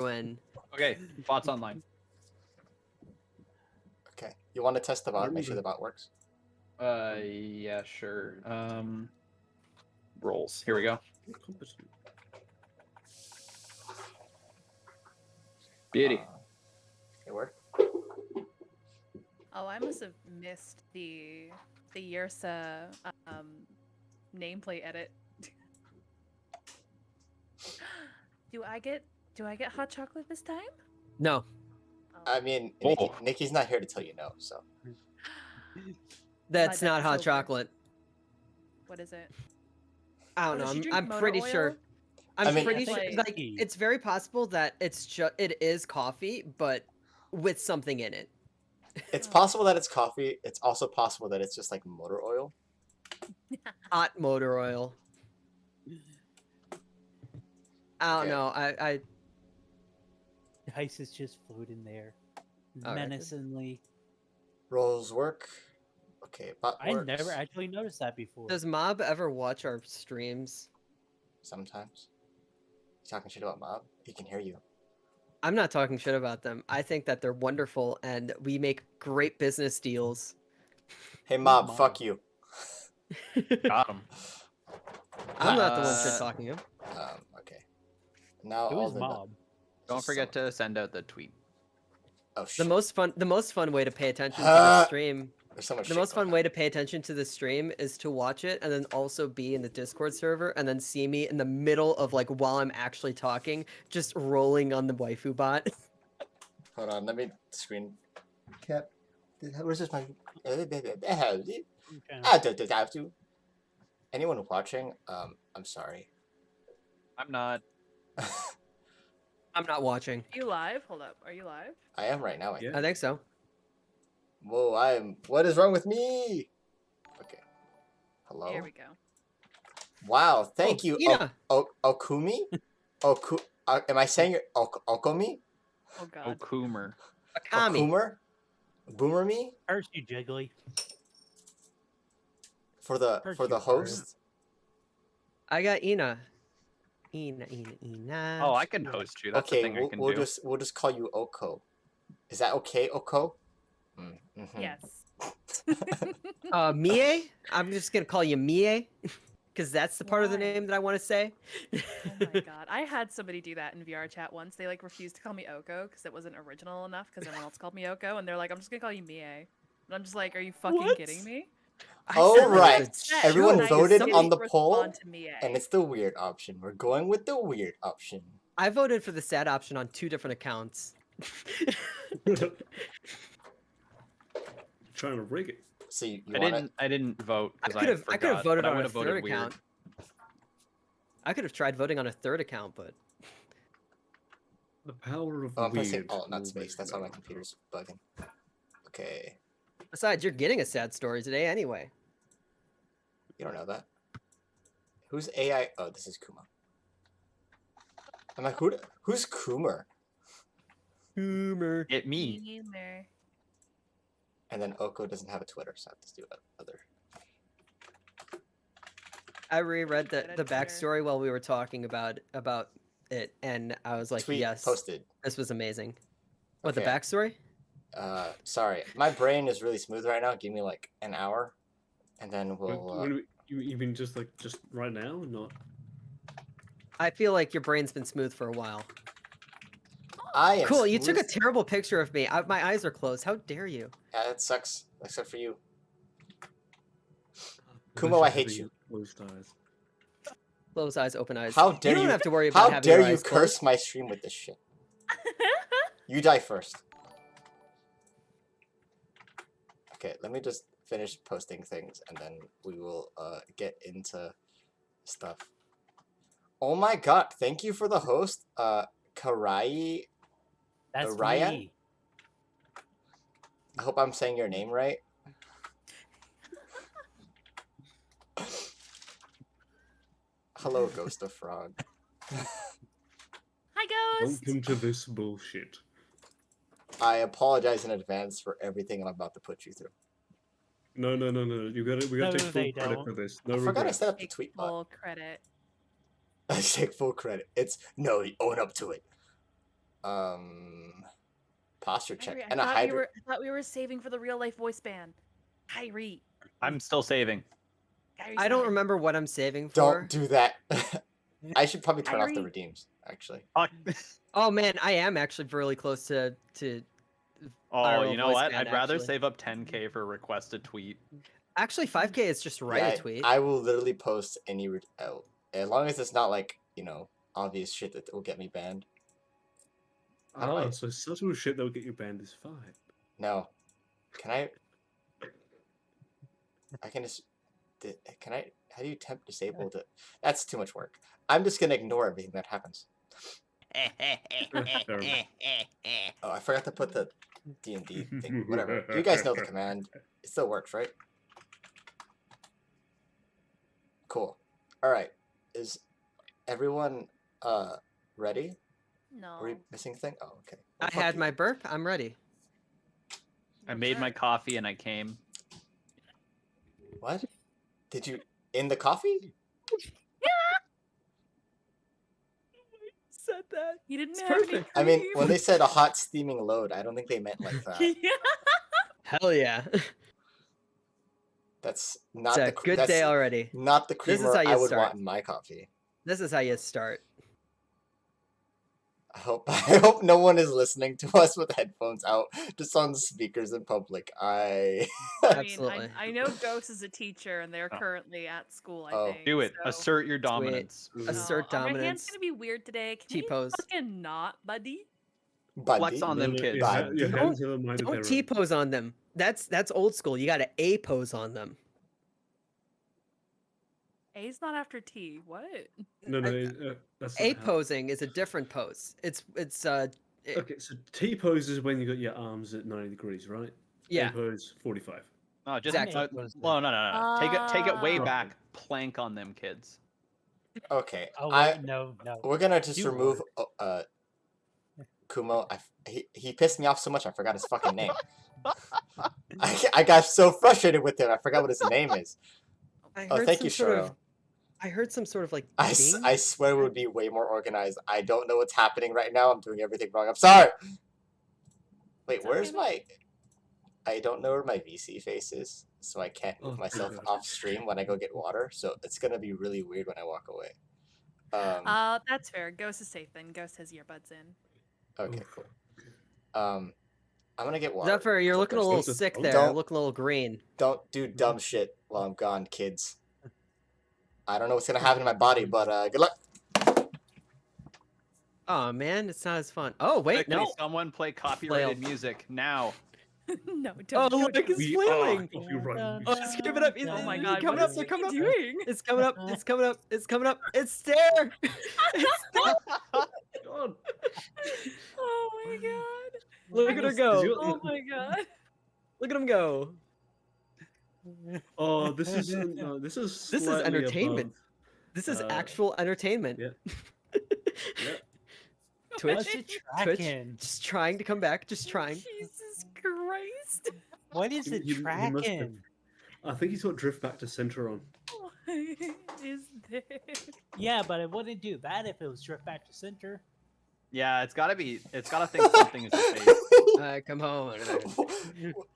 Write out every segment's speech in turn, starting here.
when. Okay, bot's online. Okay. You want to test the bot? Make sure the bot works. Yeah, sure. Rolls. Here we go. Beauty. It worked. Oh, I must have missed the Yersa nameplate edit. Do I get hot chocolate this time? No. Oh, I mean, Oh. Nikki's not here to tell you no, so. That's My not bet hot is over. chocolate. what is it? I Oh, don't does she know. drink I'm motor pretty oil? sure. I'm I mean- pretty It's sure. like- Like, it's very possible that it is coffee, but with something in it. It's Oh. possible that it's coffee. It's also possible that it's just like motor oil. Hot motor oil. I don't Okay. know. I Ice is just floating there, All right. menacingly. Rolls work. Okay, bot I works. never actually noticed that before. does Mob ever watch our streams? Sometimes. You talking shit about Mob? He can hear you. I'm not talking shit about them. I think that they're wonderful and we make great business deals. Hey Mob, Mob? fuck you. Got him. I'm not the one Uh, shit talking him. Okay. Now It all was the Mob. Don't forget to send out the tweet. Oh The shit. most fun way to pay attention to the stream. There's so much The shit most going fun way to pay attention to the stream is to watch it and then also be in the Discord server and then see me in the middle of like while I'm actually talking, just rolling on the waifu bot. Hold on, let me screen cap. Where's this my? Okay. Anyone watching? I'm sorry. I'm not. I'm not watching. Are you live? Hold up. Are you live? I am right now. Yeah. I think so. Whoa, I am. What is wrong with me? Okay. Hello. Here we go. Wow, thank Oh, you, Ina. Okumi. Am I saying it? Okomi? Oh god. Okumer. Akami. Okumer? Boomer me Curse you, Jiggly. for the Curse for the you, host. I got Ina. Ina. Oh, I can host you. That's the Okay, thing I can we'll do. we'll just call you Oko. Is that okay, Oko? Mm-hmm. Yes. Mie? I'm just gonna call you Mie. Because that's the part of the Why? name that I want to say. Oh my god. I had somebody do that in VR chat once. They like refused to call me Oko because it wasn't original enough because everyone else called me Oko and they're like, I'm just gonna call you Mie. And I'm just like, are you fucking What? kidding me? Oh, said that right. as a Everyone joke. voted Somebody- on the poll, Respond to Mie. and it's the weird option. We're going with the weird option. I voted for the sad option on 2 different accounts. Trying to rig it. So you I want didn't. I didn't vote I because could have forgot, voted but I on a would've voted third weird. account. I could have tried voting on a third account, but The power of Oh, I'm pressing weird. alt, not will space. make That's why my it. computer's bugging. Okay, besides, you're getting a sad story today anyway. you don't know that. Who's AI? Oh, this is Kuma. I'm like, who's Coomer? Humor. It me. Humor. And then Oko doesn't have a Twitter, so I have to do other. I reread Get the a Twitter. backstory while we were talking about it, and I was like, Tweet yes, posted. this was amazing. What, the Okay. backstory? Sorry, my brain is really smooth right now. Give me like an hour, and then we'll. You mean just right now? Not. I feel like your brain's been smooth for a while. I am Cool, you took a smooth. terrible picture of me. My eyes are closed. How dare you? Yeah, that sucks. Except for you. Wish Kumo, I could hate be you. Closed eyes. Closed eyes, open eyes. How dare you don't you- have to worry about How having dare your you eyes curse closed. my stream with this shit? You die first. Okay, let me just finish posting things and then we will get into stuff. Oh my god, thank you for the host, Karai. That's Ryan? me. I hope I'm saying your name right. Hello, Ghost of Frog. Hi, Ghost. Welcome to this bullshit. I apologize in advance for everything I'm about to put you through. No. We gotta No, take full they credit don't. for this. No I forgot I regrets. set up the Take tweet bot. full credit. I take full credit. It's no, you own up to it. Posture check Kyrie, and a hydrate. I thought we were saving for the real life voice band. Kyrie. I'm still saving. Kyrie's I don't saving. remember what I'm saving for. Don't do that. I should probably turn off the Kyrie. redeems, actually. Oh man, I am actually really close to Oh, viral you know voice what? band, I'd rather actually. save up 10k for request a tweet. Actually 5K is just write Yeah, a tweet. I will literally post any as long as it's not like, obvious shit that will get me banned. How do Oh, I- so subtle shit that will get you banned is fine. No. Can I can just how do you temp disable the That's too much work. I'm just gonna ignore everything that happens. Fair enough. Oh, I forgot to put the DnD thing. Whatever. You guys know the command. It still works, right? Cool. Alright. Is everyone ready? No. Are we missing a thing? Oh, okay. I Well, fuck had you. my burp. I'm ready. I made my coffee and I came. What? Did you in the coffee? Said that. He didn't It's have any perfect. I mean, cream. when they said a hot steaming load, I don't think they meant like that. Yeah. Hell yeah. That's It's not a the good that's day already. not the This is creamer how you I would start. want in my coffee. This is how you start. I hope no one is listening to us with headphones out, just on speakers in public. I Absolutely. mean, I know Ghost is a teacher and they're Oh. currently at school, I Oh. think. Do it. So... Assert your dominance. Assert My hand's dominance. gonna be weird today. Can we T-pose. fucking not, buddy? Flex on them kids. Buddy. Your hands have a mind of their Don't own. T-pose on them. That's old school. You got to A-pose on them. A's not after T. What? No, that's not how- A-posing is a different pose. It's Okay, so T pose is when you got your arms at 90 degrees, right? yeah. A pose 45. Oh, just Exactly. well, no. Take it way Ah. back. Plank on them kids. Okay, Oh I wait, no. we're gonna just You remove Kumo. He pissed me off so much I forgot his fucking name. I got so frustrated with him I forgot what his name is. I Oh, heard thank some you, sort Shoro. of. I heard some sort of like. I ding. swear it would be way more organized. I don't know what's happening right now. I'm doing everything wrong. I'm sorry. Wait, It's where's okay, my? I don't know where my VC face is, so I can't move Oh, myself God. off stream when I go get water. So it's gonna be really weird when I walk away. That's fair. Ghost is safe then. Ghost has earbuds in. Okay, Oof. cool. I'm gonna get water. Zephyr, you're looking a little Don't- sick there. don't- Looking a little green. Don't do dumb shit while I'm gone, kids. I don't know what's gonna happen to my body, but good luck. Oh man, it's not as fun. Oh wait, Quickly, no. someone play copyrighted music now. No, Oh don't. look, don't. it's We flailing. are copyrighted. Oh, just give it up. Oh my It's god, coming what up. is They're coming up. he doing? It's coming up. It's coming up. It's coming up. It's there. It's there. God. Oh my god. Look at her go. Oh my god. Look at him go. Oh, this is this is This is slightly entertainment. above. This is Uh, actual entertainment. yeah. Yeah. Twitch, What's it Twitch, tracking? just trying to come back. Just trying. Jesus Christ. What is it He must have- tracking? I think he's got drift back to center on. What is this? Yeah, but it wouldn't do that if it was drift back to center. Yeah, it's gotta think something is a face. Come home.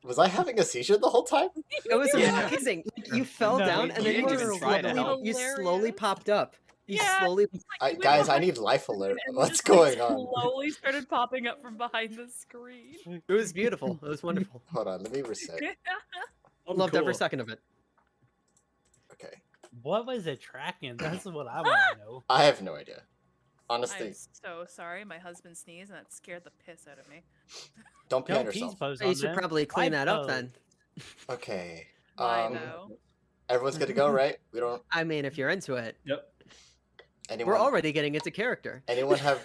Was I having a seizure the whole time? It was Yeah. amazing. You fell No, down you and then didn't you even just try to slowly, help. you slowly Hilarious. popped up. You Yeah. slowly. Like, we Guys, I went need life behind alert. and What's just, going like, on? Slowly started popping up from behind the screen. It was beautiful. It was wonderful. Hold on, let me reset. Loved every second of it. Okay. What was it tracking? That's what I want to know. I have no idea. Honestly, I'm so sorry. My husband sneezed and that scared the piss out of me. don't pee on Don't peace yourself. pose You on should them. probably clean Live that up pose. then. Okay. Why though? Everyone's good to go, right? We don't. I mean, if you're into it, Yep. Anyone? we're already getting into character. Anyone have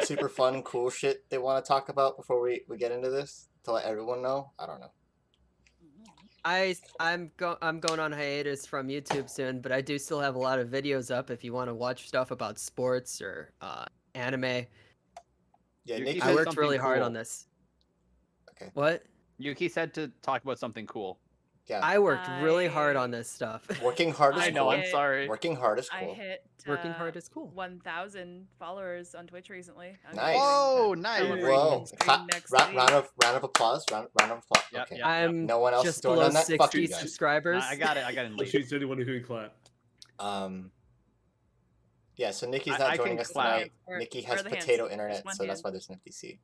super fun, cool shit they want to talk about before we get into this to let everyone know? I don't know. I'm going on hiatus from YouTube soon, but I do still have a lot of videos up if you want to watch stuff about sports or anime. Yeah, You Nick. keep I said worked really something hard cool. on this. Okay. What? Yuki said to talk about something cool. Yeah. I worked really hard I- on this stuff. Working hard is I I know. cool. I'm hit- sorry. Working hard is I cool. hit Working hard is cool. 1,000 followers on Twitch recently. I'm Nice. Whoa, doing a nice. celebration Whoa! stream next week. Round of applause. Round of applause. Yep, Okay. yep. I'm No one else is just doing below on that. Fuck 60 you guys. subscribers. Nah, I got it. I got it in Oh, late. she's the only one who can clap. Yeah. So Nikki's I not can joining us clap. tonight. Where- Nikki where are has the hands? potato Just internet, one so that's hand. why there's an FTC.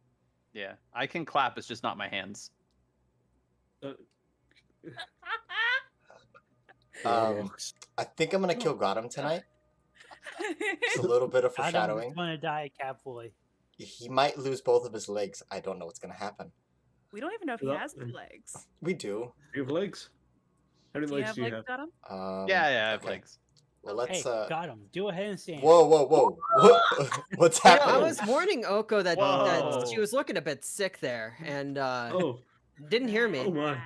Yeah, I can clap. It's just not my hands. Rocks. I think I'm gonna kill Gotham tonight. It's a little bit of Adam's foreshadowing. gonna die, Catboy. He might lose both of his legs. I don't know what's gonna happen. We don't even know if he Well, has 2 legs. We do. You have legs? How many Do you legs have do you legs, have? got him? Yeah, I have okay. legs. Well, Hey, let's. got him. Do a handstand. Whoa! What's You know, happening? I was warning Oko that Whoa. she was looking a bit sick there, and Oh, didn't hear me. oh my!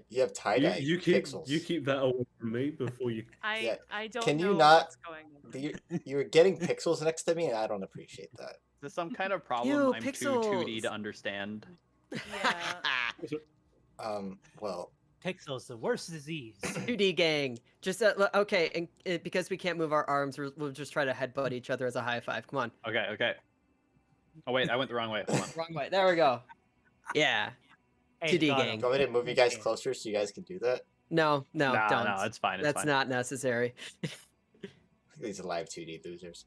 You have tie dye You keep pixels. that away from me before you. Yeah, I don't can you know not- what's going on. You're getting pixels next to me, and I don't appreciate that. Is this some kind of problem Ew, I'm too 2D pixels. to understand? Yeah. Well, Pixels, the worst disease. 2D gang. Just okay, and because we can't move our arms, we'll just try to headbutt each other as a high five. Come on, Okay, okay. Oh wait, I went the wrong way. Hold on. wrong way. There we go. Yeah. Hey, 2D got gang. him. do you want me to move you guys Okay. closer so you guys can do that? No, Nah, don't. no, it's fine. It's That's fine. not necessary. These are live 2D losers.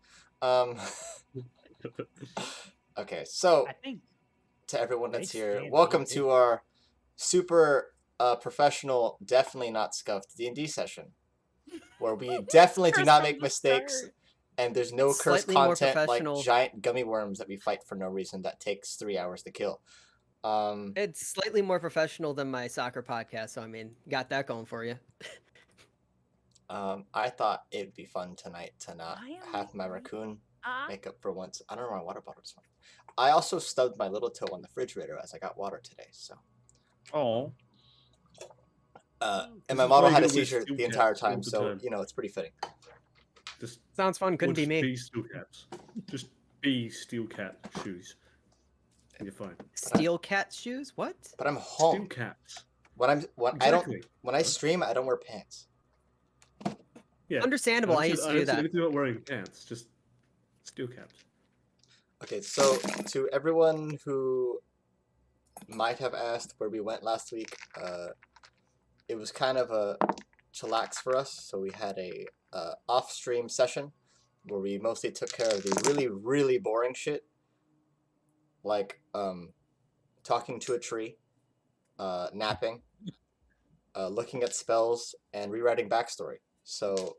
Okay, so I think to everyone that's They here, stand welcome up. to our super professional, definitely not scuffed D&D session, where we definitely do Curse not from make the mistakes, start. and there's no cursed Slightly more content like professional. giant gummy worms that we fight for no reason that takes 3 hours to kill. It's slightly more professional than my soccer podcast, so I mean, got that going for you. I thought it'd be fun tonight to not Why am have I my green? raccoon Ah, make up for once. I don't know my water bottle this morning. I also stubbed my little toe on the refrigerator as I got water today, so. Oh. And This my is model why you had a gotta wear seizure steel the entire caps all time, the so time. you know it's pretty fitting. Just Sounds fun. Couldn't be just me. Be steel caps. Just be steel cap shoes, and you're fine. Steel cat shoes? What? But I'm Steel home. caps. When Exactly. when I stream, I don't wear pants. Yeah. Understandable. I used to do that. Anything about wearing pants, just steel caps. Okay, so to everyone who might have asked where we went last week, it was kind of a chillax for us. So we had a off-stream session where we mostly took care of the really, really boring shit, like talking to a tree, napping, looking at spells, and rewriting backstory. So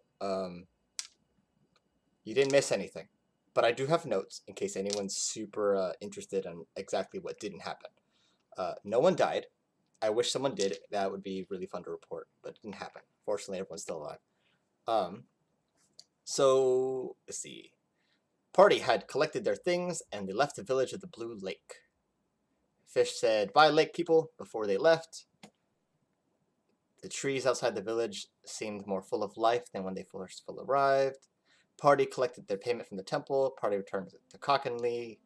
you didn't miss anything. But I do have notes in case anyone's super interested in exactly what didn't happen. No one died. I wish someone did. That would be really fun to report, but it didn't happen. Fortunately, everyone's still alive. So, let's see. Party had collected their things, and they left the village of the Blue Lake. Fish said, "Bye, lake people," before they left. The trees outside the village seemed more full of life than when they first arrived. Party collected their payment from the temple. Party returned to Cockenly.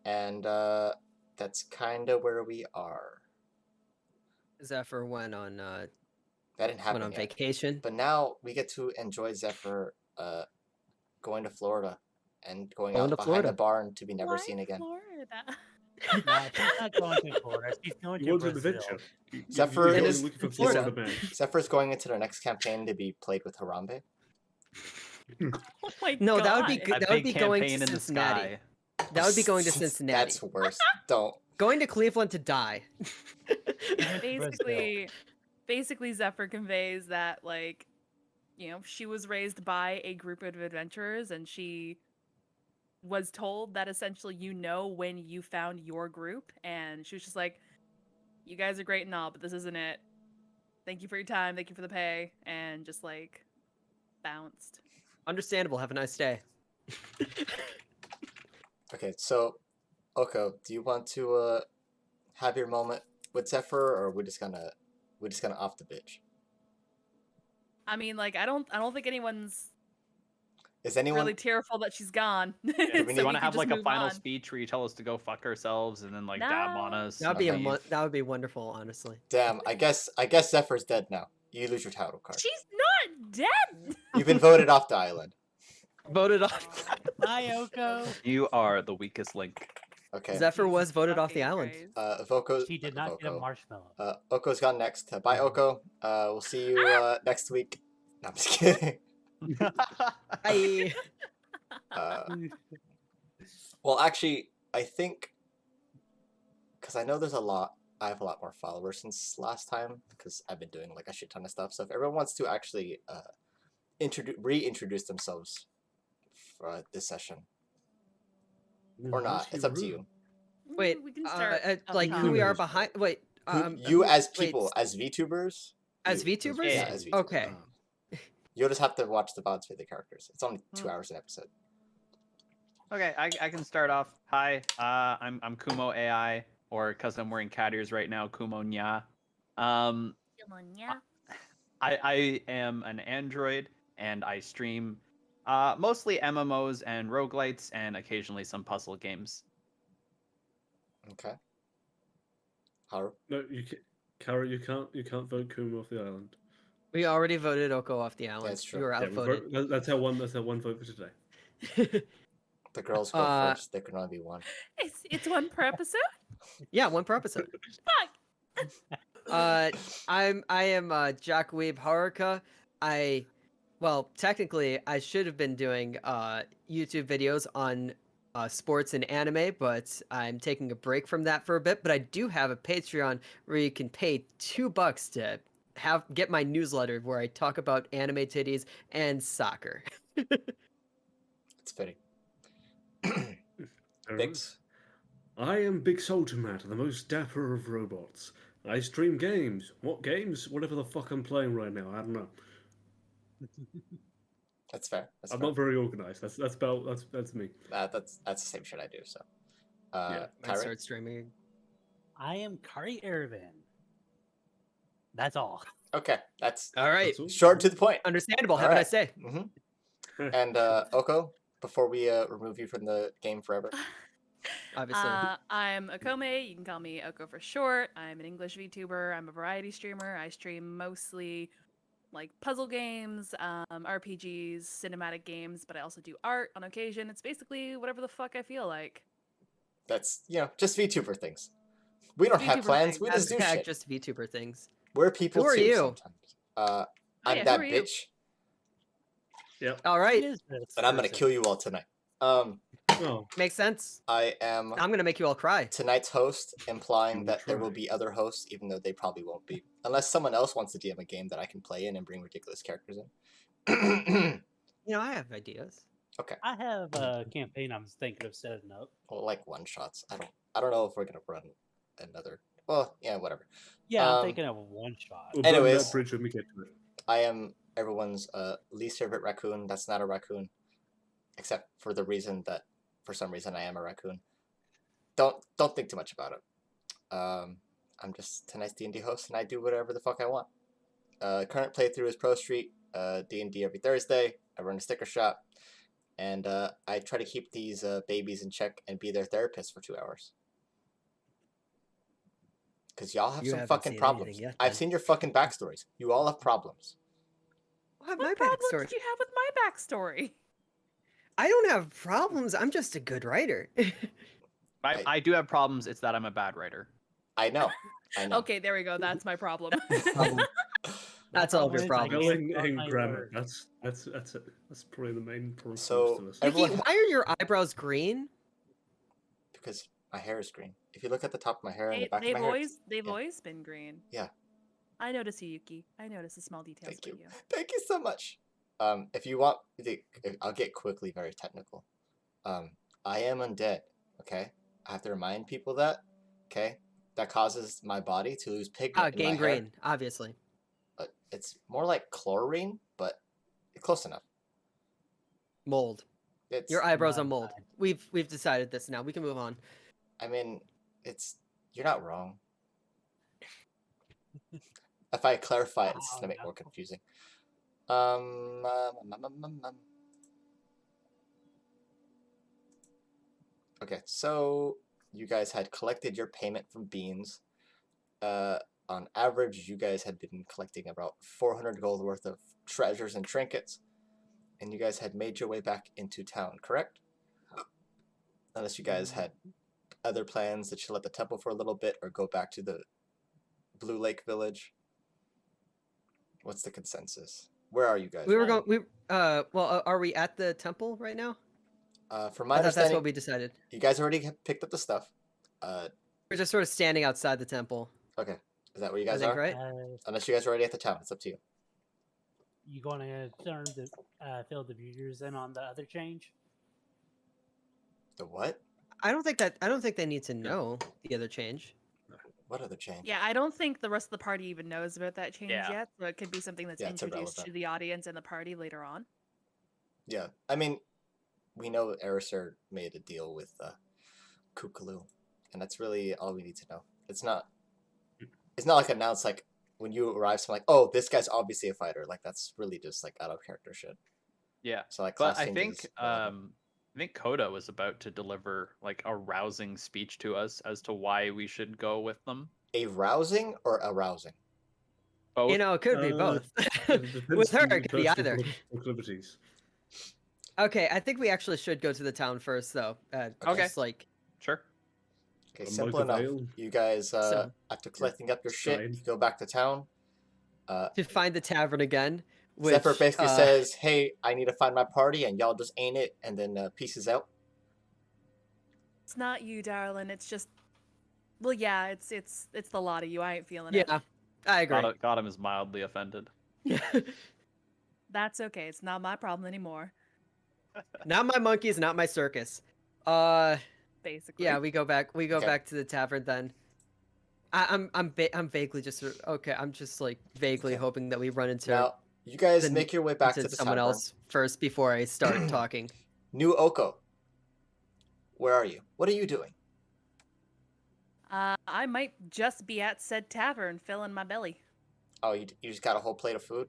And that's kind of where we are. Zephyr went on That didn't happen yet. vacation. But now we get to enjoy Zephyr going to Florida and going Going out to behind Florida. the barn to be never why seen again. Florida? Nah, she's not going to Florida. She's going You to want an Brazil. adventure. Zephyr you're is looking for Florida. Florida man. Zephyr's going into the next campaign to be played with Harambe. Oh my No, god. that would be A good. That would big be going campaign to in the Cincinnati. sky. That would be going to Cincinnati. That's worse. Don't. Going to Cleveland to die. Basically Zephyr conveys that, like, you know, she was raised by a group of adventurers and she was told that essentially you know when you found your group, and she was just like, you guys are great and all, but this isn't it. Thank you for your time, thank you for the pay, and just like bounced. Understandable. Have a nice day. Okay, so Oko, do you want to have your moment with Zephyr, or are we just gonna off the bitch? I mean, like, I don't think anyone's Is anyone? really tearful that she's gone. I mean, So you we want to can have just like a move final on. speech where you tell us to go fuck ourselves and then like dab on No. us? That would be Okay. that would be wonderful, honestly. Damn. I guess Zephyr's dead now. You lose your title card. She's not dead. You've been voted off the island. Voted off. Bye, Oko. You are the weakest link. Okay. Zephyr was voted off the Fucking island. Christ. Voko. She did not get a marshmallow. Oko's gone next. Bye, Oko. We'll see you next week. No, I'm just kidding. I Well, actually, I think because I know I have a lot more followers since last time because I've been doing like a shit ton of stuff. So if everyone wants to actually reintroduce themselves for this session or not, it's up to you. wait. We can start up Like top. who we are Who behind. Wait. You as wait, people, as VTubers. as you. VTubers. Yeah, as VTubers. Okay. You'll just have to watch the VODs for the characters. It's only 2 hours an episode. Okay, I can start off. Hi, I'm Kumo AI, or because I'm wearing cat ears right now, Kumo Nya. I am an android, and I stream mostly MMOs and roguelites, and occasionally some puzzle games. Okay. Haru? No, you can't. Kara, you can't vote Kuma off the island. We already voted Oko off the island. That's true. You were Yeah, we outvoted. that's our one vote for today. The girls go first. There can only be one. It's one per episode. Yeah, one per episode. Fuck. I am Jack Weeb Haruka. Well, technically I should have been doing YouTube videos on sports and anime, but I'm taking a break from that for a bit. But I do have a Patreon where you can pay $2 to get my newsletter where I talk about anime titties and soccer. It's fitting. Biggs. I am Big Soldier Matt, the most dapper of robots. I stream games. What games? Whatever the fuck I'm playing right now. I don't know. That's fair. That's I'm fair. not very organized. That's me. That's the same shit I do. So, Yeah. I Kyrie? start streaming. I am Kari Ervin. That's all. Okay, that's All right, That's all. short to the point. understandable. All Have a right. nice day. And Oko, before we remove you from the game forever. Obviously. I'm Akome. You can call me Oko for short. I'm an English VTuber. I'm a variety streamer. I stream mostly like puzzle games, RPGs, cinematic games, but I also do art on occasion. It's basically whatever the fuck I feel like. That's just VTuber things. We don't have VTuber plans. things. We just do Hashtag shit. just VTuber things. We're people Who are too you? sometimes. I'm yeah, who that are you? bitch, Yep. All It right, is this and I'm gonna person. kill you all tonight. Oh, makes sense. I am I'm gonna make you all cry. tonight's host, implying You that there will try. be other hosts, even though they probably won't be, unless someone else wants to DM a game that I can play in and bring ridiculous characters in. I have ideas. I have a campaign I'm thinking of setting up. Well, like one shots. I don't know if we're gonna run another. Well, yeah, whatever. Yeah, Um, I'm thinking of a one shot. we'll burn Anyways. that bridge when we get to it. I am everyone's least favorite raccoon. That's not a raccoon, except for the reason that, for some reason, I am a raccoon. Don't think too much about it. I'm just tonight's D&D host, and I do whatever the fuck I want. Current playthrough is Pro Street, D&D every Thursday. I run a sticker shop, and I try to keep these babies in check and be their therapist for 2 hours. Because y'all have You some haven't fucking seen problems. anything yet, I've then. seen your fucking backstories. You all have problems. What What my problems backstory? did you have with my backstory? I don't have problems. I'm just a good writer. I do have problems. It's that I'm a bad writer. I know. I know. Okay, there we go. That's my problem. That's all of your problems. Spelling Oh, and my grammar. word. That's it. That's probably the main problem for So, most of us. Nikki, everyone- why are your eyebrows green? Because my hair is green. If you look at the top of my hair and the back They've of my hair, it's- always yeah. always been green. Yeah. I notice you, Yuki. I notice the small details Thank about you. you. Thank you so much. If you want, I'll get quickly very technical. I am undead. Okay, I have to remind people that. Okay, that causes my body to lose pigment in my hair. Gangrene, obviously. But it's more like chlorine, but close enough. Mold. It's. Your eyebrows are Not mold. bad. We've decided this now. We can move on. I mean, it's. You're not wrong. If I clarify it, it's just gonna make it more confusing. Okay, so you guys had collected your payment from Beans. On average, you guys had been collecting about 400 gold worth of treasures and trinkets, and you guys had made your way back into town, correct? Unless you guys had other plans to chill at the temple for a little bit or go back to the Blue Lake Village. What's the consensus? Where are you guys? We were right going. Are we at the temple right now? now? From my I thought that's understanding, what we decided. you guys already picked up the stuff. We're just sort of standing outside the temple. Okay, is that where you I guys think, are? right? Unless you guys are already at the town, it's up to you. You going to turn the fill the viewers in on the other change? The what? I don't think they need to know the other change. What other change? Yeah, I don't think the rest of the party even knows about that change Yeah. yet, so it could be something that's Yeah, it's introduced irrelevant. to the audience and the party later on. Yeah, I mean, we know Erisir made a deal with Kukulu, and that's really all we need to know. It's not like announced like when you arrive, so like, oh, this guy's obviously a fighter. Like that's really just like out of character shit. Yeah. So like, But class I changes think is relevant. I think Coda was about to deliver like a rousing speech to us as to why we should go with them. A rousing or arousing? Both. You know, it could be both. It depends With her, on it could be personal either. proclivities. Okay, I think we actually should go to the town first, though. Okay. Just like Sure. Okay, A simple enough. Vale. You guys, So- after collecting up your shit, Stein. you go back to town. to find the tavern again. Which, Zephyr basically says, "Hey, I need to find my party," and y'all just ain't it, and then pieces out. It's not you, darling. It's just, well, yeah, it's the lot of you. I ain't feeling it. "Yeah, I agree." Got him is mildly offended. That's okay. It's not my problem anymore. Not my monkeys, not my circus. Basically. Yeah, we go back. We go Okay. back to the tavern then. I'm vaguely just okay. I'm just like vaguely Okay. hoping that we run into Now, you guys then make your way back to the someone tavern. else first before I start talking. New Oko, where are you? What are you doing? I might just be at said tavern, filling my belly. Oh, you just got a whole plate of food?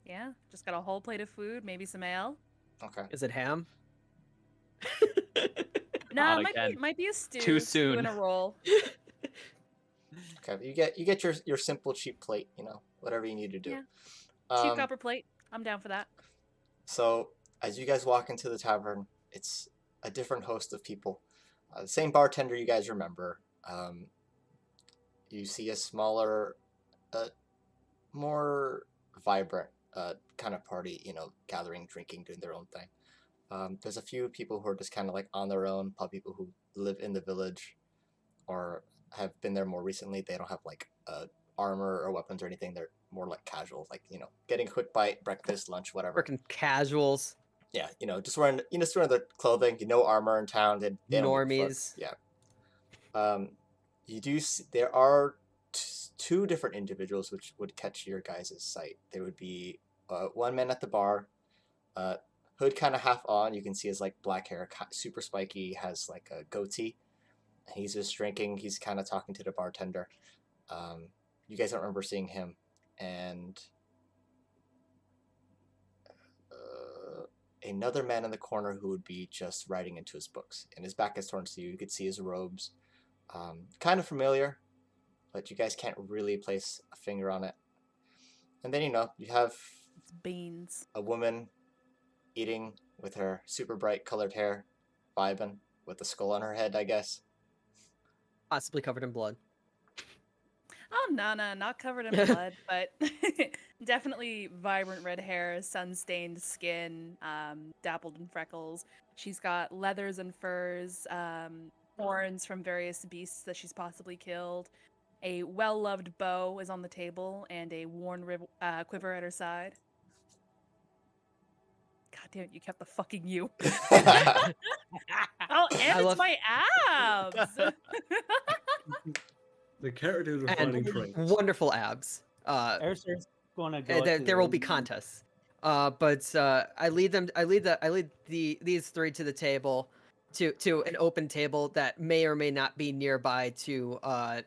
Yeah, just got a whole plate of food, maybe some ale. Okay. Is it ham? Nah, Not again. might be a stew. Too stew and soon. a roll. Okay, you get your simple cheap plate, you know, whatever you need to do. Yeah. Cheap copper plate. I'm down for that. So as you guys walk into the tavern, it's a different host of people. The same bartender you guys remember. You see a smaller, more vibrant kind of party, you know, gathering, drinking, doing their own thing. There's a few people who are just kind of like on their own, probably people who live in the village or have been there more recently. They don't have like armor or weapons or anything. They're more like casual, like, you know, getting a quick bite, breakfast, lunch, whatever. Freaking casuals, Yeah, you know, just wearing their clothing. You know, armor in town. They don't give a fuck. normies. Yeah. You do see, there are two different individuals which would catch your guys' sight. There would be one man at the bar, hood kind of half on. You can see his like black hair, super spiky, has like a goatee. He's just drinking. He's kind of talking to the bartender. You guys don't remember seeing him, and another man in the corner who would be just writing into his books, and his back is turned to you. You could see his robes. Kind of familiar, but you guys can't really place a finger on it. And then, you know, you have It's beans. a woman eating with her super bright colored hair, vibing with a skull on her head, I guess. Possibly covered in blood. Oh, no, not covered in blood, but definitely vibrant red hair, sun-stained skin, dappled in freckles. She's got leathers and furs, horns from various beasts that she's possibly killed. A well-loved bow is on the table, and a worn quiver at her side. God damn it, you kept the fucking you. Oh, and it's love- my abs! The character defining trait. Wonderful abs. Erisir's going to go. up to the There will be room. contests. But I lead these three to the table, to an open table that may or may not be nearby to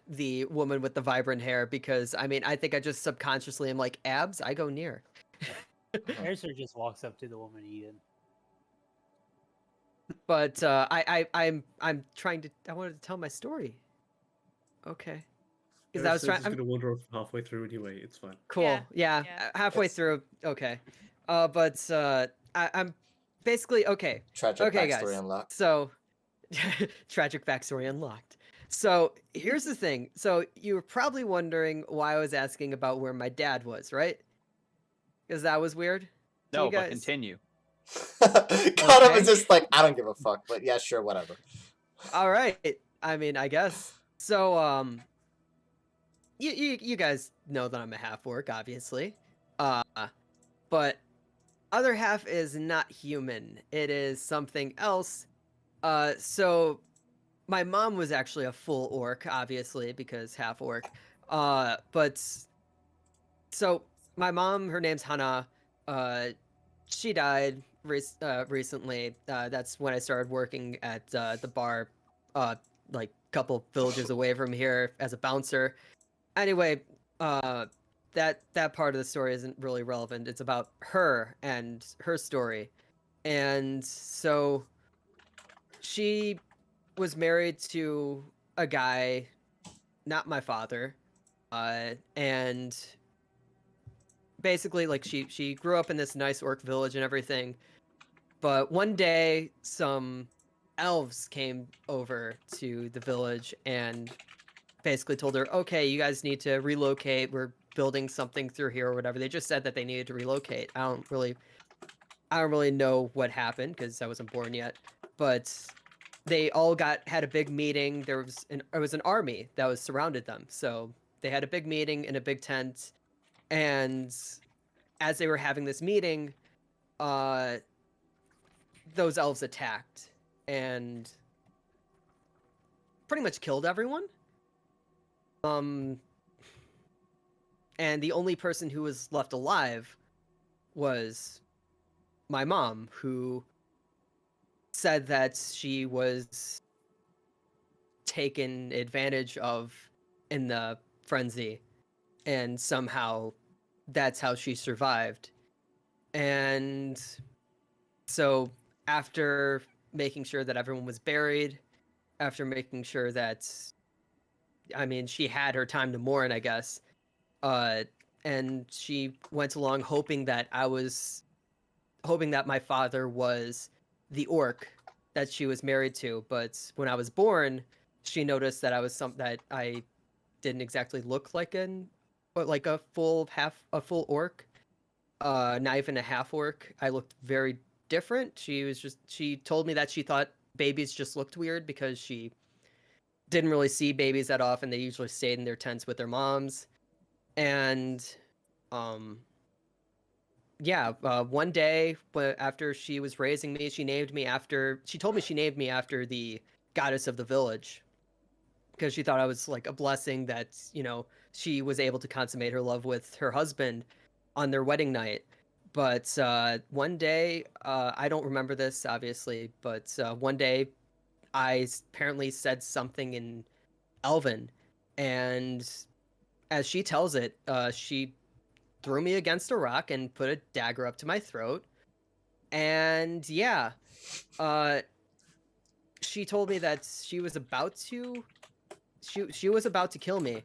the woman with the vibrant hair, because I mean I think I just subconsciously am like, abs, I go near. Erisir just walks up to the woman eating. But I'm trying to. I wanted to tell my story. Okay. Because I was trying. Just gonna wander off halfway through anyway. It's fine. Cool. Yeah. yeah. Halfway It's through. Okay. But I'm basically okay. tragic Okay, backstory guys. unlocked. So tragic backstory unlocked. So here's the thing. So you were probably wondering why I was asking about where my dad was, right? Because that was weird to you No, but guys. continue. Connor was Okay. just like, I don't give a fuck, but yeah, sure, whatever. All right. I mean, I guess. So you guys know that I'm a half orc, obviously. But other half is not human. It is something else. So my mom was actually a full orc, obviously, because half orc. But so my mom, her name's Hana. She died recently. That's when I started working at the bar, like couple villages away from here as a bouncer. Anyway, uh, that part of the story isn't really relevant. It's about her and her story. And so she was married to a guy, not my father, and basically like she grew up in this nice orc village and everything. But one day some elves came over to the village and basically told her, "Okay, you guys need to relocate. We're building something through here or whatever." They just said that they needed to relocate. I don't really know what happened because I wasn't born yet, but they all had a big meeting. It was an army that was surrounded them. So they had a big meeting in a big tent, and as they were having this meeting, uh those elves attacked and pretty much killed everyone. Um and the only person who was left alive was my mom, who said that she was taken advantage of in the frenzy, and somehow that's how she survived. And so after making sure that everyone was buried, after making sure that, I mean, she had her time to mourn, I guess, uh and she went along hoping that my father was the orc that she was married to. But when I was born, she noticed that that I didn't exactly look like like a full orc, not even a half orc. I looked very different. She told me that she thought babies just looked weird because she didn't really see babies that often. They usually stayed in their tents with their moms. And um yeah, one day after she was raising me, she told me she named me after the goddess of the village because she thought I was like a blessing that, she was able to consummate her love with her husband on their wedding night. But one day, I don't remember this obviously, but one day apparently said something in Elven, and as she tells it, she threw me against a rock and put a dagger up to my throat. And yeah, uh, she told me that she was about to kill me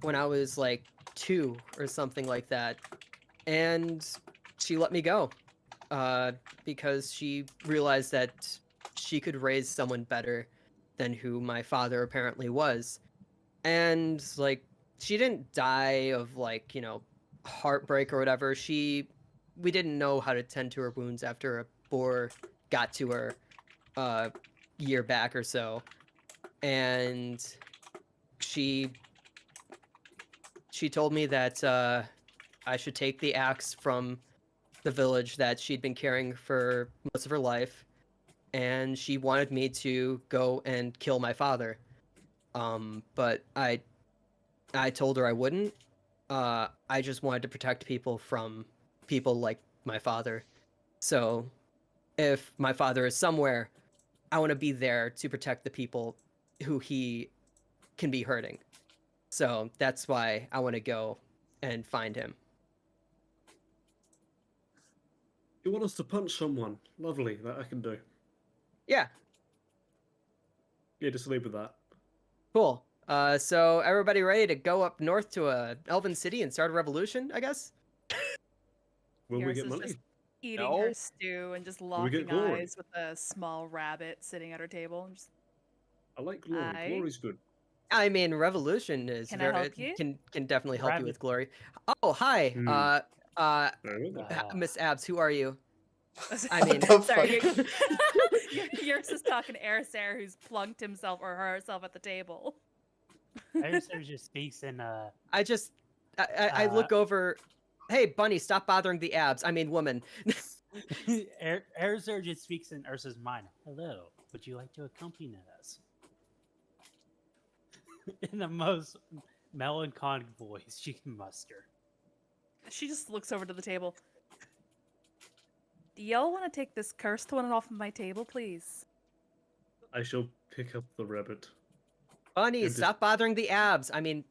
when I was like 2 or something like that, and she let me go, because she realized that she could raise someone better than who my father apparently was. And like, she didn't die of like, heartbreak or whatever. We didn't know how to tend to her wounds after a boar got to her year back or so. And she she told me that I should take the axe from the village that she'd been carrying for most of her life, and she wanted me to go and kill my father. But I told her I wouldn't. I just wanted to protect people from people like my father. So if my father is somewhere, I want to be there to protect the people who he can be hurting. So that's why I want to go and find him. You want us to punch someone? Lovely, that I can do. Yeah, Yeah, just leave with that. cool. So everybody ready to go up north to a elven city and start a revolution? I guess. Will we Yours get is money? just eating No. her stew and just Will we get locking glory? eyes with a small rabbit sitting at her table. And just, I like glory. Aye. Glory's good. I mean, revolution is Can I very help you? can definitely help you with Rabbit. glory. Oh, hi. Hmm. Very well. Miss Abs, who are you? I mean, What the sorry, fuck? yours is talking to Airsair, who's plunked himself or herself at the table. Airser just speaks in I just I look over. Hey, Bunny, stop bothering the abs. I mean, woman. Airser just speaks in Ursa's mind. Hello, would you like to accompany us? In the most melancholic voice she can muster. She just looks over to the table. Do y'all want to take this cursed one off of my table, please? I shall pick up the rabbit. Bunny, And just- stop bothering the abs. I mean,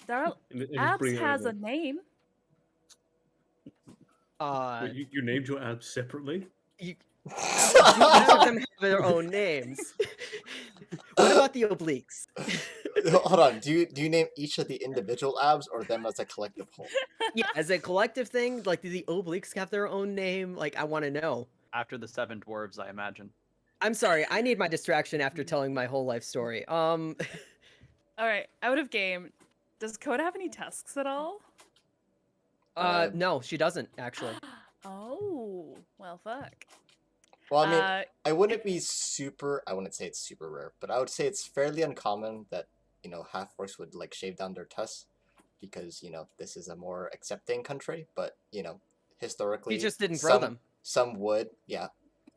Darl, and just Abs bring it has a over. name. Wait, you named your abs separately? each of them have their own names. What about the obliques? Hold on. Do you name each of the individual abs or them as a collective whole? Yeah, as a collective thing, like, do the obliques have their own name? Like, I want to know. After the 7 dwarves, I imagine. I'm sorry, I need my distraction after telling my whole life story. All right, out of game. Does Coda have any tusks at all? No, she doesn't actually. Oh, well, fuck. Well, I mean, Uh, I wouldn't say it's super rare, but I would say it's fairly uncommon that, half-orcs would, like, shave down their tusks because, this is a more accepting country, but, historically... He just didn't grow them. Some would, yeah.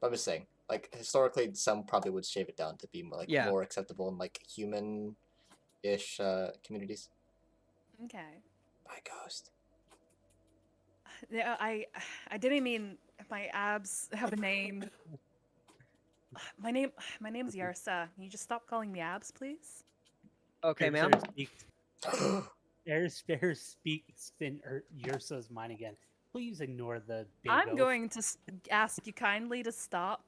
I'm just saying, like, historically, some probably would shave it down to be, like, Yeah. more acceptable in, like, human-ish communities. okay. By ghost. Yeah, I didn't mean my abs have a name. My name's Yarsa. Can you just stop calling me abs, please? Okay, ma'am. Airser speaks in Ursa's mind again. Please ignore the big I'm oaf. going to ask you kindly to stop.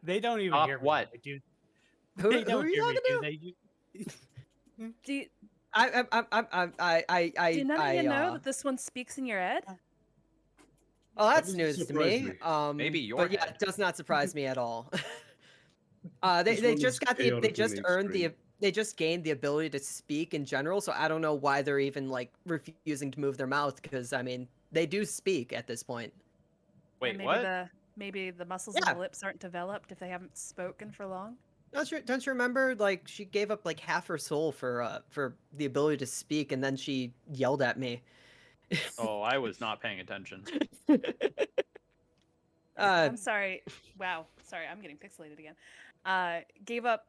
They don't even Stop hear me. what? Dude. Who They don't are you hear me, talking do to? they? Do none of you know uh, that this one speaks in your head? Oh, that's doesn't news to surprise me. me. Maybe your but yeah, head. it does not surprise me at all. This They one just is got the they chaotic in just the earned the extreme. they just gained the ability to speak in general. So I don't know why they're even like refusing to move their mouth because I mean they do speak at this point. Wait, maybe what? Maybe the muscles Yeah. of the lips aren't developed if they haven't spoken for long. Don't you remember like she gave up like half her soul for the ability to speak and then she yelled at me. Oh, I was not paying attention. I'm sorry. Wow. Sorry, I'm getting pixelated again. Gave up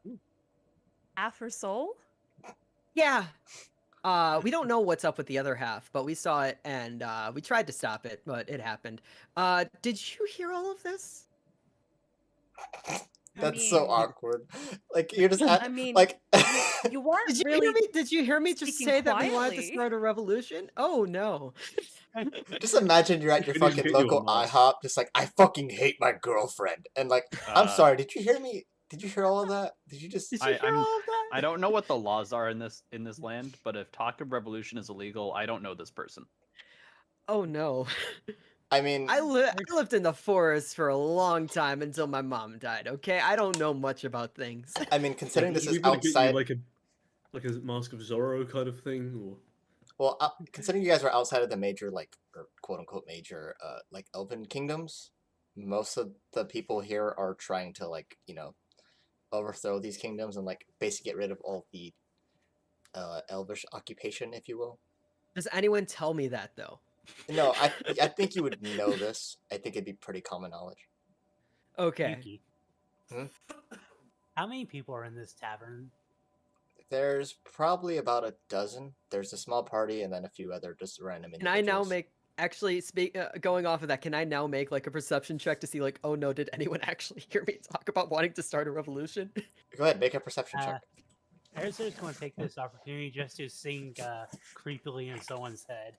half her soul? Yeah. We don't know what's up with the other half, but we saw it and we tried to stop it, but it happened. Did you hear all of this? That's so mean- awkward. Like, you're just I mean, like... You weren't Did you really hear me? Did you hear me just speaking say that we wanted to quietly. start a revolution? Oh no. Just imagine you're at your Couldn't even fucking get you a local mask. IHOP, just like, I fucking hate my girlfriend. And like, I'm Uh, sorry, did you hear me? Did you hear all of that? Did you just... Did you hear I'm- all of that? I don't know what the laws are in this land, but if talk of revolution is illegal, I don't know this person. Oh no. I mean, I lived in the forest for a long time until my mom died, okay? I don't know much about things. considering this we is better get you outside... like a Mask of Zorro kind of thing, or Well, considering you guys are outside of the major, like, or quote-unquote major, like, elven kingdoms, most of the people here are trying to, like, overthrow these kingdoms and, like, basically get rid of all the elvish occupation, if you will. Does anyone tell me that though? No, I think you would know this. I think it'd be pretty common knowledge. Okay. Yuki. Hmm? How many people are in this tavern? There's probably about a dozen. There's a small party and then a few other just random Can I now individuals. going off of that, can I now make like a perception check to see like, oh no, did anyone actually hear me talk about wanting to start a revolution? Go ahead, make a perception check. Airser's going to take this opportunity just to sing creepily in someone's head.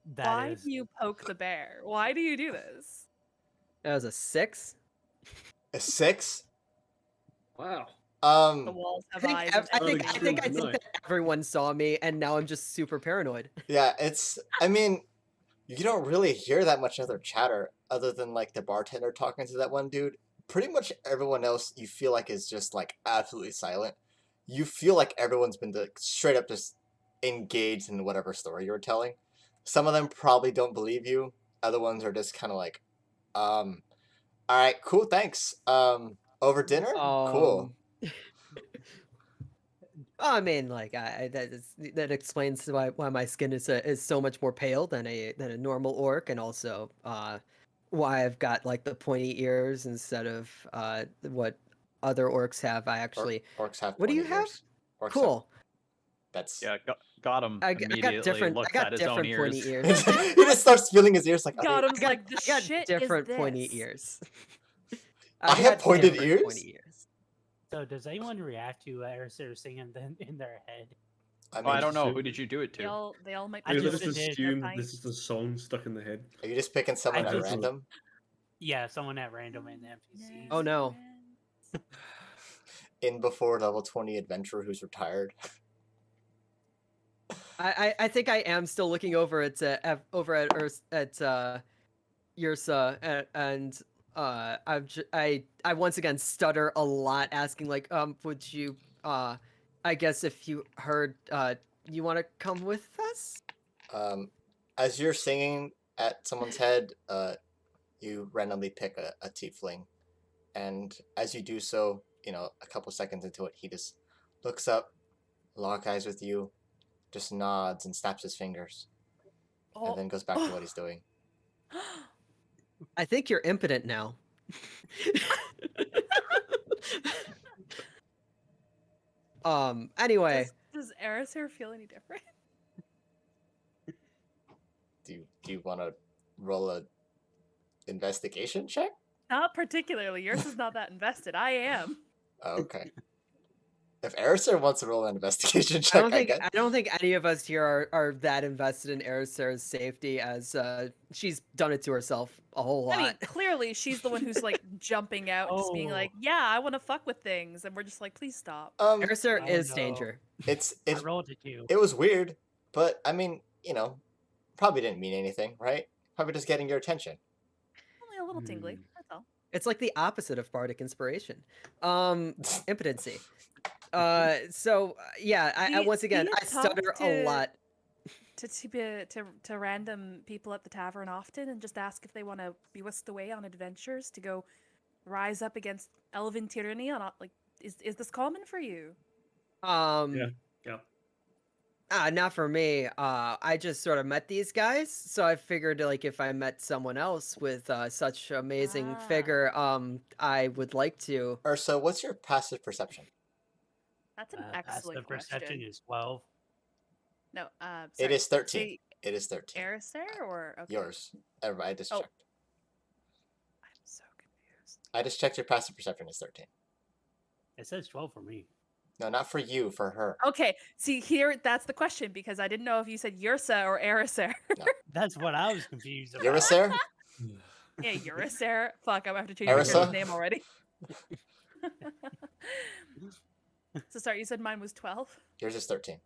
Why That is. do you poke the bear? Why do you do this? That was a 6. A 6? Wow. The Um, walls have I eyes. think I and think I Extreme think I think tonight. that everyone saw me, and now I'm just super paranoid. yeah, I mean, you don't really hear that much other chatter other than like the bartender talking to that one dude. Pretty much everyone else you feel like is just like absolutely silent. You feel like everyone's been straight up just engaged in whatever story you're telling. Some of them probably don't believe you. Other ones are just kind of like, all right, cool, thanks. Over dinner? Cool. I mean, like that explains why my skin is so much more pale than a normal orc, and also why I've got like the pointy ears instead of what other orcs have. I actually, Orcs have what do you pointy have? ears. Orcs have, Cool. that's Yeah, got him. I Immediately looks at his own different ears. pointy ears. he just starts feeling his ears like, are they, Gotham's like, the I got shit different is pointy this? ears. I have got pointed different ears? Pointy ears. So does anyone react to Erisir singing in their head? I Oh, I mean, don't know. so- Who did you do it to? They all might I be I just just did. assume tiny. this is the song stuck in the head. are you just picking someone I at just- random? Yeah, someone at random in the NPCs. Oh, no. In before level 20 adventurer who's retired. I think I am still looking over at Yursa, and I once again stutter a lot, asking like, would you, I guess if you heard, you want to come with us? As you're singing at someone's head, you randomly pick a tiefling, and as you do so, a couple seconds into it, he just looks up, lock eyes with you, just nods and snaps his fingers, and then goes back to what he's doing. I think you're impotent now. Anyway, Does Erisir feel any different? Do you want to roll a investigation check? Not particularly. Yours is not that invested. I am. Oh, okay. If Erisir wants to roll an investigation check, I guess. I don't think any of us here are that invested in Erisir's safety, as she's done it to herself a whole lot. I mean, clearly she's the one who's like jumping out, just being like, "Yeah, I want to fuck with things," and we're just like, "Please stop." Erisir Oh, is no. danger. I It rolled a 2. was weird, but I mean, probably didn't mean anything, right? Probably just getting your attention. Only a little tingly. That's all. It's like the opposite of bardic inspiration. Impotency. Yeah, I Do once again you I stutter talk a lot. to random people at the tavern often and just ask if they want to be whisked away on adventures to go rise up against elven tyranny on like is this common for you? Yeah. Not for me. I just sort of met these guys, so I figured like if I met someone else with such amazing figure, I would like to. Ursa, what's your passive perception? That's an excellent Passive perception question. is 12. No, It sorry. is 13. Say It is 13. Erisir or okay. Yours. I just Oh. checked. I'm so confused. I just checked your passive perception is 13. It says 12 for me. No, not for you, for her. Okay, see here, that's the question because I didn't know if you said Yursa or Erisir. That's what I was confused about. Erisir? Yeah, Erisir. Fuck, I'm gonna have to change Erisa? my name already. So sorry, you said mine was 12? Yours is 13.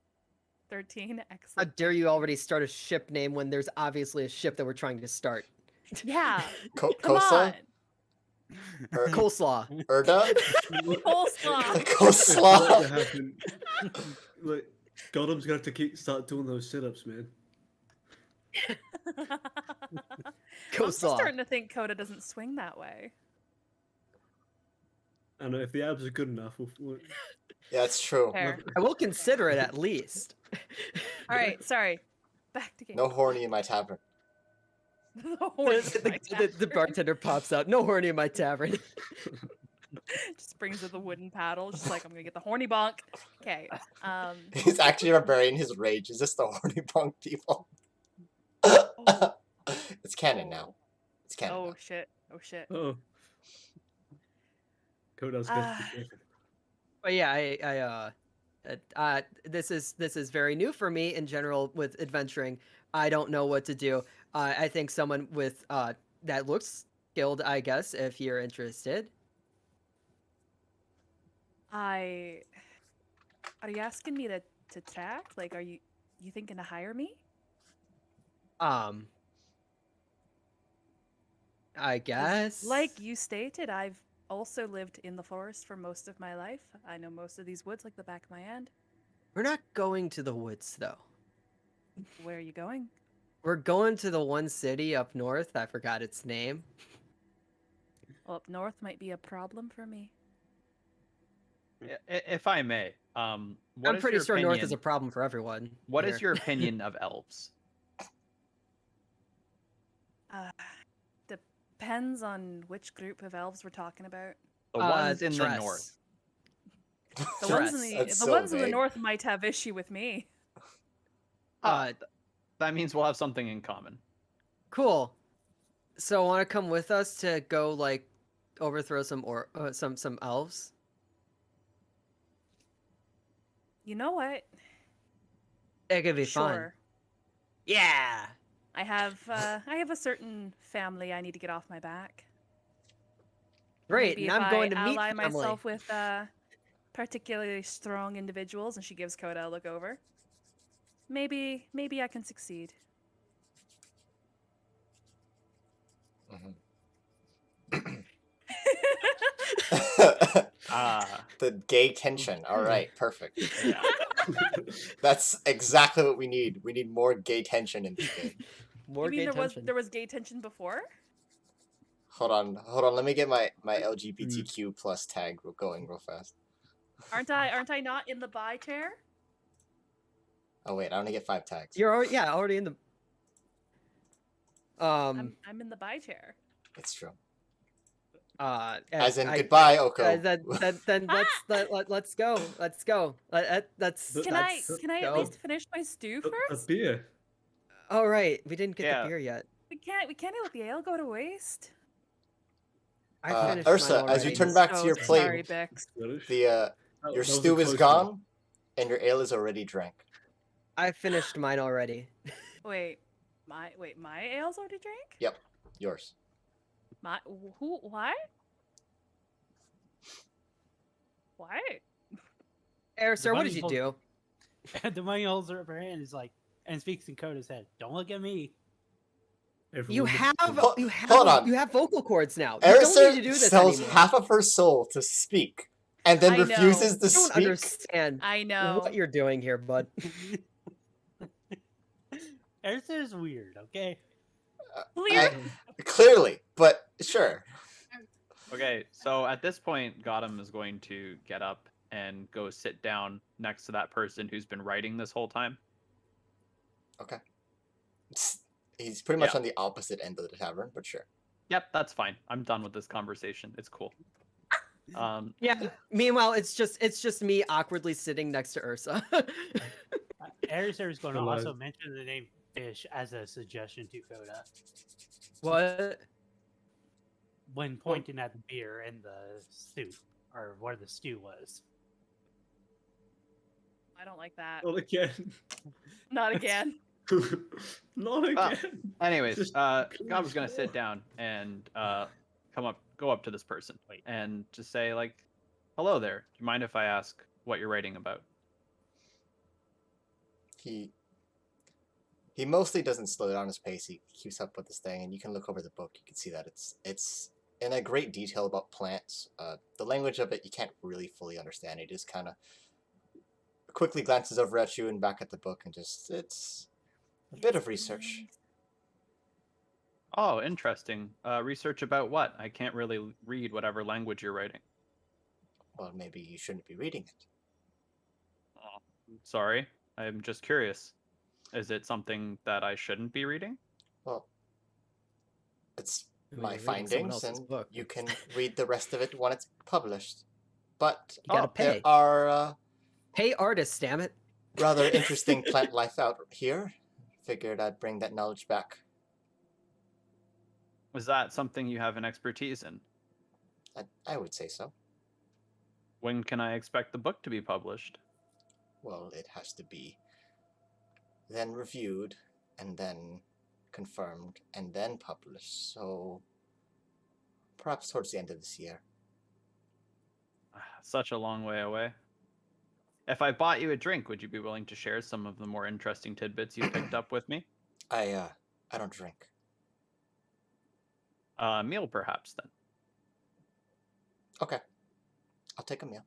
13? How Excellent. dare you already start a ship name when there's obviously a ship that we're trying to start? Yeah, Come on. Coleslaw. Urda? Coleslaw. What's Coleslaw. gonna happen? Like, Golem's gonna have to start doing those sit-ups, man. I'm just Coleslaw. starting to think Coda doesn't swing that way. I know if the abs are good enough, we'll Yeah, it's true. Fair. I will consider it at least. All right, sorry. Back to game. No horny in my tavern. The horse in my The tavern. bartender pops out. No horny in my tavern. Just brings with a wooden paddle. Just like I'm gonna get the horny bonk. Okay. He's actually burying his rage. Is this the horny punk people? It's canon now. It's canon. Oh now. shit. Oh shit. Oh. Koda's gonna be different. But yeah, This is very new for me in general with adventuring. I don't know what to do. I think someone with that looks skilled, I guess, if you're interested. Are you asking me to tack? Like, are you thinking to hire me? Um, I 'Cause guess. like you stated, I've also lived in the forest for most of my life. I know most of these woods like the back of my hand. We're not going to the woods though. Where are you going? We're going to the one city up north. I forgot its name. Well, up north might be a problem for me. If I may, what I'm is pretty your sure north is opinion? a problem for everyone. What here. is your opinion of elves? Depends on which group of elves we're talking about. The ones in the dress. north. The ones in Dress. the That's the so ones in the vague. north might have issue with me. Uh, That means we'll have something in common. Cool. So want to come with us to go like overthrow some elves? You know what? It could be fun. Sure. Yeah. I have a certain family I need to get off my back. Great. Maybe And if I'm going I to meet ally family. myself with particularly strong individuals, and she gives Coda a look over. Maybe I can succeed. The gay tension. All right, perfect. Yeah. That's exactly what we need. We need more gay tension in this game. More You mean gay there tension. was gay tension before? Hold on. Let me get my LGBTQ plus tag going real fast. Aren't I not in the bi chair? Oh wait, I only get 5 tags. You're already in the. I'm in the bi chair. It's true. And As in I- goodbye, Oko. Then let's go. Let's go. That's. But Can that's- I at go. least finish my stew A first? beer. All right, we didn't get Yeah. the beer yet. We can't let the ale go to waste. I finished Ursa, mine as you already. turn back to your plate, Sorry, Bix. the That your was a stew is close gone, and your ale is already drank. I finished mine already. Wait, my ale's already drank? Yep, yours. My who? Why? Why? Air sir, what did bunny you holds- do? The bunny holds her up her hand, is like, and speaks in Coda's head. Don't look at me. You Everyone have Hold- hold on. you have vocal cords now. You don't Erisa need to do this sells anymore. half of her soul to speak, and then I know. refuses to You don't speak. understand I know. what you're doing here, bud. Erisa is weird, okay? Clear. Clearly, but sure. Okay, so at this point, Gotham is going to get up and go sit down next to that person who's been writing this whole time. Okay. He's pretty much Yeah. on the opposite end of the tavern, but sure. Yep, that's fine. I'm done with this conversation. It's cool. Yeah. Meanwhile, it's just me awkwardly sitting next to Ursa. Erisa is going to Hello. also mention the name Fish as a suggestion to Coda What? when pointing at the beer and the stew, or where the stew was. I don't like that. Not again. Not again. Not Well, again. anyways, Just Gob's gonna sit sure. down and go up to this person and just say like, "Hello there. Do you mind if I ask what you're writing about?" He mostly doesn't slow down his pace. He keeps up with this thing, and you can look over the book. You can see that it's in a great detail about plants. The language of it you can't really fully understand. He just kind of quickly glances over at you and back at the book, and it's a bit of research. Oh, interesting. Research about what? I can't really read whatever language you're writing. Well, maybe you shouldn't be reading it. Oh, sorry. I'm just curious. Is it something that I shouldn't be reading? Well, it's I mean, my you're reading someone findings, else's and book. you can read the rest of it when it's published. But You gotta there pay. are Pay artists, damn it. rather interesting plant life out here. Figured I'd bring that knowledge back. Is that something you have an expertise in? I would say so. When can I expect the book to be published? well, it has to be then reviewed and then confirmed and then published. So perhaps towards the end of this year. Such a long way away. If I bought you a drink, would you be willing to share some of the more interesting tidbits you picked up with me? I don't drink. A meal, perhaps, then. Okay, I'll take a meal.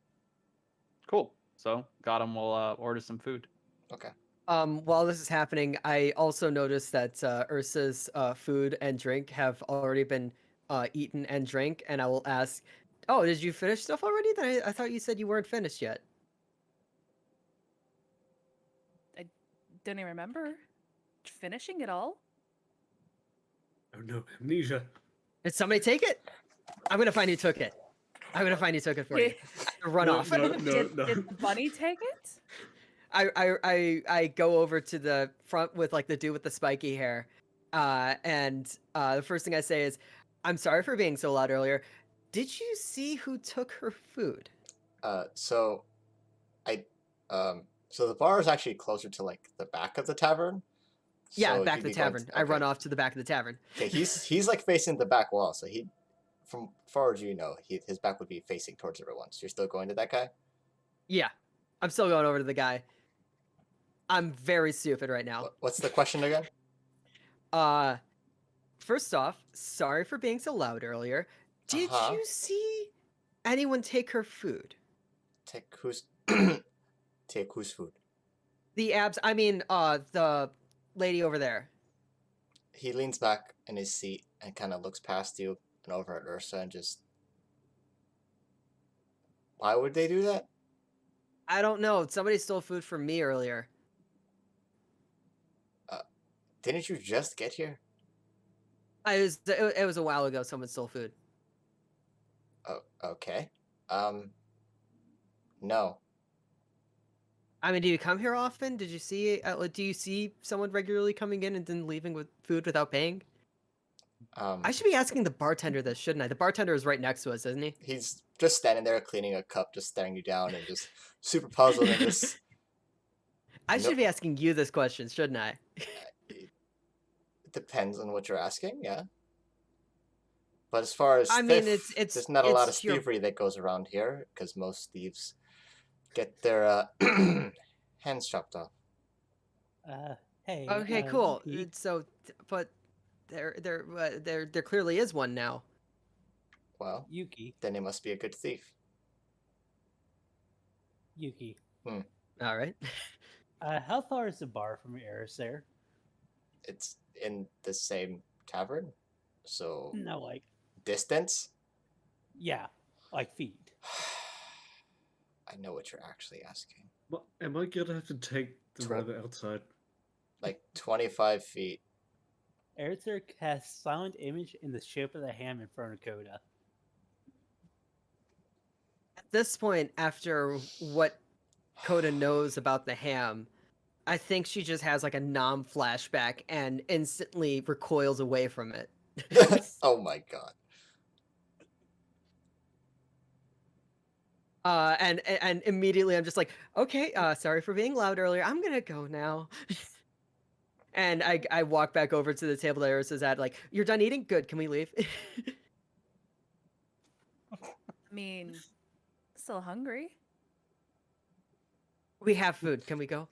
Cool. So, Gotham will order some food. Okay. While this is happening, I also noticed that Ursa's food and drink have already been eaten and drank, and I will ask, "Oh, did you finish stuff already? Then I thought you said you weren't finished yet." Don't even remember finishing it all. Oh no, amnesia. Did somebody take it? I'm gonna find who took it. I'm gonna find who took it for you. I have to run No, off. no. Did the bunny take it? I go over to the front with like the dude with the spiky hair, and the first thing I say is, "I'm sorry for being so loud earlier. Did you see who took her food?" So the bar is actually closer to like the back of the tavern. Yeah, So back you'd of the be going tavern. to- I run okay. off to the back of the tavern. Okay, he's like facing the back wall, so from far as you know, his back would be facing towards everyone. So you're still going to that guy? Yeah, I'm still going over to the guy. I'm very stupid right now. What's the question again? First off, sorry for being so loud earlier. Did Uh-huh. you see anyone take her food? Take whose take whose food? The lady over there. He leans back in his seat and kind of looks past you and over at Ursa and just. Why would they do that? I don't know. Somebody stole food from me earlier. Didn't you just get here? It was a while ago. Someone stole food. Oh, okay. No. I mean, do you come here often? Did you see? Do you see someone regularly coming in and then leaving with food without paying? I should be asking the bartender this, shouldn't I? The bartender is right next to us, isn't he? He's just standing there cleaning a cup, just staring you down and just super puzzled and just. I Nope. should be asking you this question, shouldn't I? It depends on what you're asking, yeah. But as far as I mean, theft, it's there's not a lot of it's your- thievery that goes around here because most thieves get their hands chopped off. Hey. Okay, cool. Yuki, So, but there clearly is one now. Well, Yuki. then it must be a good thief. Yuki. All right. How far is the bar from Eris there? It's in the same tavern, so No, like, distance. yeah, like feet. I know what you're actually asking. What, am I gonna have to take the Tw- rabbit outside? Like 25 feet. Eritzer casts silent image in the shape of the ham in front of Coda. At this point, after what Coda knows about the ham, I think she just has like a nom flashback and instantly recoils away from it. Oh my god. And immediately I'm just like, okay, sorry for being loud earlier. I'm gonna go now. And I walk back over to the table that Iris is at, like, you're done eating? Good, can we leave? I mean, still hungry. We have food, can we go?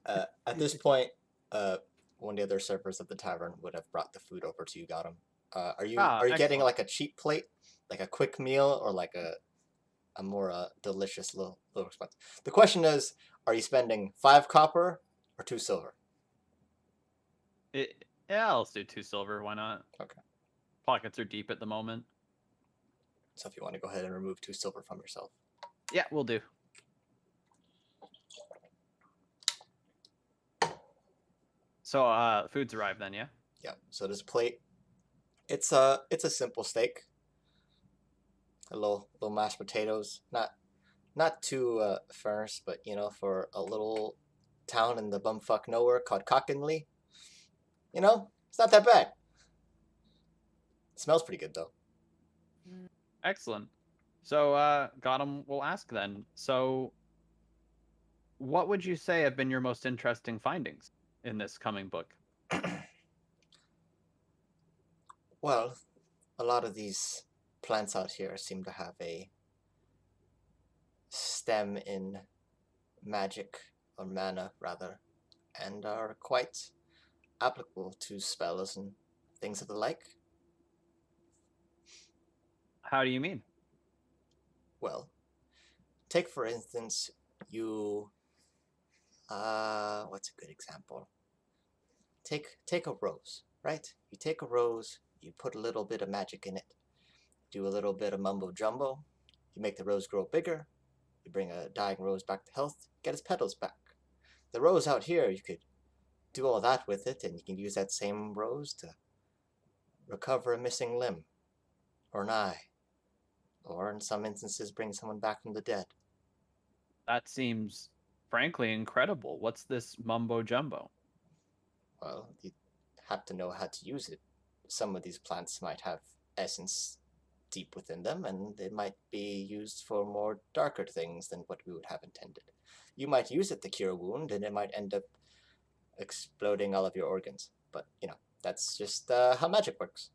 At this point, one of the other servers of the tavern would have brought the food over to you, Gotham. Are you getting excellent. like a cheap plate, like a quick meal, or like a more delicious little response? The question is, are you spending 5 copper or 2 silver? Yeah, let's do 2 silver. Why not? Okay. Pockets are deep at the moment. So if you want to go ahead and remove 2 silver from yourself. Yeah, we'll do. So, food's arrived then, yeah? Yeah. So this plate, it's a simple steak. A little mashed potatoes, not too furnace, but you know, for a little town in the bumfuck nowhere called Cockinley, you know, it's not that bad. It smells pretty good though. Excellent. So, Gotham will ask then. So, what would you say have been your most interesting findings in this coming book? Well, a lot of these plants out here seem to have a stem in magic, or mana rather, and are quite applicable to spells and things of the like. How do you mean? Well, take for instance, you what's a good example? Take a rose, right? You take a rose, you put a little bit of magic in it, do a little bit of mumbo jumbo, you make the rose grow bigger, you bring a dying rose back to health, get its petals back. The rose out here, you could do all that with it, and you can use that same rose to recover a missing limb, or an eye, or in some instances bring someone back from the dead. That seems, frankly, incredible. What's this mumbo jumbo? Well, you have to know how to use it. Some of these plants might have essence deep within them, and they might be used for more darker things than what we would have intended. You might use it to cure a wound, and it might end up exploding all of your organs. But, that's just how magic works.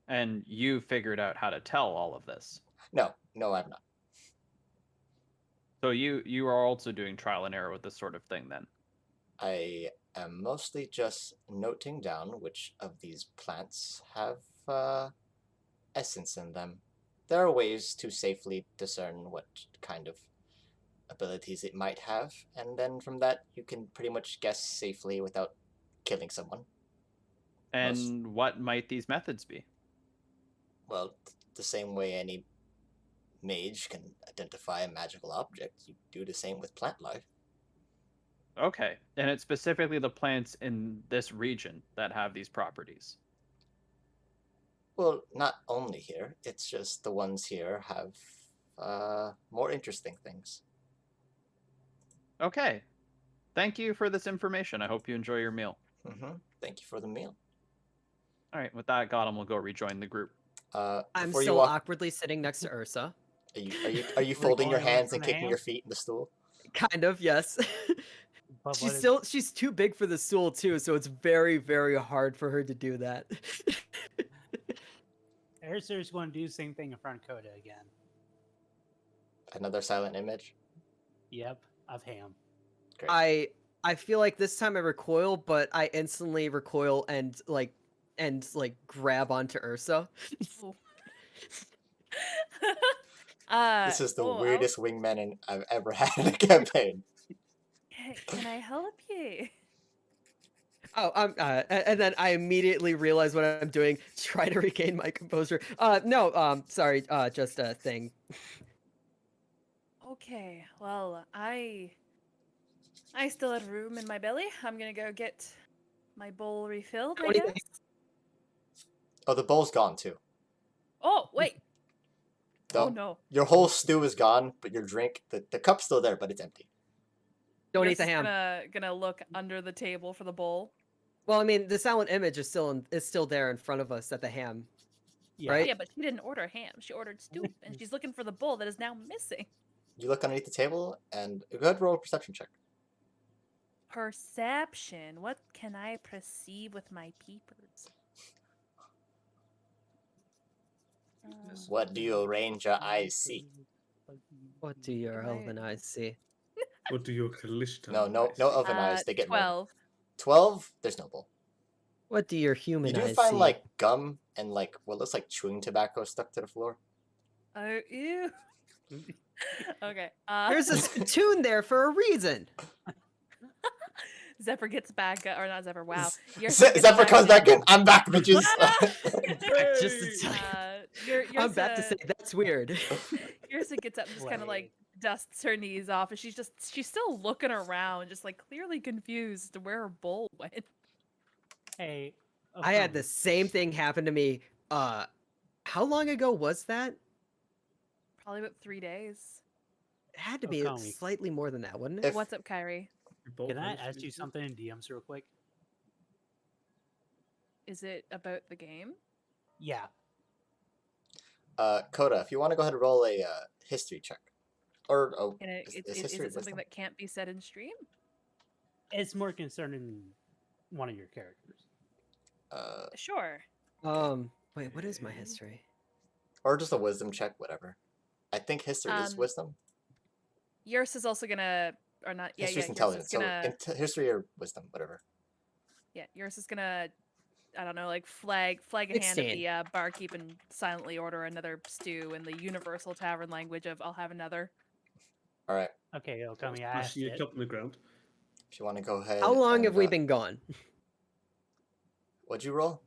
And you figured out how to tell all of this. No, I'm not. So you are also doing trial and error with this sort of thing then? I am mostly just noting down which of these plants have essence in them. There are ways to safely discern what kind of abilities it might have, and then from that you can pretty much guess safely without killing someone. And what might these methods be? Well, the same way any mage can identify a magical object, you do the same with plant life. Okay, and it's specifically the plants in this region that have these properties. Well, not only here, it's just the ones here have more interesting things. Okay, thank you for this information. I hope you enjoy your meal. Thank you for the meal. All right, with that, Gotham will go rejoin the group. I'm Before you still walk, awkwardly sitting next to Ursa. are you folding your going away hands from and the kicking ham? your feet in the stool? Kind of, yes. But She's too big for the stool too, so it's very, very hard for her to do that. Airser's going to do the same thing in front of Coda again. Another silent image. Yep, of ham. Great. I feel like this time I recoil, but I instantly recoil and grab onto Ursa. Ooh. This is the oh, weirdest wingman I've ever had in a campaign. Can I help you? Oh, and then I immediately realize what I'm doing. Try to regain my composure. No, sorry, just a thing. Okay, well, I still have room in my belly. I'm gonna go get my bowl refilled, I What do you guess. think? Oh, the bowl's gone too. Oh, wait. Oh, Don't- no. Your whole stew is gone, but your drink, the cup's still there, but it's empty. Don't You're eat the just ham. Gonna look under the table for the bowl. Well, I mean, the silent image is still there in front of us at the ham. Yeah. Right? Yeah, but she didn't order ham. She ordered stew, and she's looking for the bowl that is now missing. You look underneath the table, and go ahead and roll a perception check. Perception. What can I perceive with my peepers? What do your ranger eyes see? What do your Right. elven eyes see? What do your Kalishta No eyes oven eyes. They get more. 12. 12? There's no bowl. What do your human You do eyes find see? like gum and like what looks like chewing tobacco stuck to the floor. Oh, ew. Okay. There's a spittoon there for a reason. Zephyr gets back, or not Zephyr. Wow. Zephyr comes back in. I'm back, bitches. Just in time. I'm about to say that's weird. Yersa gets up and just kind of like dusts her knees off, and she's still looking around, just like clearly confused to where her bowl went. Hey, I had the same thing happen to me. How long ago was that? Probably about 3 days. It had to be Okami. slightly more than that, wouldn't it? If- What's up, Kyrie? Can I ask you something in DMs real quick? Is it about the game? Yeah. Coda, if you want to go ahead and roll a history check Or oh, Can it, is is history it something wisdom? that can't be said in stream? It's more concerning one of your characters. Sure. Wait, what is my history? Or just a wisdom check, whatever. I think history is Um, wisdom. Yours is also gonna, or not? Yeah, History's yeah. Yours intelligence. is gonna, History or wisdom, whatever. yeah. Yours is gonna. I don't know, like flag a hand at 16. the barkeep and silently order another stew in the universal tavern language of "I'll have another." All right. Okay, Okami, I asked Smashing a it. cup on the ground. If you want to go ahead. How long and, have we been gone? What'd you roll?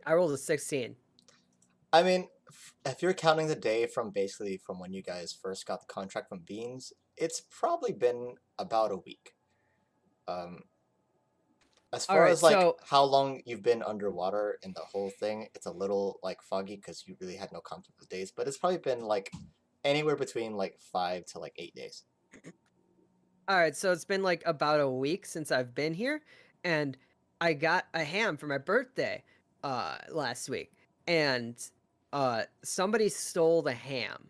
I rolled a 16. I mean, if you're counting the day from basically from when you guys first got the contract from Beans, it's probably been about a week. As far Alright, as like so- how long you've been underwater in the whole thing, it's a little like foggy because you really had no concept of days. But it's probably been like anywhere between like 5 to like 8 days. Alright, so it's been like about a week since I've been here, and I got a ham for my birthday last week, and somebody stole the ham.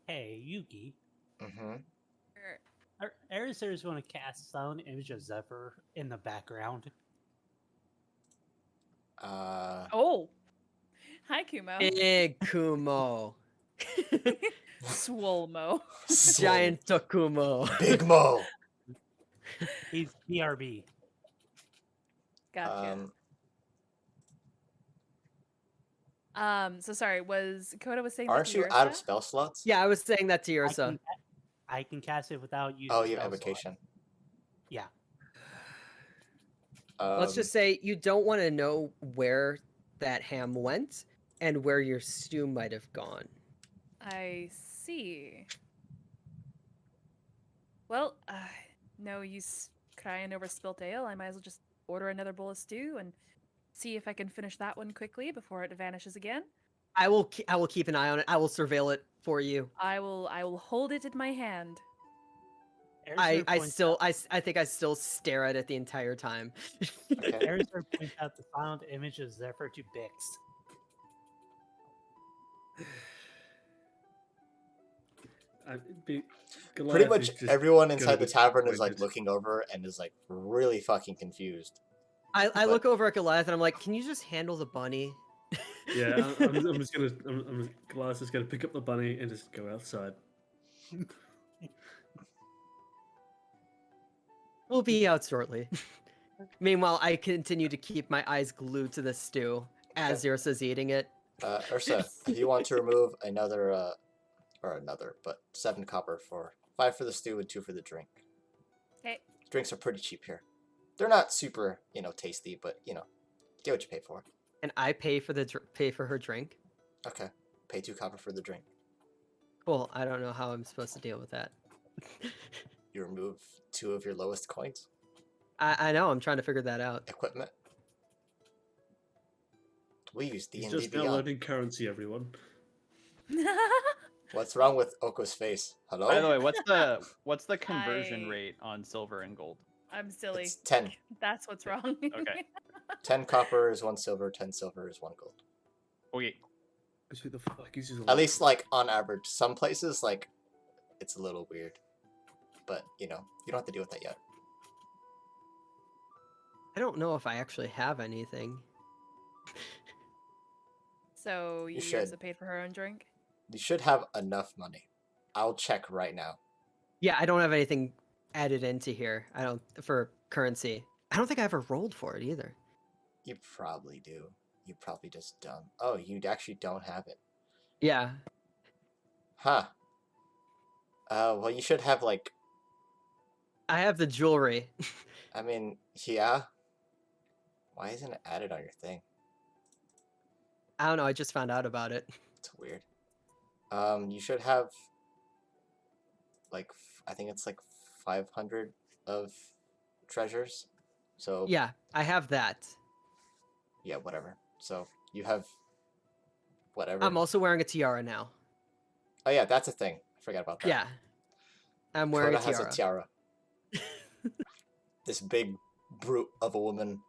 Hey, Yuki. Mm-hmm. Erisers want to cast silent image of Zephyr in the background. Oh, hi Kumo. Big Kumo. Swolmo. Giant Tokumo. Big Mo. He's BRB. Gotcha. So sorry, was Koda was saying that Aren't to you Ursa? out of spell slots? Yeah, I was saying that to Ursa. I can cast it without using. Oh, you have spell slot. evocation. Yeah. Let's just say you don't want to know where that ham went and where your stew might have gone. I see. Well, no use crying over spilt ale. I might as well just order another bowl of stew and see if I can finish that one quickly before it vanishes again. I will keep an eye on it. I will surveil it for you. I will hold it in my hand. I think I still stare at it the entire time. Okay. Erisor points out the silent image of Zephyr to Bix. Pretty much everyone inside the be tavern is like disappointed. looking over and is like really fucking confused. I look over at Goliath and I'm like, can you just handle the bunny? Yeah, I'm just gonna. Goliath is gonna pick up the bunny and just go outside. We'll be out shortly. Meanwhile, I continue to keep my eyes glued to the stew as Ursa's eating it. Ursa, if you want to remove another, but 7 copper for 5 for the stew and 2 for the drink. Okay. Drinks are pretty cheap here. They're not super, tasty, but get what you pay for. And I pay for her drink. Okay, pay 2 copper for the drink. Cool. I don't know how I'm supposed to deal with that. You remove 2 of your lowest coins. I know. I'm trying to figure that out. Equipment. We use He's DnD just now Beyond. learning currency, everyone. What's wrong with Oko's face? Hello? By the way, what's the conversion rate on silver and gold? I'm silly. It's 10. That's what's wrong. Okay. 10 copper is 1 silver, 10 silver is 1 gold. Okay. Who the fuck is this? At least, like, on average. Some places, like, it's a little weird. But, you don't have to deal with that yet. I don't know if I actually have anything. So you should. also paid for her own drink? You should have enough money. I'll check right now. Yeah, I don't have anything added into here. I don't for currency. I don't think I ever rolled for it either. You probably do. You probably just don't. Oh, you actually don't have it. Yeah. Huh. Well, you should have, like... I have the jewelry. I mean, yeah. Why isn't it added on your thing? I don't know. I just found out about it. It's weird. You should have, like, I think it's like 500 of treasures. So Yeah, I have that. yeah, whatever. So you have whatever. I'm also wearing a tiara now. Oh yeah, that's a thing. I forgot about that. Yeah. I'm wearing Coda a tiara. has a tiara. This big brute of a woman,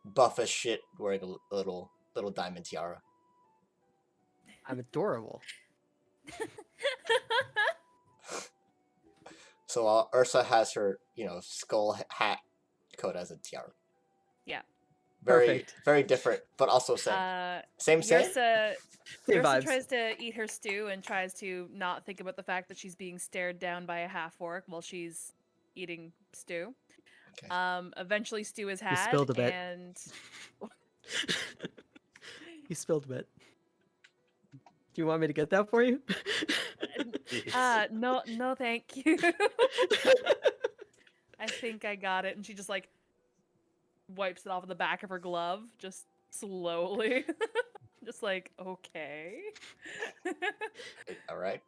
buff as shit, wearing a little diamond tiara. I'm adorable. So Ursa has her, skull hat coat as a tiara. Yeah. Very, Perfect. very different, but also same. Same. Yrsa, Same Yrsa vibes. tries to eat her stew and tries to not think about the fact that she's being stared down by a half-orc while she's eating stew. Okay. Eventually stew is You had, spilled a bit. and You spilled a bit. Do you want me to get that for you? no, thank you. I think I got it, and she just like wipes it off of the back of her glove, just slowly, just like okay. All right.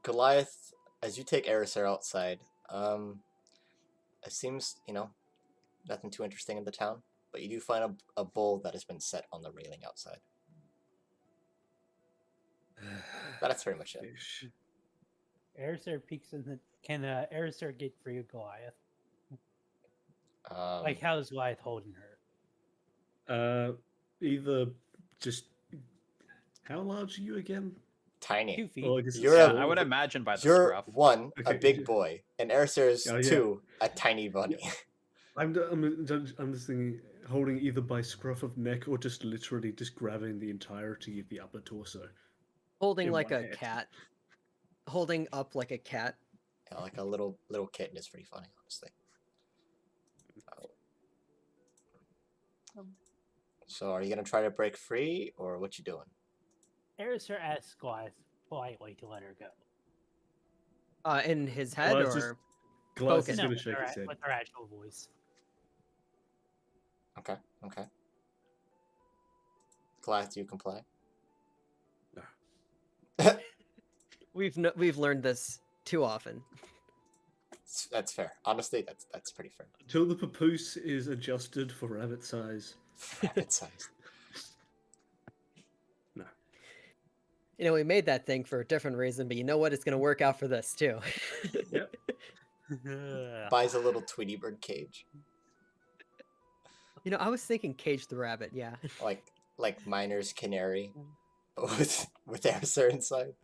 Goliath, as you take Erisar outside, it seems nothing too interesting in the town, but you do find a bull that has been set on the railing outside. That's pretty much it. Fish. Erisar peeks in the. Can Erisar get free of Goliath? Um, Like, how is Goliath holding her? Either just how large are you again? tiny. 2 feet. Well, I guess it's You're Yeah, a- I would imagine by the You're scruff. one, a Okay. big boy, and Erisar is Oh, yeah. two, a tiny bunny. I'm just thinking holding either by scruff of neck or just literally just grabbing the entirety of the upper torso. Holding In like one a hand. cat. Holding up like a cat. Like a little kitten is pretty funny, honestly. So are you gonna try to break free, or what you doing? Erisar asks Goliath politely to let her go. In his head Well, it's just- or Goliath spoken? is No, going to with shake her, his head. with her actual voice. Okay. Goliath, do you comply? We've learned this too often. That's fair. Honestly, that's pretty fair. Until the papoose is adjusted for rabbit size. Rabbit sized. No. We made that thing for a different reason, but you know what? It's gonna work out for this too. Yep. Buys a little Tweety Bird cage, I was thinking Cage the Rabbit. Yeah. like Miner's Canary, but with Erisar inside.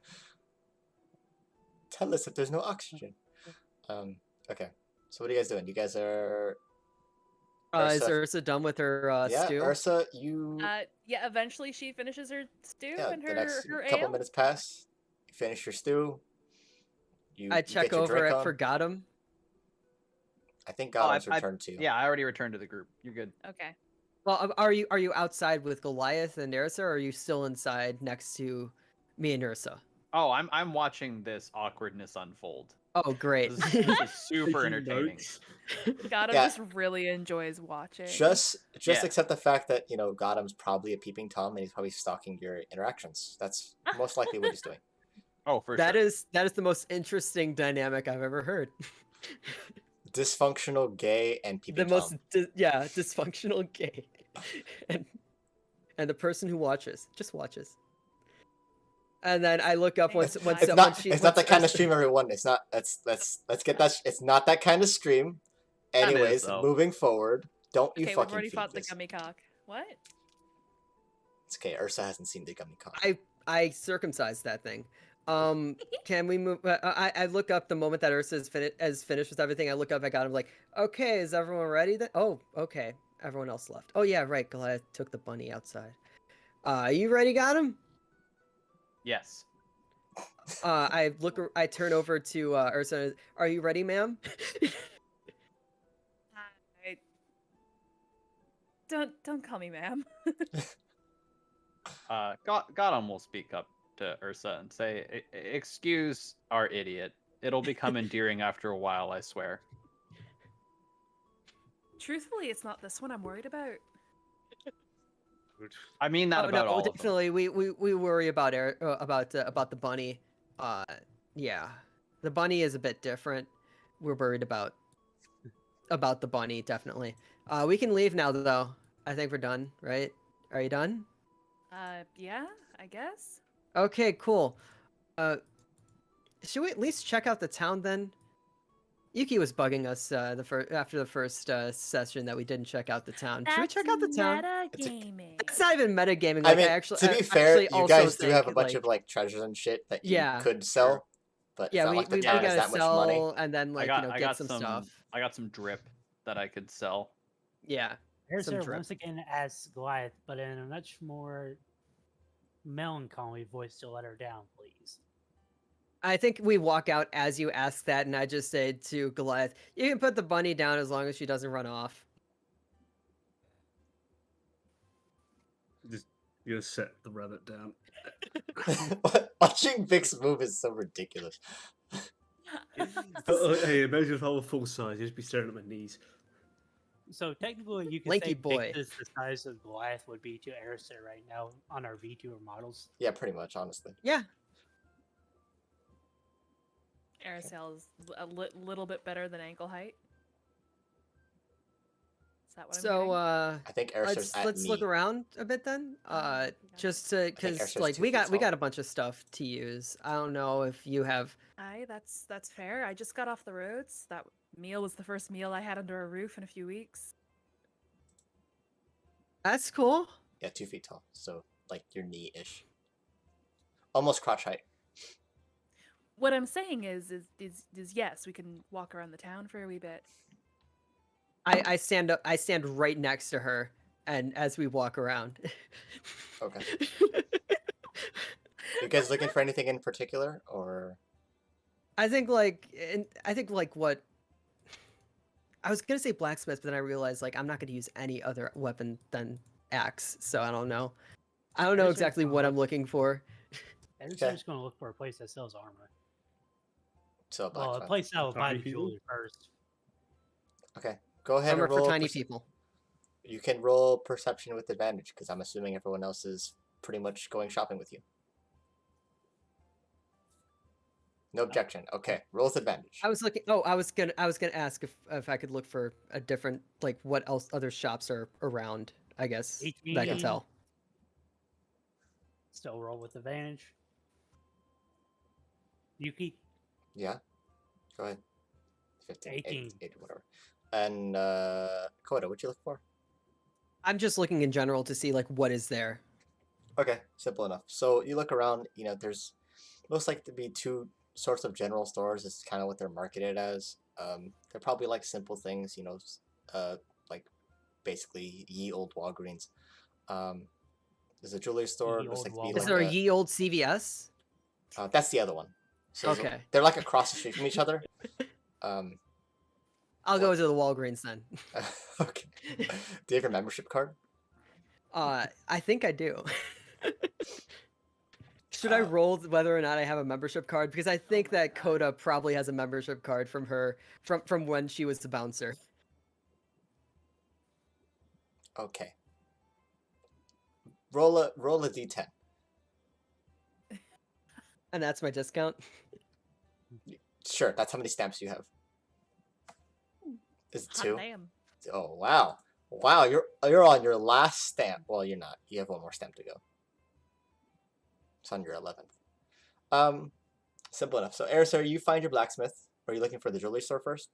Tell us if there's no oxygen. Okay. So what are you guys doing? You guys are Is Ursa- Ursa done with her yeah, stew? Ursa, you Yeah, eventually she finishes her stew yeah, and the her next her couple ale. minutes pass. You finish your stew. I You check get your over drink at on. Forgot him. I think Oh, Gothams returned too. Yeah, I already returned to the group. You're good. Okay. Well, are you outside with Goliath and Ursa, or are you still inside next to me and Ursa? Oh, I'm watching this awkwardness unfold. Oh, great. This is super Taking entertaining. notes. Gotham Yeah. just really enjoys watching. Just Yeah. accept the fact that Gotham's probably a peeping tom and he's probably stalking your interactions. That's most likely what he's doing. Oh, for That sure. is the most interesting dynamic I've ever heard. Dysfunctional, gay, and peeping The most tom. dysfunctional gay, and the person who just watches. And then I look up once It's once It's once not. she It's not once that kind of Ursa- stream, everyone. It's not. Let's get that. It's not that kind of stream. That is, Anyways, though. moving forward. Don't you Okay, we've fucking already feed fought this. the gummy cock. What? It's okay. Ursa hasn't seen the gummy cock. I circumcised that thing. Can we move? I look up the moment that Ursa is finished with everything. I look up. I got him like, okay, is everyone ready? Then oh, okay, everyone else left. Oh yeah, right. Goliath took the bunny outside. Are you ready? Got him? Yes. I turn over to Ursa. Are you ready, ma'am? I... Don't call me ma'am. Gotham will speak up to Ursa and say, "Excuse our idiot. It'll become endearing after a while, I swear." Truthfully, it's not this one I'm worried about. I mean that Oh, about no, all of them. definitely. We worry about about the bunny. Yeah, the bunny is a bit different. We're worried about the bunny, definitely. We can leave now, though. I think we're done, right? Are you done? Yeah, I guess. Okay, cool. Should we at least check out the town then? Yuki was bugging us after the first session that we didn't check out the town. Should we check out the town? Metagaming. It's not even metagaming. I Like, mean, I actually, to be I fair, actually you also guys do have a think, bunch like, of like treasures and shit that you Yeah, could sell. But is Yeah, that we like the we, town we has gotta that much money? sell and then like I get got some stuff. I got some drip that I could sell. Yeah, some Airser drip. once again asks Goliath, but in a much more melancholy voice to let her down, please. I think we walk out as you ask that, and I just say to Goliath, "You can put the bunny down as long as she doesn't run off." Just you gotta set the rabbit down. Watching Vic's move is so ridiculous. Hey, imagine if I were full size, you'd just be staring at my knees. So technically, you could Lanky say boy. Vix is the size of Goliath would be to Airser right now on our VTuber models. Yeah, pretty much, honestly. Yeah, Airsail is little bit better than ankle height. Is that what I'm so hearing? I think Airser's at let's knee. look around a bit then. Yeah. Just to because Airser's like 2 we feet got tall. a bunch of stuff to use. I don't know if you have. Aye, that's fair. I just got off the roads. That meal was the first meal I had under a roof in a few weeks. That's cool. Yeah, 2 feet tall. So like your knee-ish. Almost crotch height. What I'm saying is yes, we can walk around the town for a wee bit. I stand up. I stand right next to her, and as we walk around. Okay. You guys looking for anything in particular, or I think what I was gonna say blacksmith, but then I realized like I'm not gonna use any other weapon than axe, so I don't know. I don't know Airser's exactly gonna what look- I'm looking for. Airser's going to look for a place that sells armor. so Well, a blacksmith? place that will buy Tiny the people? jewelry first. Okay, go ahead Armor and roll. for tiny people. You can roll perception with advantage because I'm assuming everyone else is pretty much going shopping with you. No objection. Okay, roll with advantage. I was looking. Oh, I was gonna ask if I could look for a different like what else other shops are around. I guess that I can 18. tell. Still roll with advantage. Yuki, Yeah, go ahead. 15, 18. 8, whatever. And Koda, what you look for? I'm just looking in general to see like what is there. Okay, simple enough. So you look around, there's most likely to be 2 sorts of general stores. It's kind of what they're marketed as. They're probably like simple things, like basically ye old Walgreens. There's a jewelry store. Ye Looks olde like to be Is like there a a, ye old CVS? that's the other one. So Okay. they're like across the street from each other. I'll go to the Walgreens then. Okay. Do you have your membership card? I think I do. Should I roll whether or not I have a membership card? Because I think that Coda probably has a membership card from her from when she was the bouncer. Okay. Roll a d10. And that's my discount. Sure, that's how many stamps you have. Is it Hot 2? damn. Oh wow. Wow, you're on your last stamp. Well, you're not. You have one more stamp to go. It's on your 11th. Simple enough. So, Erisar, you find your blacksmith. Or are you looking for the jewelry store first?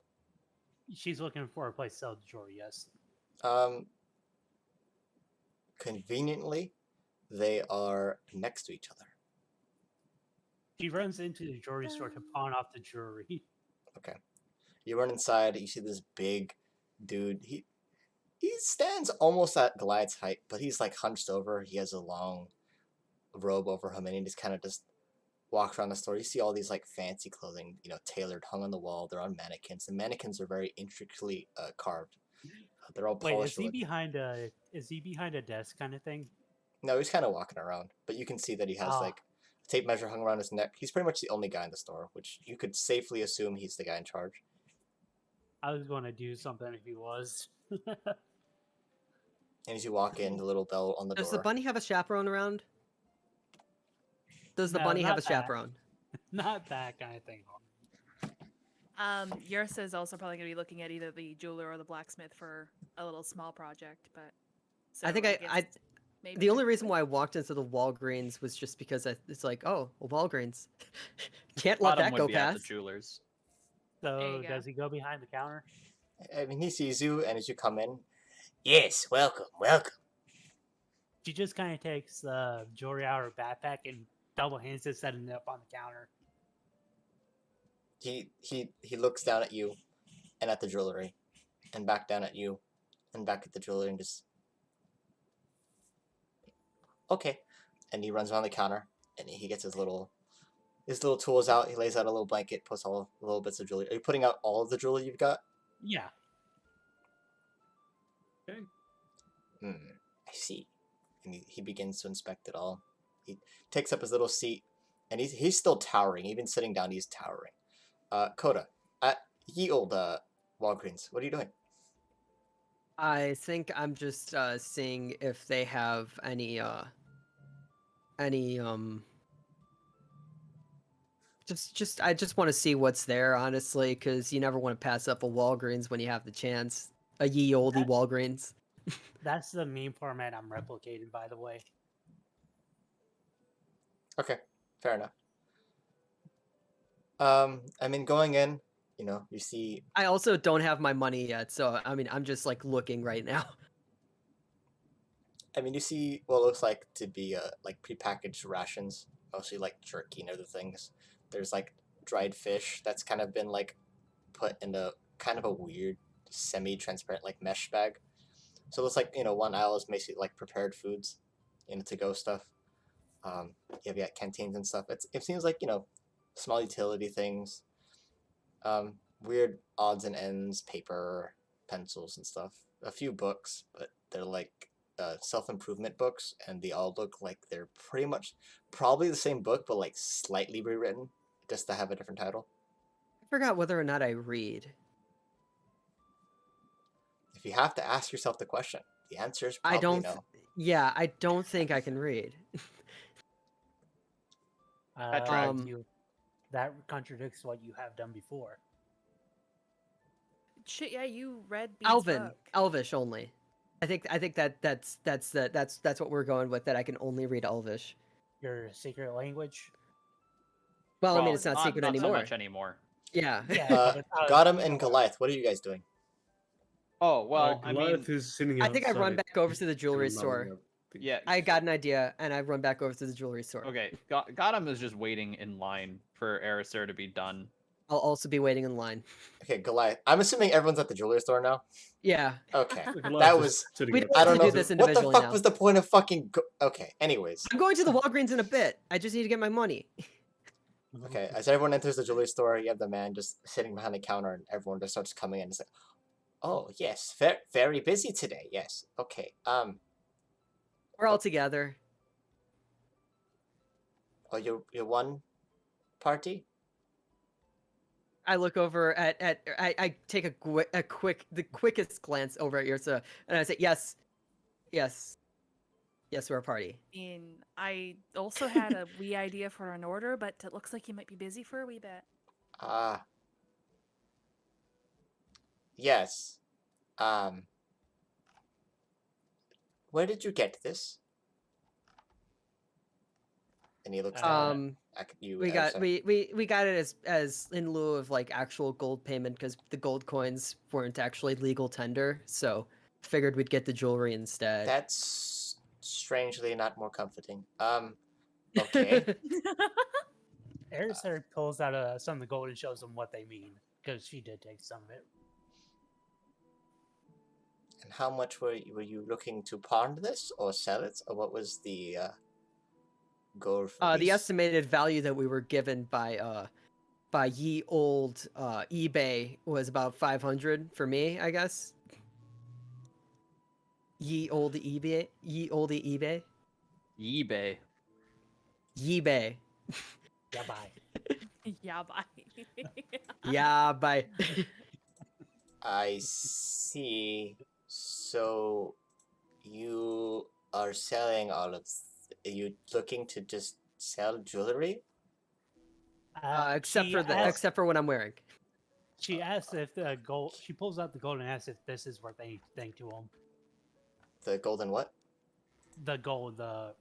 she's looking for a place to sell jewelry, yes. Conveniently, they are next to each other. She runs into the jewelry store to pawn off the jewelry. Okay. You run inside. You see this big dude. He stands almost at Goliath's height, but he's like hunched over. He has a long robe over him, and he just walks around the store. You see all these like fancy clothing, tailored, hung on the wall. They're on mannequins. The mannequins are very intricately carved. They're all Wait, polished. is he behind a desk kind of thing? No, he's kind of walking around, but you can see that he has like a tape measure hung around his neck. He's pretty much the only guy in the store, which you could safely assume he's the guy in charge. I was going to do something if he was. And as you walk in, the little bell on the Does door. the bunny have a chaperone around? Does the No, bunny have a not that. chaperone? Not that kind of thing. Yursa is also probably going to be looking at either the jeweler or the blacksmith for a little small project, but I think guess maybe the only technically- reason why I walked into the Walgreens was just because it's like, oh, well, Walgreens. Can't let Bottom that would go be at the past. jewelers. There So you go. does he go behind the counter? I mean, he sees you, and as you come in, yes, welcome. She just kind of takes the jewelry out of her backpack and double hands it, setting it up on the counter. he looks down at you and at the jewelry, and back down at you, and back at the jewelry, and just okay. And he runs around the counter, and he gets his little tools out. He lays out a little blanket, puts all the little bits of jewelry. Are you putting out all of the jewelry you've got? Yeah. I see. And he begins to inspect it all. He takes up his little seat, and he's still towering. Even sitting down, he's towering. Coda, at ye old Walgreens, what are you doing? I think I'm just seeing if they have any I just want to see what's there, honestly, because you never want to pass up a Walgreens when you have the chance. A ye olde Walgreens. That's the meme format I'm replicating, by the way. Okay, fair enough. I mean, going in, you see. I also don't have my money yet, so I mean, I'm just like looking right now. I mean, you see what looks like to be like prepackaged rations, mostly like jerky and other things. There's like dried fish that's kind of been like put in a kind of a weird semi-transparent like mesh bag. So it looks like one aisle is basically like prepared foods, to go stuff. You got canteens and stuff. It seems like small utility things, weird odds and ends, paper, pencils and stuff. A few books, but they're like self-improvement books, and they all look like they're pretty much probably the same book, but like slightly rewritten, just to have a different title. I forgot whether or not I read. If you have to ask yourself the question, the answer is probably I don't. no. Yeah, I don't think I can read. That tracks. That contradicts what you have done before. Shit, yeah, you read Bean's Elven, book. Elvish only. I think that's what we're going with. That I can only read Elvish. Your secret language. Well, I mean, Well, it's not secret not anymore. so much anymore. Yeah. Yeah. Gotham and Goliath, what are you guys doing? Oh well, I mean, Goliath is sitting I think I run outside, back over to the kind jewelry of store. mulling up things. yeah. I got an idea, and I run back over to the jewelry store. Okay, Gotham is just waiting in line for Araser to be done. I'll also be waiting in line. Okay, Goliath. I'm assuming everyone's at the jewelry store now. Yeah. Okay, So Goliath that is was. sitting We don't I have don't to know. do this What the individually fuck now. was the point of fucking? Okay. Anyways, I'm going to the Walgreens in a bit. I just need to get my money. okay. As everyone enters the jewelry store, you have the man just sitting behind the counter, and everyone just starts coming in. It's like, oh yes, very busy today. Yes. Okay. We're all together. Oh, your one party. I look over I take the quickest glance over at Yursa, and I say, yes, we're a party. I also had a wee idea for an order, but it looks like you might be busy for a wee bit. Yes. Where did you get this? And he looks down at you. We got Araser. we got it as in lieu of like actual gold payment because the gold coins weren't actually legal tender, so figured we'd get the jewelry instead. That's strangely not more comforting. Okay. Araser pulls out some of the gold and shows them what they mean, because she did take some of it. And how much were you looking to pawn this or sell it, or what was the goal for The these? estimated value that we were given by ye old eBay was about 500 for me, I guess. Ye olde eBay. eBay. eBay. Yeah, bye. Yeah, bye. Yeah, bye. I see. So you are selling all of. Are you looking to just sell jewelry? Except for what I'm wearing. She asks if the gold. She pulls out the gold and asks if this is worth anything to them. The golden what? The gold, the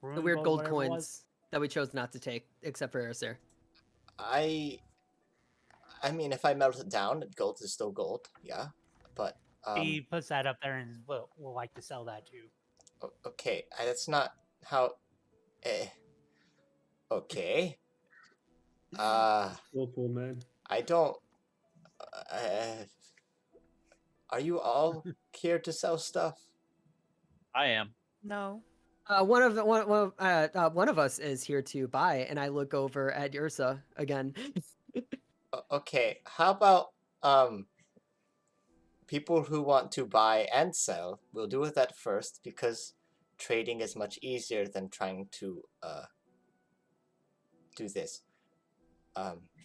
Weird gold whatever it was. coins that we chose not to take, except for Araser. I mean, if I melt it down, gold is still gold. Yeah, but He puts that up there and will like to sell that too. okay, that's not how. Okay. Poor man. I don't. Uh, are you all here to sell stuff? I am. No. One of us is here to buy, and I look over at Ursa again. Okay, how about people who want to buy and sell? We'll do that first because trading is much easier than trying to do this.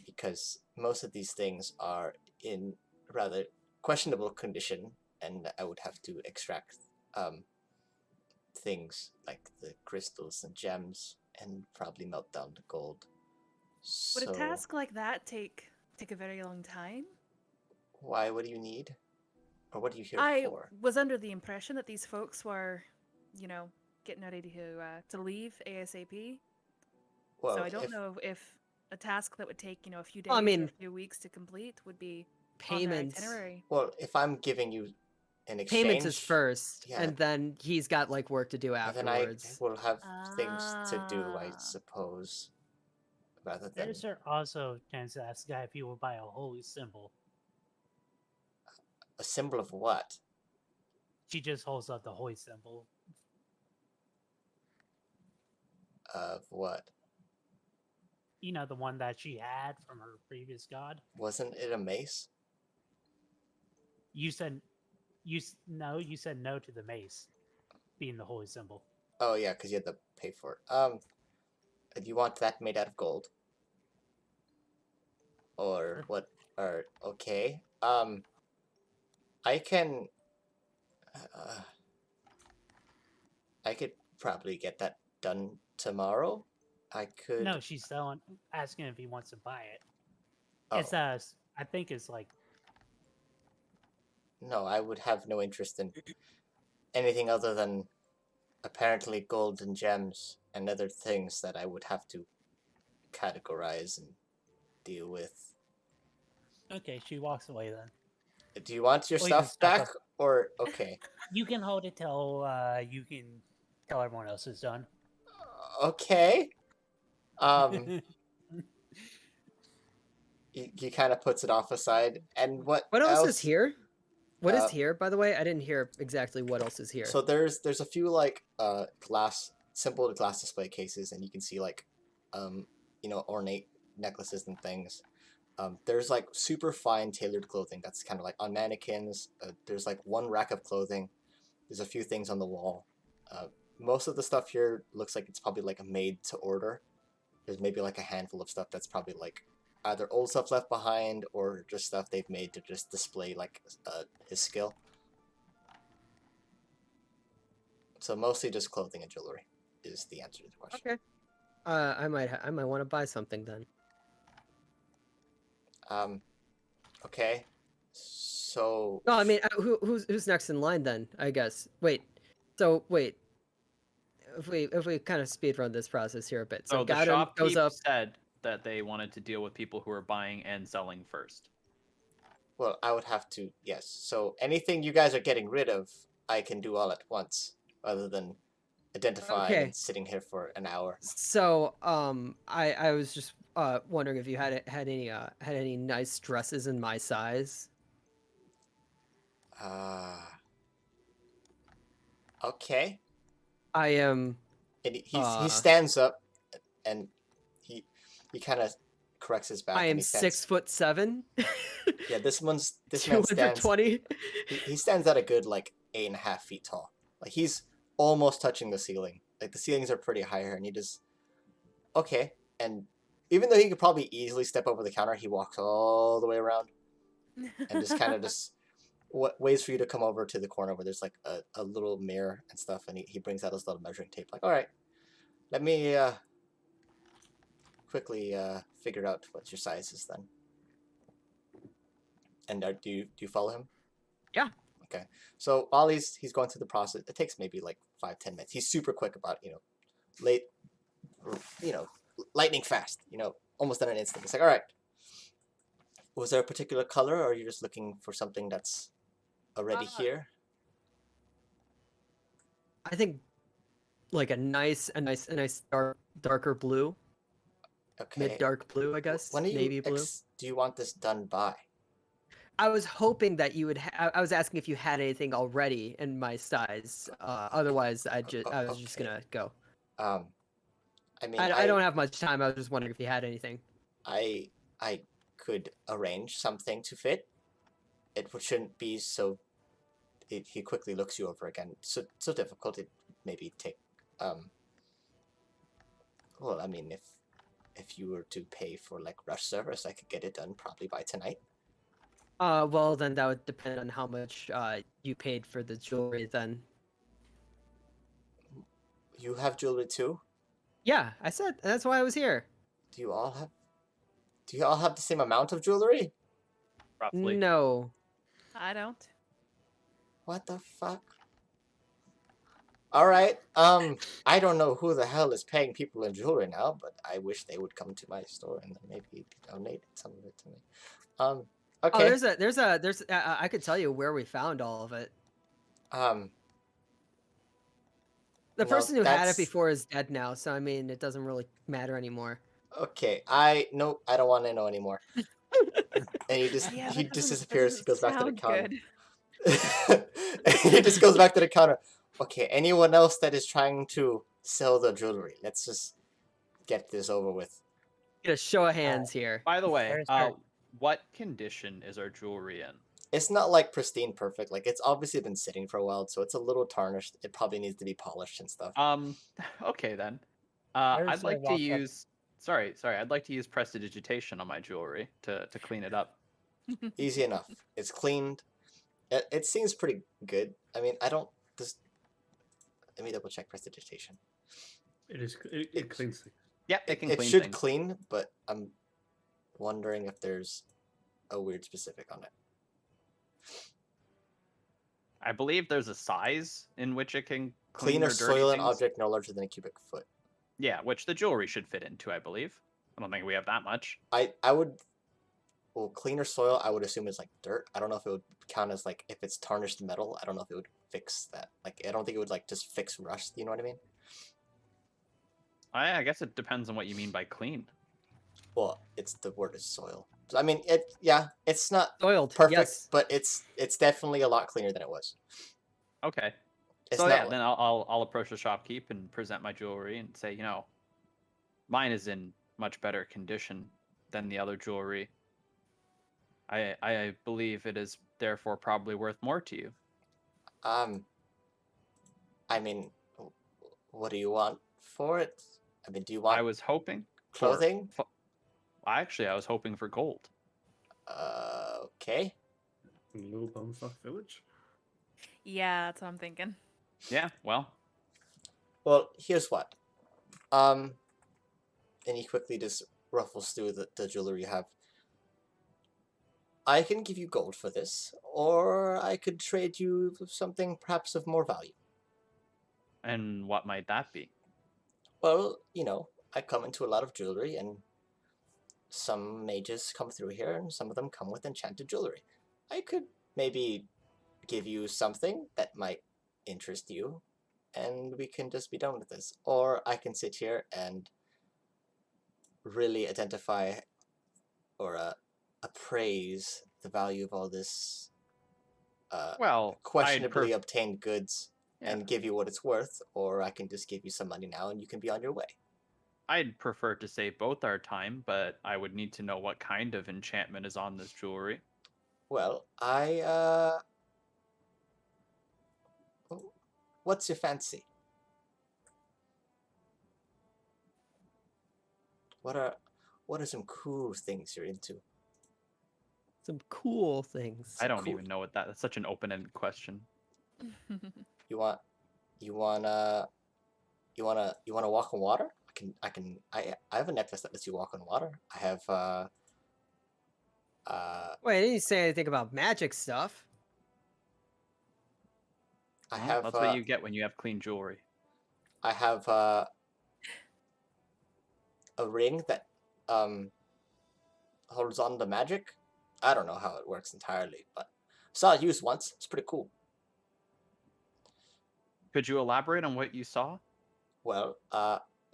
Because most of these things are in rather questionable condition, and I would have to extract things like the crystals and gems and probably melt down the gold. Would a So task like that take a very long time? why? What do you need? Or what are you here I for? was under the impression that these folks were, getting ready to leave ASAP. Well, So I don't if know if a task that would take, a few days Well, I or a mean, few weeks to complete would be on their payments itinerary. well, if I'm giving you an payments is exchange, first, yeah, and then he's got like work to do and then I afterwards. will have things to do, I Ah. suppose, rather than There's also a chance to ask the guy if he will buy a holy symbol. a symbol of what? She just holds up the holy symbol. Of what? You know, the one that she had from her previous god. Wasn't it a mace? You said you said no to the mace being the holy symbol. Oh yeah, because you had to pay for it. Do you want that made out of gold? Or Sure. what? Or okay. I can. Uh, I could probably get that done tomorrow. I could. No, she's asking if he wants to buy it. Oh, It's I think it's like no, I would have no interest in anything other than apparently gold and gems and other things that I would have to categorize and deal with. okay. She walks away then. Do you want your Or you can stuff step back? up. Or okay. You can hold it till you can tell everyone else is done. Okay. He kind of puts it off aside. And what What else is here? What is Uh, here, by the way? I didn't hear exactly what else is here. So there's a few like simple glass display cases, and you can see like ornate necklaces and things. There's like super fine tailored clothing that's kind of like on mannequins. There's like one rack of clothing. There's a few things on the wall. Most of the stuff here looks like it's probably like a made to order. There's maybe like a handful of stuff that's probably like either old stuff left behind or just stuff they've made to just display like his skill. So mostly just clothing and jewelry is the answer to the question. Okay. I might want to buy something then. Okay. So. No, I mean, who's next in line then? I guess. Wait. So wait. If we kind of speed run this process here a bit. So So the Gaudon goes shopkeep up. said that they wanted to deal with people who are buying and selling first. Well, I would have to, yes. So anything you guys are getting rid of, I can do all at once, rather than identifying Okay. and sitting here for an hour. So I was just wondering if you had any nice dresses in my size. Okay. I am. And he stands up, and he kind of corrects his back. I and am he stands, 6'7". Yeah, this man stands. 220. He stands at a good like 8.5 feet tall. Like he's almost touching the ceiling. Like the ceilings are pretty high here, and he just okay. And even though he could probably easily step over the counter, he walks all the way around and just kind of just waits for you to come over to the corner where there's like a little mirror and stuff, and he brings out his little measuring tape. Like, all right, let me quickly figure out what your size is then. And do you follow him? Yeah. Okay. So while he's going through the process, it takes maybe like 5-10 minutes. He's super quick about lightning fast. Almost in an instant. It's like, all right. Was there a particular color, or are you just looking for something that's already here? I think like a nice darker blue. Okay. Mid dark blue, I guess. When are you Navy blue. do you want this done by? I was hoping that you would. I was asking if you had anything already in my size. Otherwise, I was just Okay. gonna go. Um, I mean, I don't have much time. I was just wondering if you had anything. I could arrange something to fit. It shouldn't be so. He quickly looks you over again. So difficult. It maybe take. Well, I mean, if you were to pay for like rush service, I could get it done probably by tonight. Well, then that would depend on how much you paid for the jewelry. Then. You have jewelry too. Yeah, I said that's why I was here. Do you all have? Do you all have the same amount of jewelry? Roughly. No. I don't. What the fuck? All right. I don't know who the hell is paying people in jewelry now, but I wish they would come to my store and then maybe donate some of it to me. Oh, Okay. there's I could tell you where we found all of it. The Well, person who had that's- it before is dead now, so I mean, it doesn't really matter anymore. Okay. No, I don't want to know anymore. And he just Yeah, he that just doesn't- disappears. He doesn't goes back to the sound counter. good. He just goes back to the counter. Okay. Anyone else that is trying to sell the jewelry? Let's just get this over with. Get a show of hands here. By the way, There's her- what condition is our jewelry in? It's not like pristine perfect. Like it's obviously been sitting for a while, so it's a little tarnished. It probably needs to be polished and stuff. Okay then. There's I'd a like to walk up- use. Sorry. I'd like to use prestidigitation on my jewelry to clean it up. Easy enough. It's cleaned. It seems pretty good. I mean, I don't just. Let me double check prestidigitation. It cleans things. Yeah, it can It clean should things. clean, but I'm wondering if there's a weird specific on it. I believe there's a size in which it can Clean clean or dirty soil an things. object no larger than a cubic foot. Yeah, which the jewelry should fit into, I believe. I don't think we have that much. I would. Well, clean or soil, I would assume is like dirt. I don't know if it would count as like if it's tarnished metal. I don't know if it would fix that. Like I don't think it would like just fix rust. You know what I mean? I guess it depends on what you mean by clean. Well, it's the word is soil. I mean, it's not Soiled. perfect, Yes. but it's definitely a lot cleaner than it was. Okay. It's So not yeah, like- then I'll approach the shopkeep and present my jewelry and say, mine is in much better condition than the other jewelry. I believe it is therefore probably worth more to you. I mean, what do you want for it? I mean, do you want I was hoping for clothing? Actually, I was hoping for gold. Okay. Little bumfuck village. Yeah, that's what I'm thinking. Yeah, well, Well, here's what. And he quickly just ruffles through the jewelry you have. I can give you gold for this, or I could trade you something perhaps of more value. and what might that be? Well, I come into a lot of jewelry, and some mages come through here, and some of them come with enchanted jewelry. I could maybe give you something that might interest you, and we can just be done with this. Or I can sit here and really identify or appraise the value of all this Well, questionably obtained goods Yeah. and give you what it's worth, or I can just give you some money now and you can be on your way. I'd prefer to save both our time, but I would need to know what kind of enchantment is on this jewelry. Well, what's your fancy? What are some cool things you're into? Some cool things. I don't Cool. even know what that's such an open-ended question. You wanna walk on water? I have a necklace that lets you walk on water. I have Wait, I didn't say anything about magic stuff. I Well, have that's what you get when you have clean jewelry. I have a ring that holds on to magic. I don't know how it works entirely, but saw it used once. It's pretty cool. Could you elaborate on what you saw? Well,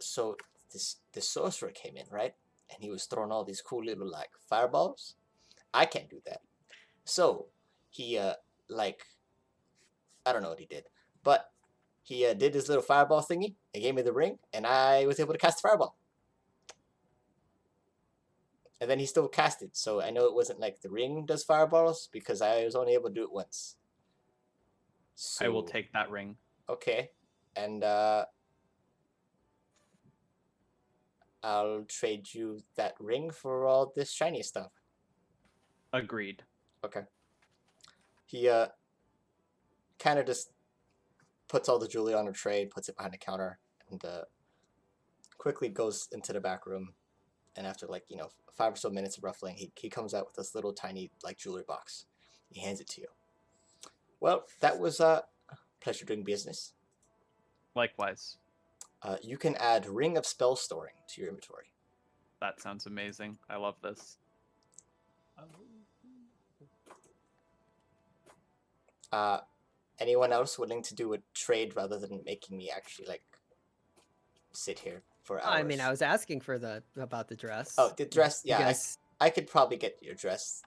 so this sorcerer came in, right? and he was throwing all these cool little like fireballs. I can't do that. So he like I don't know what he did, but he did his little fireball thingy and gave me the ring, and I was able to cast the fireball. And then he still cast it, so I know it wasn't like the ring does fireballs because I was only able to do it once. So, I will take that ring. Okay, and I'll trade you that ring for all this shiny stuff. Agreed. Okay. He kind of just puts all the jewelry on a tray, puts it behind the counter, and quickly goes into the back room. And after 5 or so minutes of ruffling, he comes out with this little tiny jewelry box. He hands it to you. Well, that was a pleasure doing business. Likewise. You can add Ring of Spell Storing to your inventory. That sounds amazing. I love this. Anyone else willing to do a trade rather than making me actually sit here for hours? I mean, I was asking for about the dress. Oh, the dress. Yeah, Because I could probably get your dress.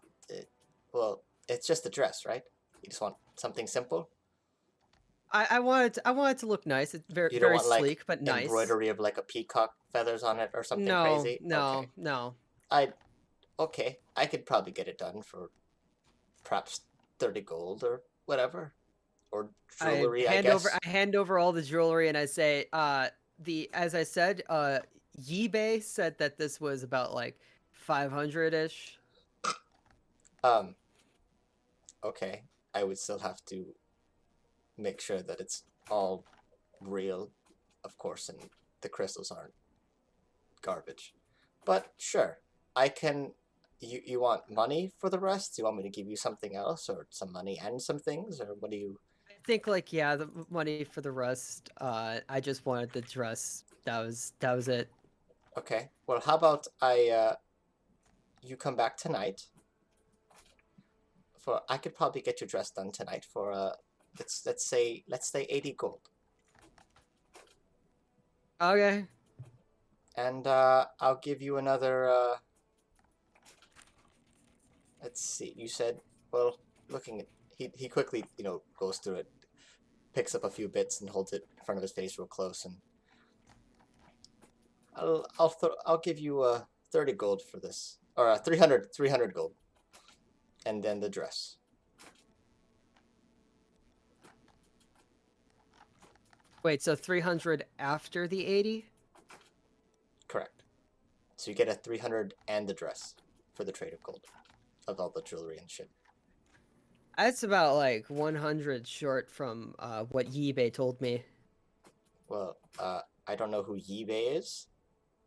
Well, it's just a dress, right? You just want something simple. I wanted it to look nice. It's You don't very want sleek but nice. embroidery of a peacock feathers on it or something No, crazy. no, Okay. no. Okay, I could probably get it done for perhaps 30 gold or whatever, or jewelry. I guess. I hand over all the jewelry and I say, as I said, eBay said that this was about 500-ish. Okay, I would still have to make sure that it's all real, of course, and the crystals aren't garbage. But sure, I can. You want money for the rest? Do you want me to give you something else, or some money and some things, or what do you? I think the money for the rest. I just wanted the dress. That was it. Okay. Well, how about you come back tonight. I could probably get your dress done tonight for let's say 80 gold. Okay. And I'll give you another. Let's see. You said, well, looking at he quickly goes through it, picks up a few bits and holds it in front of his face real close, and I'll give you 30 gold for this, or 300 gold, and then the dress. Wait, so 300 after the 80? Correct. So you get a 300 and the dress for the trade of gold, of all the jewelry and shit. That's about 100 short from what eBay told me. Well, I don't know who eBay is,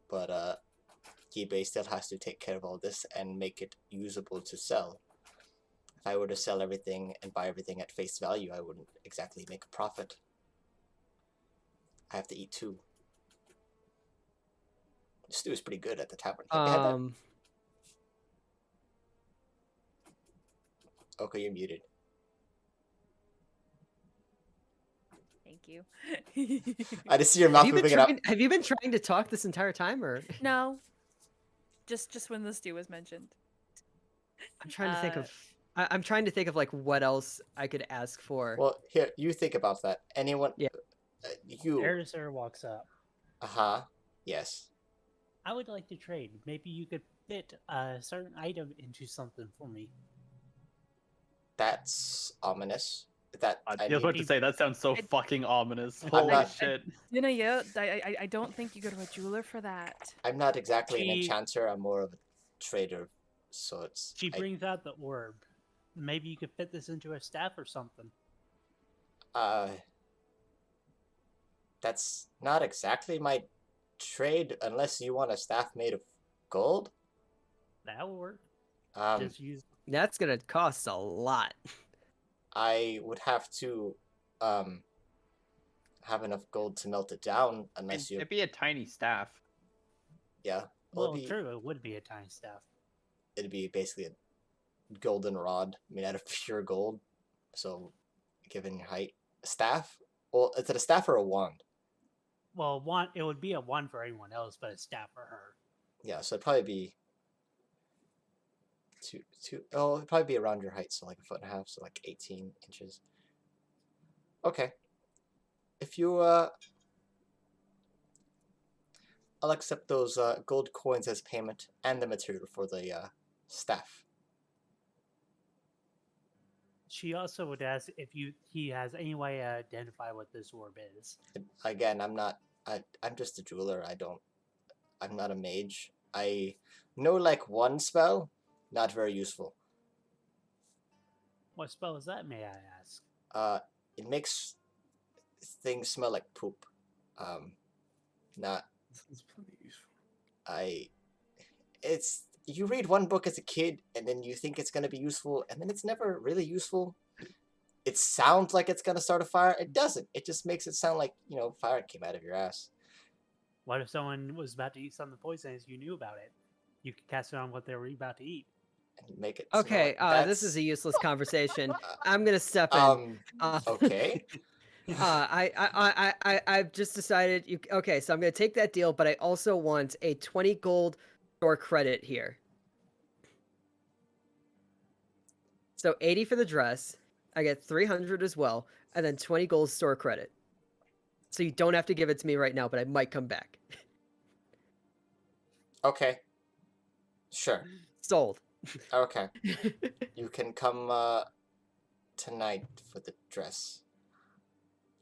but eBay still has to take care of all this and make it usable to sell. If I were to sell everything and buy everything at face value, I wouldn't exactly make a profit. I have to eat too. The stew is pretty good at the tavern. Have you had that? Okay, you're muted. Thank you. I just see your mouth moving it up. Have you been trying to talk this entire time, or? No. Just when the stew was mentioned. I'm trying to think of. I'm trying to think of what else I could ask for. Well, here, you think about that. Anyone? Yeah. You. Arizar walks up. Yes. I would like to trade. Maybe you could fit a certain item into something for me. That's ominous. I was about to say, that sounds so fucking ominous. I'm Holy not- shit. I don't think you go to a jeweler for that. I'm not exactly an She- enchanter. I'm more of a trader. So it's. She brings out the orb. Maybe you could fit this into a staff or something. That's not exactly my trade unless you want a staff made of gold. That will work. Um, Just use. That's gonna cost a lot. I would have to have enough gold to melt it down unless you. It'd be a tiny staff. Yeah. Well, true, it would be a tiny staff. It'd be basically a golden rod made out of pure gold. So, given your height, staff. Well, is it a staff or a wand? Well, it would be a wand for anyone else, but a staff for her. Yeah, so it'd probably be it'd probably be around your height, so like 1.5 feet, so like 18 inches. Okay. If you I'll accept those gold coins as payment and the material for the staff. She also would ask if he has any way to identify what this orb is. Again, I'm just a jeweler. I'm not a mage. I know like one spell, not very useful. What spell is that, may I ask? It makes things smell like poop. Not Sounds plenty useful. it's you read one book as a kid and then you think it's gonna be useful and then it's never really useful. It sounds like it's gonna start a fire. It doesn't. It just makes it sound like, fire came out of your ass. What if someone was about to eat something poisonous, you knew about it? You could cast it on what they were about to eat. And make it smell Okay, like this is that's a useless conversation. I'm gonna step in. okay. I've just decided. Okay, so I'm gonna take that deal, but I also want a 20 gold store credit here. So 80 for the dress. I get 300 as well, and then 20 gold store credit. So you don't have to give it to me right now, but I might come back. Okay. Sure. Sold. Okay. You can come tonight for the dress,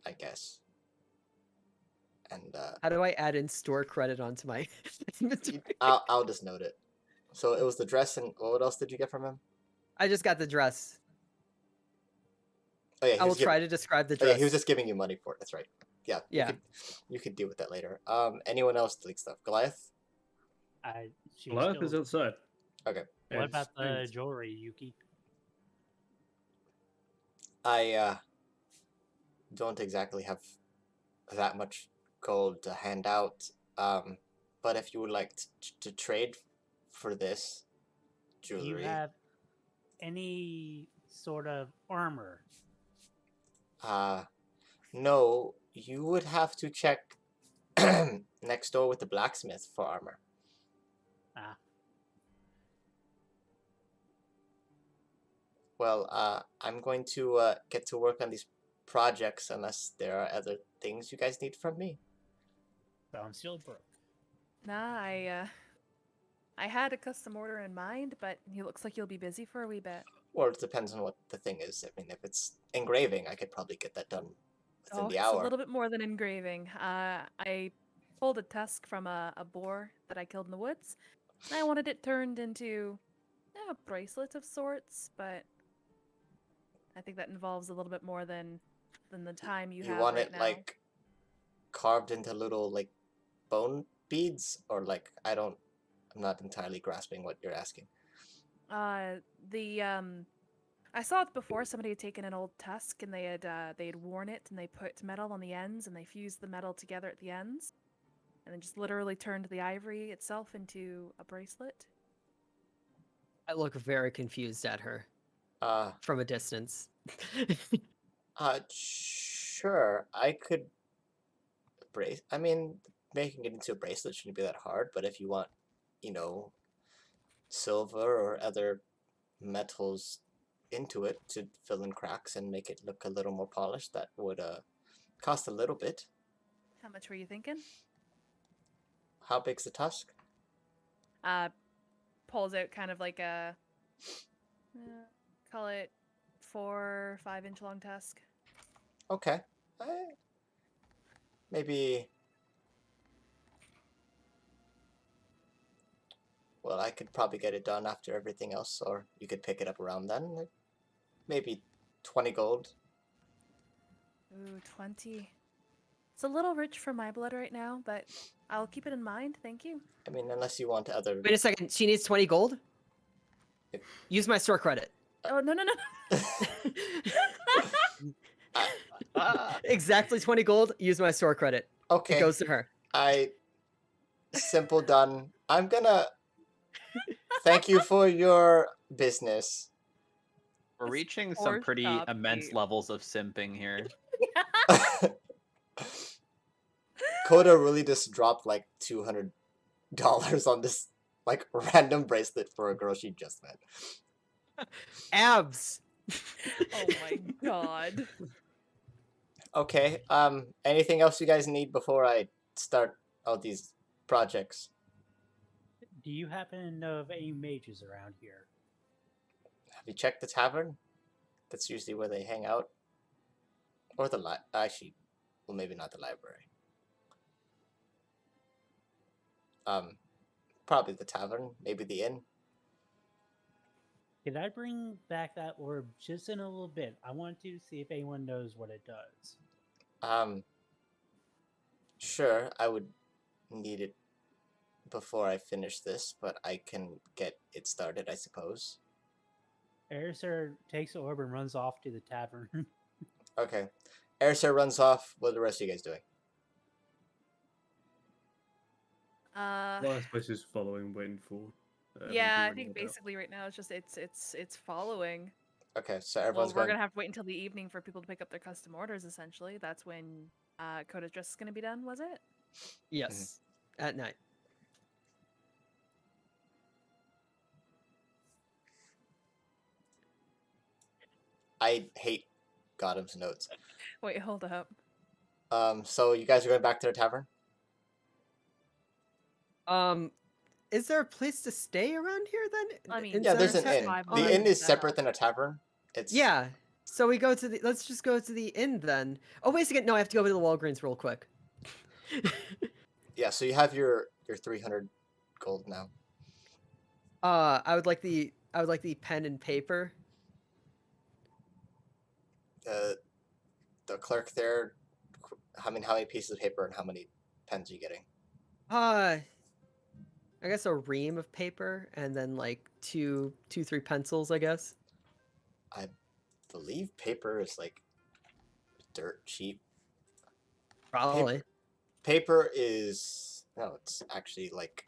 I guess. And How do I add in store credit onto my inventory? I'll just note it. So it was the dress, and what else did you get from him? I just got the dress. Oh yeah, I will try to describe the Oh yeah, dress. he was just giving you money for it. That's right. Yeah. Yeah. You could deal with that later. Anyone else doing stuff? Goliath? She Goliath still... is outside. Okay. What It's about the fine. jewelry, Yuki? I don't exactly have that much gold to hand out. But if you would like to trade for this Do you jewelry, have any sort of armor? no, you would have to check next door with the blacksmith for armor. Ah, Well, I'm going to get to work on these projects unless there are other things you guys need from me. so I'm still broke. Nah, I had a custom order in mind, but it looks like you'll be busy for a wee bit. Or it depends on what the thing is. I mean, if it's engraving, I could probably get that done within Oh, the it's hour. a little bit more than engraving. I pulled a tusk from a boar that I killed in the woods, and I wanted it turned into a bracelet of sorts, but I think that involves a little bit more than the time you have want right it now. like carved into little like bone beads, or like I'm not entirely grasping what you're asking. I saw it before. Somebody had taken an old tusk and they had worn it and they put metal on the ends and they fused the metal together at the ends, and then just literally turned the ivory itself into a bracelet. I look very confused at her from a distance. Sure, I could I mean, making it into a bracelet shouldn't be that hard, but if you want, silver or other metals into it to fill in cracks and make it look a little more polished, that would cost a little bit. How much were you thinking? How big's the tusk? Pulls out kind of like a call it 4 or 5 inch long tusk. Okay. Maybe. Well, I could probably get it done after everything else, or you could pick it up around then. Like, maybe 20 gold. Ooh, 20. It's a little rich for my blood right now, but I'll keep it in mind. Thank you. I mean, unless you want other. Wait a second. She needs 20 gold? Use my store credit. Oh, no. Exactly 20 gold. Use my store credit. Okay. It goes to her. Simple done. I'm gonna thank you for your business. We're This reaching poor some pretty immense shopkeep. levels of simping here. Coda really just dropped like 200 dollars on this like random bracelet for a girl she just met. Abs. Oh my god. Okay. Anything else you guys need before I start all these projects? Do you happen to know of any mages around here? Have you checked the tavern? That's usually where they hang out. Or the actually, well, maybe not the library. Probably the tavern, maybe the inn. Can I bring back that orb just in a little bit? I want to see if anyone knows what it does. Sure, I would need it before I finish this, but I can get it started, I suppose. Erisir takes the orb and runs off to the tavern. Okay. Erisir runs off. What are the rest of you guys doing? Well, I suppose just following, waiting for. Yeah, I everyone to think head out. basically right now it's just it's following. Okay, so Well, everyone's we're going. gonna have to wait until the evening for people to pick up their custom orders. Essentially, that's when Coda's dress is gonna be done. Was it? Yes. At night. I hate Gotham's notes. Wait, hold up. So you guys are going back to the tavern? Is there a place to stay around here then? I mean, In Yeah, there's an Somerset? inn. five The minutes inn is to separate hell. than a tavern. It's Yeah. So we go to the. Let's just go to the inn then. Oh wait a second. No, I have to go to the Walgreens real quick. Yeah. So you have your 300 gold now. I would like the pen and paper. The clerk there. How many pieces of paper and how many pens are you getting? I guess a ream of paper and then like three pencils. I guess. I believe paper is like dirt cheap. Probably. Paper is no, it's actually like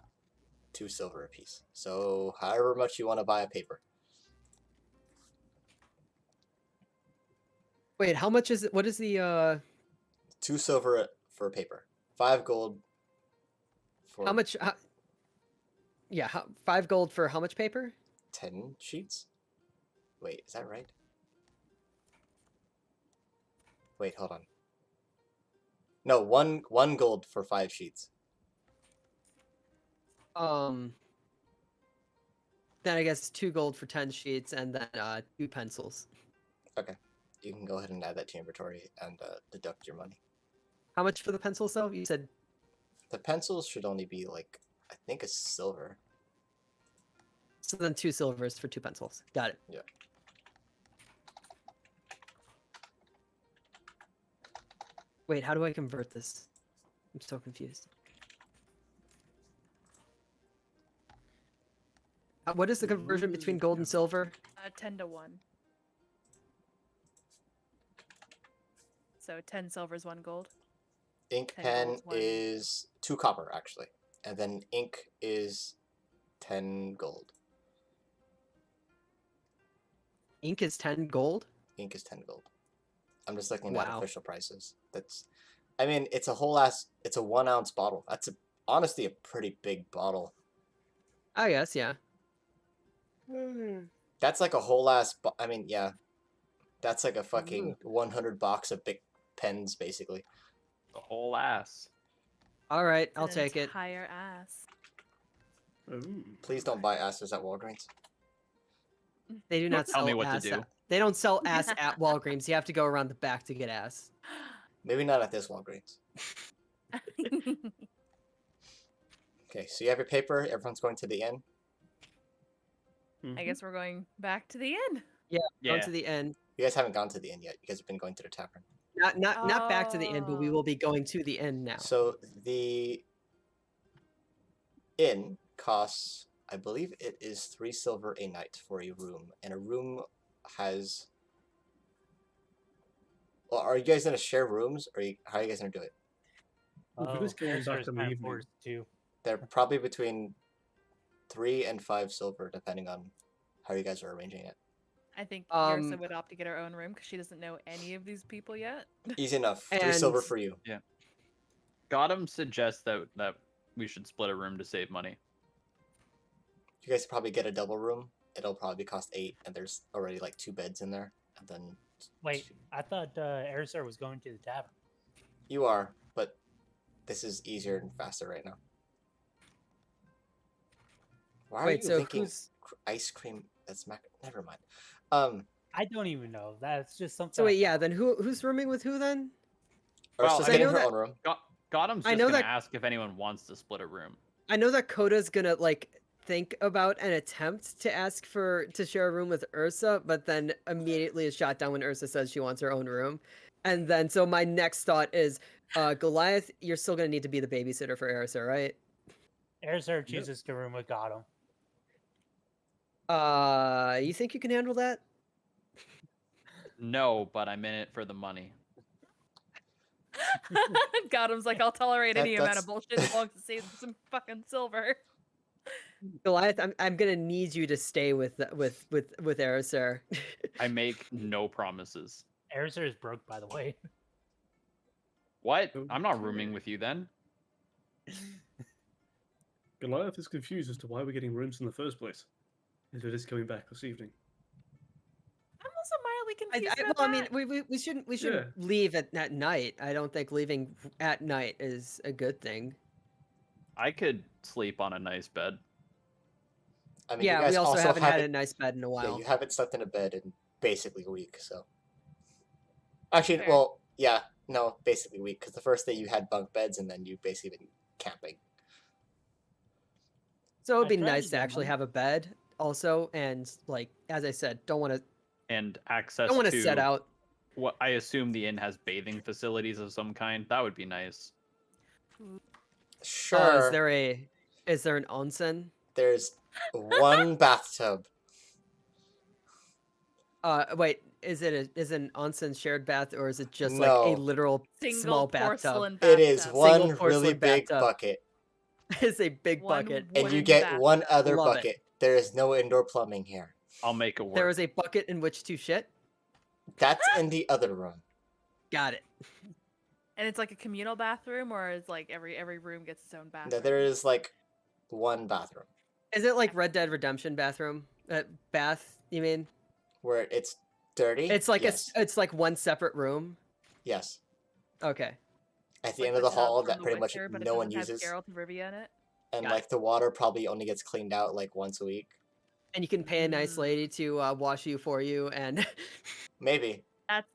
2 silver a piece. So however much you want to buy a paper. Wait, how much is it? What is the 2 silver for paper. 5 gold for How much? Yeah, 5 gold for how much paper? 10 sheets? Wait, is that right? Wait, hold on. No, one gold for 5 sheets. Then I guess 2 gold for 10 sheets and then 2 pencils. Okay. You can go ahead and add that to your inventory and deduct your money. How much for the pencils though? You said The pencils should only be like, I think a silver. so. Then 2 silvers for 2 pencils. Got it. Yeah. Wait, how do I convert this? I'm so confused. What is the conversion between gold and silver? 10 to 1. So 10 silver is 1 gold. Ink 10 pen gold's 1. is 2 copper, actually. And then ink is 10 gold. Ink is 10 gold? Ink is 10 gold. I'm just looking at Wow. official prices. I mean, it's a 1 ounce bottle. That's honestly a pretty big bottle. I guess, yeah. That's like a whole ass. I mean, yeah, that's like a fucking 100 box of big pens, basically. The whole ass. All right, An I'll take it. entire ass. Ooh. Please don't buy asses at Walgreens. They do not Tell sell me what to ass. do. They don't sell ass at Walgreens. You have to go around the back to get ass. Maybe not at this Walgreens. Okay, so you have your paper. Everyone's going to the inn. I guess we're going back to the inn. Go Yeah. to the inn. You guys haven't gone to the inn yet. You guys have been going to the tavern. Not back to the inn, but we Oh. will be going to the inn now. So the inn costs, I believe it is 3 silver a night for a room, and a room has. Well, are you guys gonna share rooms, or how are you guys gonna do it? Well, if we're just going Erisir's back in the kinda evening. forced to. They're probably between 3 and 5 silver, depending on how you guys are arranging it. I think Um, Ursa would opt to get her own room because she doesn't know any of these people yet. Easy enough. 3 silver And- for you. Gotham suggests that we should split a room to save money. You guys probably get a double room. It'll probably cost 8, and there's already like 2 beds in there. And then Wait, I thought Airster was going to the tavern. you are, but this is easier and faster right now. Why are Wait, you so thinking who's ice cream? That's never mind. I don't even know. That's just something. so wait, yeah, then who's rooming with who then? Well, Ursa's I getting know her that- own room. Gotham's I just know gonna that- ask if anyone wants to split a room. I know that Coda's gonna like think about an attempt to ask to share a room with Ursa, but then immediately is shot down when Ursa says she wants her own room. And then so my next thought is, Goliath, you're still gonna need to be the babysitter for Ursa, right? Airster chooses to room with Gotham. You think you can handle that? No, but I'm in it for the money. Gotham's like, I'll tolerate any amount That's- of bullshit as long as it saves some fucking silver. Goliath, I'm gonna need you to stay with Erisar. I make no promises. Airster is broke, by the way. What? I'm not rooming with you then. Goliath is confused as to why we're getting rooms in the first place. If it is coming back this evening. I'm also mildly confused well, about I mean, that. we shouldn't leave at night. I don't think leaving at night is a good thing. I could sleep on a nice bed. I mean, you Yeah, guys we also haven't had a nice bed in a Yeah, while. you haven't slept in a bed in basically a week, so. Actually, Fair. well, yeah, no, basically a week, because the first day you had bunk beds, and then you basically been camping. So it would I be tried to nice to get actually one. have a bed also, and like as I said, don't want And access to to set out. what I assume the inn has bathing facilities of some kind. That would be nice. Sure, Is there an onsen? there's one bathtub. Wait, is it an onsen shared bath or is it just like a No. literal Single small bathtub? porcelain It is bathtub. one Single really porcelain big bathtub. bucket, It's a big One bucket. and you wooden get one bathtub. other Love it. bucket. There is no indoor plumbing here. I'll make it work. There is a bucket in which to shit. That's in the other room. Got it. And it's like a communal bathroom, or is like every room gets its own bathroom? There is like one bathroom Is it like Red Dead Redemption bathroom? Bath, you mean? where it's dirty. It's like yes. it's like one separate room. Yes. Okay. At It's the like end of the tub hall from that The pretty much Witcher, but it no one doesn't have uses, Geralt of Rivia in it. and Got like the water probably only gets cleaned out like once a week. And you can pay a nice Mm. lady to wash you for you, and Maybe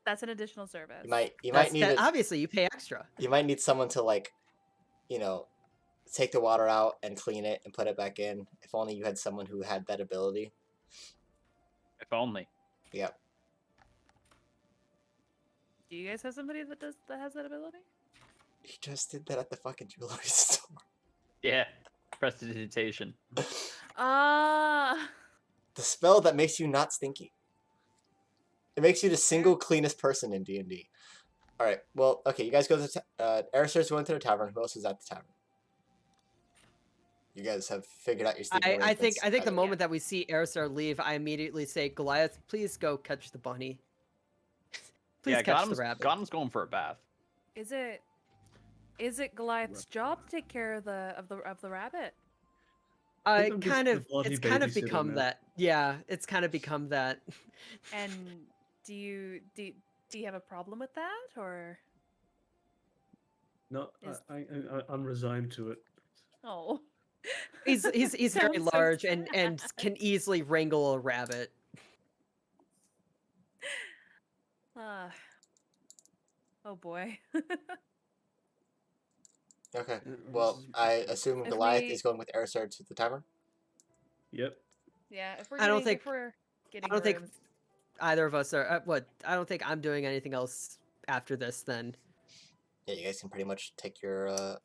That's an additional service. you might that's, need that, it. obviously you pay extra. You might need someone to like, take the water out and clean it and put it back in. If only you had someone who had that ability. If only. Yep. Do you guys have somebody that has that ability? He just did that at the fucking jewelry store. Yeah. Prestidigitation. Ah. The spell that makes you not stinky. It makes you the single cleanest person in D&D. All right. Well, okay. You guys go to Aristar's going to the tavern. Who else is at the tavern? You guys have figured out your sleeping I think arrangements. the Either- moment that we see Erisar leave, I immediately say, Goliath, please go catch the bunny. Please Yeah, catch the rabbit. Gotham's going for a bath. Is it Goliath's job to take care of the rabbit? think I'm just the bloody It's kind of babysitter become now. that. Yeah, it's kind of become that. And do you have a problem with that, or No, Is- I'm resigned to it. oh? He's very Sounds so large and sad. can easily wrangle a rabbit. Ah. Oh boy. Okay. Yeah, Well, this is- I assume If Goliath we- is going with Aristar to the tavern. Yep. Yeah, if we're I don't getting, think- if we're getting I don't think rooms, either of us are. I don't think I'm doing anything else after this. Then Yeah, you guys can pretty much take your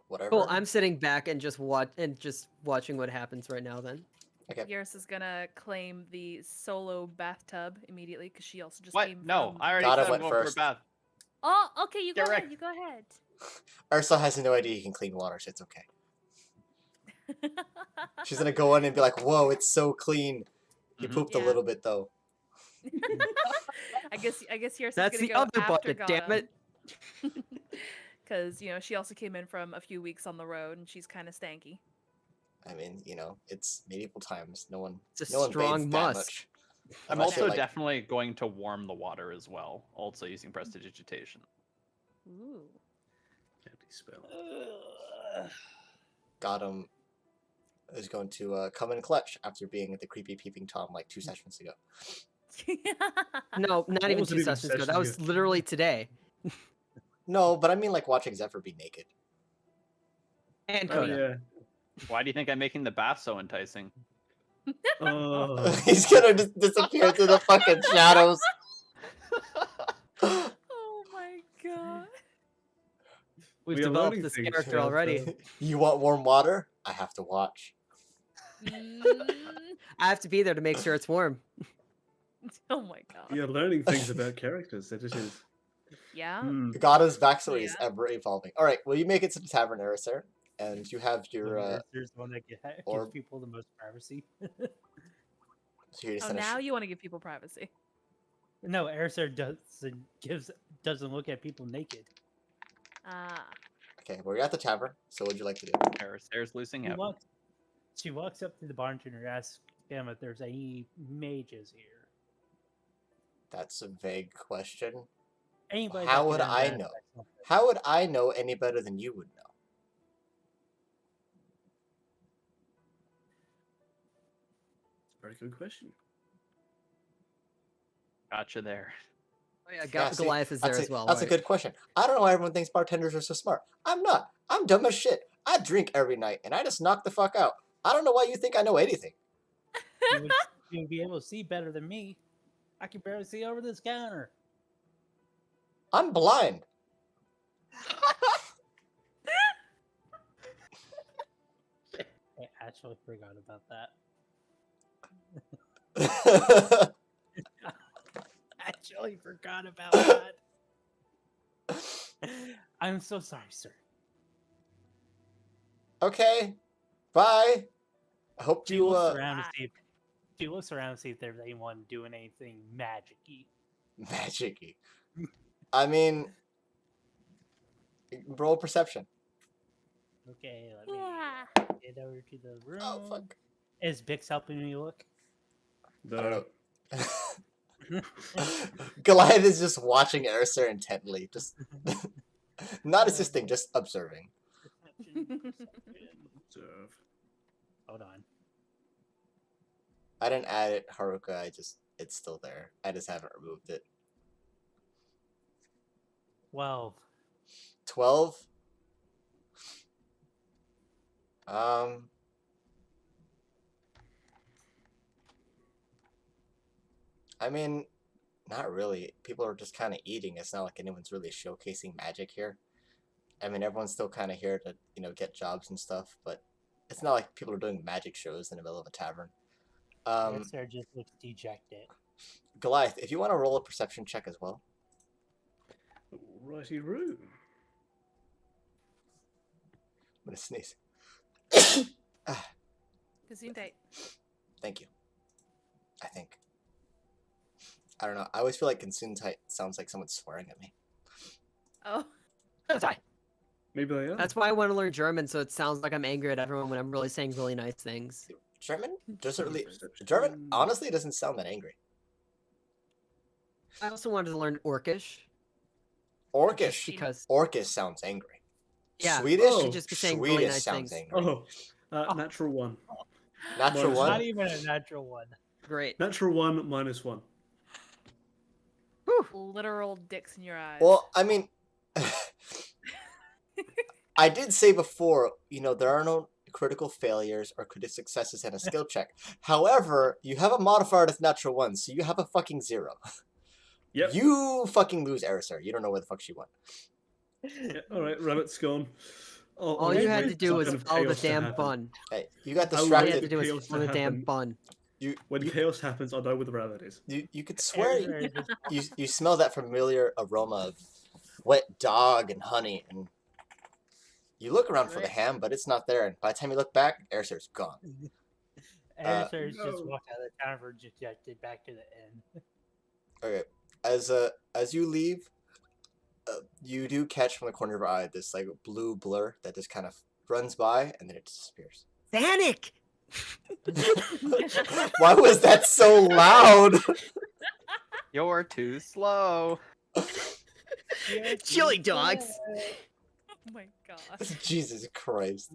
whatever. cool. I'm sitting back and just watching what happens right now. Then Okay. Yours is gonna claim the solo bathtub immediately because she also just What? came No, from... I already Gotta said I'm went going for a first. bath. Oh, okay, you go Get ahead. wrecked. You go ahead. Ursula has no idea you can clean water, so it's okay. She's gonna go in and be like, "Whoa, it's so clean." You Mhm. pooped a Yeah. little bit though. I guess yours that's is the gonna other go after bucket. Damn Gotham. it! because she also came in from a few weeks on the road and she's kind of stanky. I mean, it's medieval times. No one It's a no one strong bathes that must. much. I'm Unless you're, also like, definitely going to warm the water as well, also using prestidigitation. Ooh. Candy spell. Gotham is going to come in clutch after being the creepy peeping Tom like 2 sessions ago. No, not What even was it 2 even sessions ago. session That was ago? literally today. No, but I mean like watching Zephyr be naked. And Oh Coda. yeah. Why do you think I'm making the bath so enticing? Oh. He's gonna just disappear through the fucking shadows. Oh my god. We've We are developed learning this things character here, already. You want warm water? I have to watch. I have to be there to make sure it's warm. Oh my god. You're learning things about characters. That it is. Yeah. Goda's backstory is ever evolving. All right, well, you make it to the tavern, Erisar, and you have your There's one that gives orb. people the most privacy. So you're just Oh, gonna now you want to give people privacy. No, Erisar doesn't look at people naked. Ah. Okay, well, you're at the tavern. So what'd you like to do? There's losing She out. walks up to the bartender, asks him if there's any mages here. That's a vague question. Anybody How that would can I invent know? something. How would I know any better than you would know? Very good question. Gotcha there. Oh, yeah, Yeah, see, Goliath is there that's as well. That's a right? good question. I don't know why everyone thinks bartenders are so smart. I'm not. I'm dumb as shit. I drink every night, and I just knock the fuck out. I don't know why you think I know anything. You'd be able to see better than me. I can barely see over this counter. I'm blind. I actually forgot about that. Actually forgot about that. I'm so sorry, sir. Okay. Bye. I hope She you looks around to see if there's anyone doing anything magic-y. magic-y. I mean, roll perception. Okay, let me get over to the room. Oh fuck. Is Bix helping me look? I don't know. Goliath is just watching Erisar intently, just not assisting, just observing. Observe. Hold on. I didn't add it, Haruka. It's still there. I just haven't removed it. 12. 12. I mean, not really. People are just kind of eating. It's not like anyone's really showcasing magic here. I mean, everyone's still kind of here to, get jobs and stuff, but it's not like people are doing magic shows in the middle of a tavern. Sir just looks dejected. Goliath, if you want to roll a perception check as well. Righty room. I'm gonna sneeze. Gesundheit. Thank you. I think. I don't know. I always feel like Gesundheit sounds like someone's swearing at me. Oh. Maybe they are. That's why I want to learn German, so it sounds like I'm angry at everyone when I'm really saying really nice things. German doesn't really. Perception. German honestly doesn't sound that angry. I also wanted to learn Orcish. Orcish. Because Orcish sounds angry. yeah, Swedish. you should just be saying Swedish really nice sounds things. angry. Natural 1. Natural Minus one. Not even a natural one. Great. Natural 1 -1. Literal dicks in your eyes. Well, I mean, I did say before, there are no critical failures or critical successes in a skill check. However, you have a modifier that's natural 1, so you have a fucking 0. Yep. You fucking lose Erisar. You don't know where the fuck she went. Yeah, alright, Rabbit's gone. All you had to do was follow the damn fun. Hey, you got How All you had to distracted. do was chaos follow the to damn happen. fun. When You, chaos happens, I know where the rabbit is. you could swear Erisar just you smell that familiar aroma of wet dog and honey, and you look around for the ham, but it's not there. And by the time you look back, Erisar's gone. Erisar just No. walked out of the tavern, dejected back to the inn. Okay, as you leave, you do catch from the corner of your eye this like blue blur that just kind of runs by and then it disappears. Panic! Why was that so loud? You're too slow. Chili dogs! Oh my god. Jesus Christ.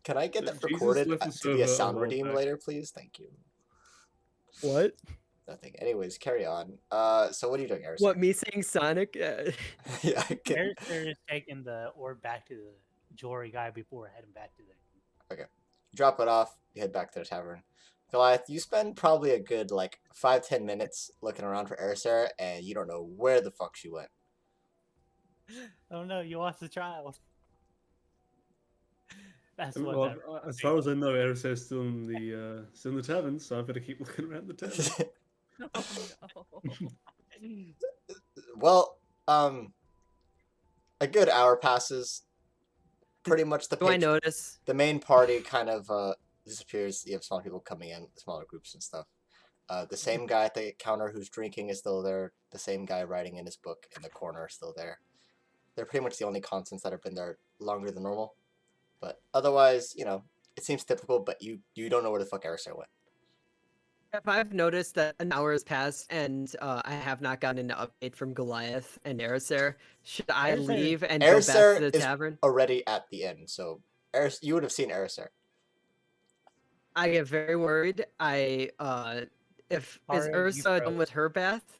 Can I get that Jesus recorded left the to be a server a sound while redeem back. later, please? Thank you. What? Nothing. Anyways, carry on. So what are you doing, Harrison? What, me saying Sonic? Yeah, I can... They're just taking the orb back to the jewelry guy before heading back to the. drop it off, you head back to the tavern. Goliath, you spend probably a good like 5-10 minutes looking around for Arisara, and you don't know where the fuck she went. Oh no, you lost the child. That's what. Well, as far as I know, Erisar's still in the tavern, so I better keep looking around the tavern. Oh no. Well, a good hour passes. Pretty much Do I notice? the main party kind of disappears. You have small people coming in, smaller groups and stuff. The same guy at the counter who's drinking is still there. The same guy writing in his book in the corner is still there. They're pretty much the only constants that have been there longer than normal. But otherwise, you know, it seems typical, but you don't know where the fuck Arisara went. If I've noticed that an hour has passed and I have not gotten an update from Goliath and Erisar, should I Erisar- leave and go back Erisar to the is tavern? already at the inn, so you would have seen Arisara. I get very worried. If is Aria, you Ursa done froze. with her bath?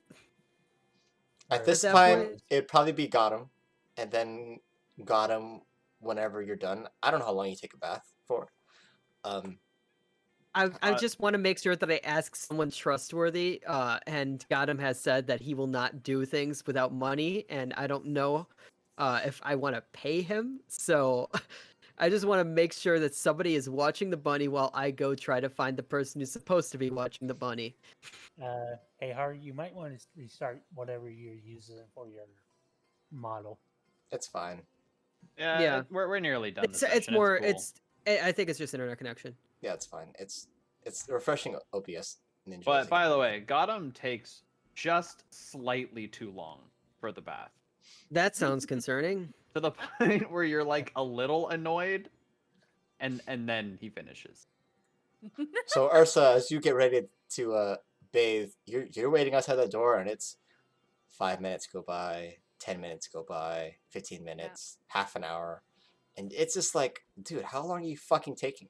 At Or- this that time, point- it'd probably be Gotham, and then Gotham whenever you're done. I don't know how long you take a bath for. I just want to make sure that I ask someone trustworthy. And Gotham has said that he will not do things without money, and I don't know if I want to pay him. So I just want to make sure that somebody is watching the bunny while I go try to find the person who's supposed to be watching the bunny. Hey, Harry, you might want to restart whatever you're using for your model. It's fine. Yeah, Yeah. we're nearly done. It's the it's session, more cool. I think it's just internet connection. Yeah, it's fine. It's refreshing OBS Ninja. But by the way, Gotham takes just slightly too long for the bath. That sounds concerning. To the point where you're like a little annoyed, and then he finishes. So Ursa, as you get ready to bathe, you're waiting outside the door, and it's 5 minutes go by, 10 minutes go by, 15 minutes, half an hour, and it's just like, dude, how long are you fucking taking?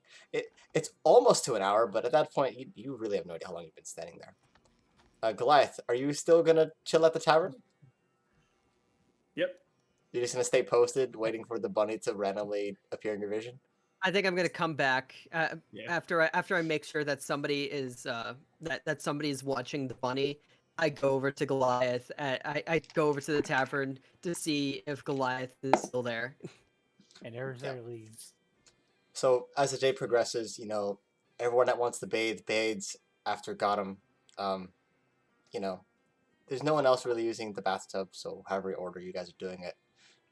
It's almost to an hour, but at that point, you really have no idea how long you've been standing there. Goliath, are you still gonna chill at the tavern? Yep. You're just gonna stay posted, waiting for the bunny to randomly appear in your vision? I think I'm gonna come back Yeah. after I make sure that somebody is that somebody is watching the bunny. I go over to Goliath. I go over to the tavern to see if Goliath is still there. And Arizona leaves. So as the day progresses, you know, everyone that wants to bathe bathes after Gotham. You know, there's no one else really using the bathtub, so however order you guys are doing it.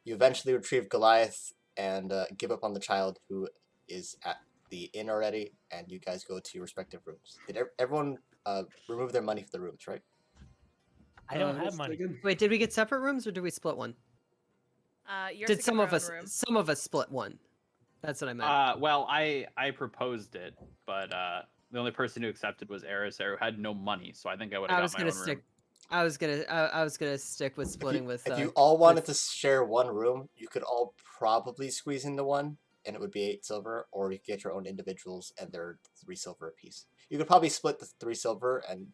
You eventually retrieve Goliath and give up on the child who is at the inn already, and you guys go to your respective rooms. Did everyone remove their money for the rooms, right? I don't have let's money. dig in. Wait, did we get separate rooms or did we split one? Yours Did took some your of own us room. some of us split one? That's what I meant. Well, I proposed it, but the only person who accepted was Erisar, who had no money. So I think I would have I got was my gonna own stick. room. I was gonna stick with splitting with. If you all wanted with- to share one room, you could all probably squeeze into one, and it would be 8 silver, or you could get your own individuals, and they're 3 silver apiece. You could probably split the 3 silver, and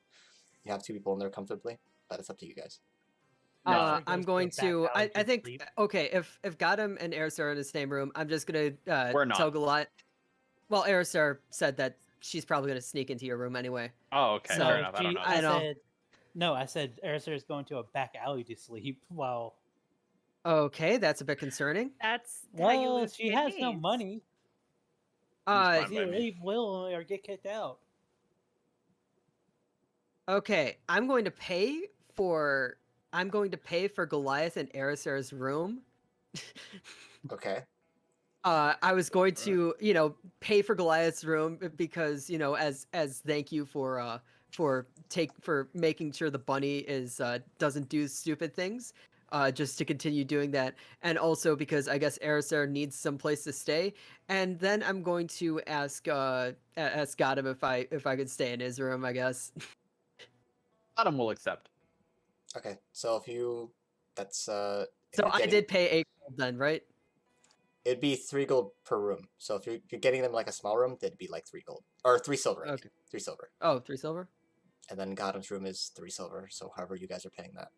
you have 2 people in there comfortably, but it's up to you guys. No, Erisar I'm goes going a back to. alley I think. sleep. Okay, if Gotham and Erisar are in the same room, I'm just gonna We're not. tell Goliath. Well, Erisar said that she's probably gonna sneak into your room anyway. Oh, okay, So, fair enough. I don't know. I know. Said, no, I said Arisar is going to a back alley to sleep while. Okay, that's a bit concerning. That's how you Well, lose she has no PhDs. money. Uh, fine. It's either by me. leave willingly or get kicked out. okay, I'm going to pay for. I'm going to pay for Goliath and Erisar's room. Okay? I was going to, pay for Goliath's room because, as thank you for making sure the bunny is doesn't do stupid things. just to continue doing that, and also because I guess Erisar needs some place to stay. And then I'm going to ask Gotham if I could stay in his room, I guess. Adam will accept. Okay, so if you, that's if So you're I getting, did pay 8 gold then, right? it'd be 3 gold per room. So if you're getting them like a small room, that'd be like 3 gold or 3 silver. I mean. Okay. 3 silver, Oh, 3 silver. and then Gotham's room is 3 silver. So however you guys are paying that.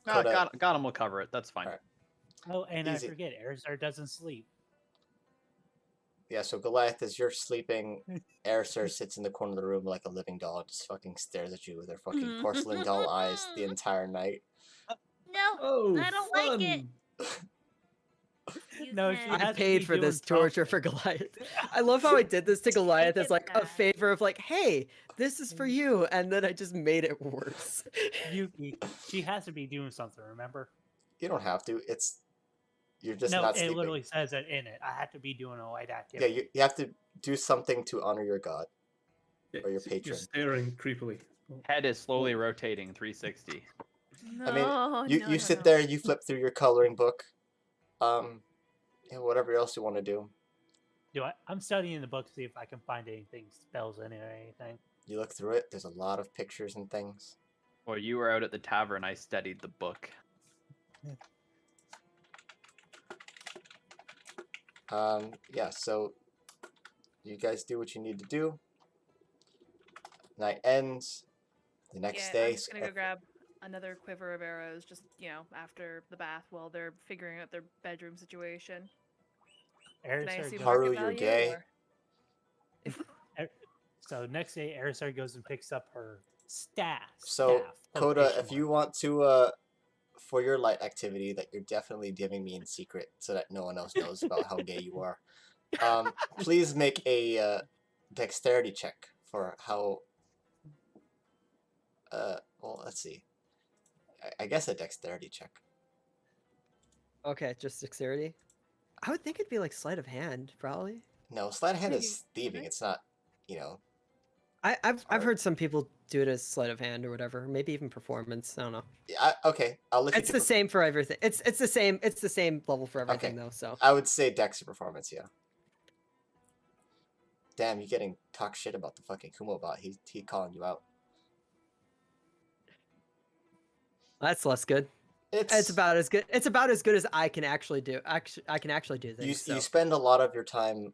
Ah, Coda- Gotham will cover it. That's fine. Alright. Oh, and Easy. I forget, Erisar doesn't sleep. Yeah, so Goliath, as you're sleeping, Erisar sits in the corner of the room like a living doll, just fucking stares at you with her fucking porcelain doll eyes the entire night. No, Oh, I don't like it. fun! Excuse No, me. she I has to paid be for this doing torture for something. Goliath. I love how I did this to Goliath as Take like it a back. favor of like, hey, this is for you, and then I just made it worse. Yuki, she has to be doing something, remember? You don't have to. You're just No, not it sleeping. literally says it in it. I have to be doing a light Yeah, activity. you have to do something to honor your god. Yeah, Or your you're patron. staring creepily. Head is slowly rotating 360. I mean, No, you no, no, sit no. there, you flip through your coloring book, whatever else you want to do. I'm studying the book to see if I can find anything, spells in it or anything. You look through it. There's a lot of pictures and things. While you were out at the tavern, I studied the book. Yeah. So you guys do what you need to do. Night ends. The next Yeah, day. I'm just gonna go grab another quiver of arrows, just after the bath while they're figuring out their bedroom situation. Can I Erisar assume goes, Haru, market you're value, gay. or- so next day, Erisar goes and picks up her staff. So Coda, flotation if you mark. want to, for your light activity that you're definitely giving me in secret, so that no one else knows about how gay you are, please make a dexterity check for how. Well, let's see. I guess a dexterity check. Okay, just dexterity. I would think it'd be like sleight of hand, probably. No, sleight of hand Maybe. is thieving. Okay. It's not, you know. I've Hard. heard some people do it as sleight of hand or whatever, maybe even performance. I don't know. Okay, I'll let It's you. the same for everything. It's the same. It's the same level for everything Okay. though. So I would say dex or performance. Yeah. Damn, you getting talk shit about the fucking Kumo bot. He calling you out. that's less good. It's about as good. It's about as good as I can actually do. I can actually do you things. So. you spend a lot of your time,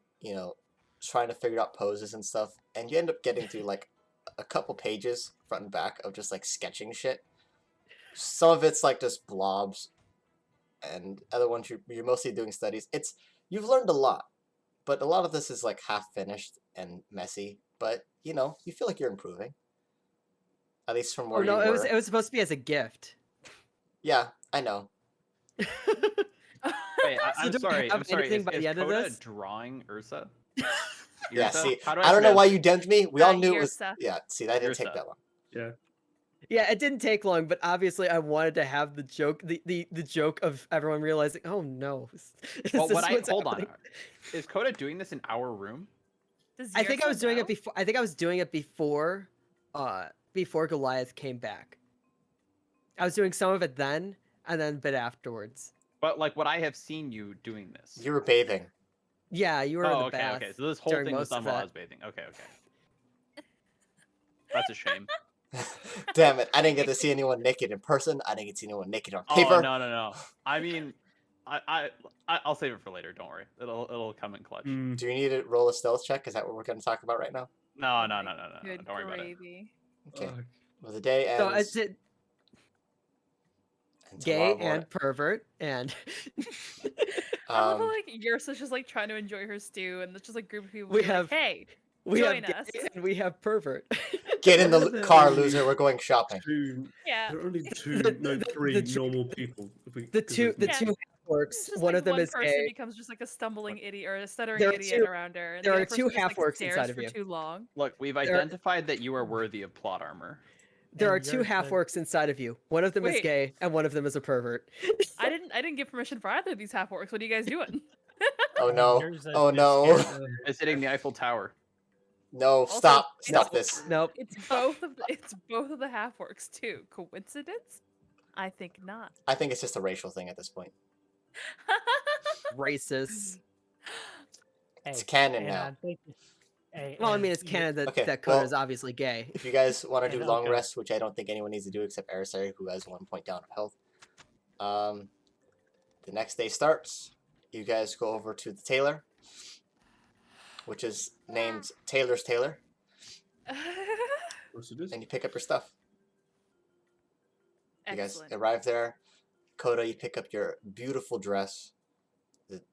trying to figure out poses and stuff, and you end up getting through like a couple pages front and back of just like sketching shit. Some of it's like just blobs, and other ones you're mostly doing studies. You've learned a lot, but a lot of this is like half finished and messy. But you feel like you're improving, at least from where Oh no, you it were. was supposed to be as a gift. Yeah, I know. Wait, I'm do we sorry. have I'm sorry. anything Is, by the is end of Coda this? drawing Ursa? Yeah, Ursa? see, How do I don't know pronounce why it? you demped me. We all knew it was. Yrsa. Yeah, see, that didn't take Yrsa. that long. Yeah. Yeah, it didn't take long, but obviously I wanted to have the joke, the joke of everyone realizing, oh no. is Well, this what I what's hold on. happening? Is Coda doing this in our room? Does I think I Yrsa was doing know? it before. I think I was doing it before Goliath came back. I was doing some of it then, and then a bit afterwards. But like what I have seen you doing this. You were bathing. Yeah, you were in Oh, the okay, bath. okay. So this whole during thing was most of done while I that. was bathing. Okay, okay. That's a shame. Damn it! I didn't get to see anyone naked in person. I didn't get to see anyone naked on Oh paper. no. I mean, I'll save it for later. Don't worry. It'll come in clutch. Mm. Do you need to roll a stealth check? Is that what we're going to talk about right now? No. Good Don't worry about it. gravy. Okay. Fuck. Well, the day So I ends. did and gay tomorrow morning- and pervert and I love how Um, like Yrsa's just like trying to enjoy her stew, and there's just like a group of people. We being like, have- hey, we Join have us. gay and we have pervert. get in the Why are there car, only loser. We're going shopping. yeah. There are only two, The- the- three the tr- normal people. the two Yeah. half orcs. It's just One like of them one is person gay. becomes just like a stumbling idiot or a stuttering There are idiot two- around her. And there the are other two person just, like, half-orcs stares inside of for you. too long. Look, we've There- identified that you are worthy of plot armor. There are And two Yrsa- half orcs inside of you. One of them is Wait. gay and one of them is a pervert. I didn't give permission for either of these half orcs. What are you guys doing? Oh and no! Yrsa's Oh been no! scared. Visiting the Eiffel Tower. No! Also, Stop! it's- Stop this! Nope. It's both of the half orcs too. Coincidence? I think not. I think it's just a racial thing at this point. Racist. It's Hey, canon and now. I'm thinking, hey, Well, I and mean, it's you- canon that, Okay, that Coda well- is obviously gay. If you guys want to do And long okay. rest, which I don't think anyone needs to do except Arisari, who has 1 point down of health, the next day starts. You guys go over to the tailor, which is named Taylor's Tailor, What's it is? and you pick up your stuff. You guys Excellent. arrive there. Coda, you pick up your beautiful dress.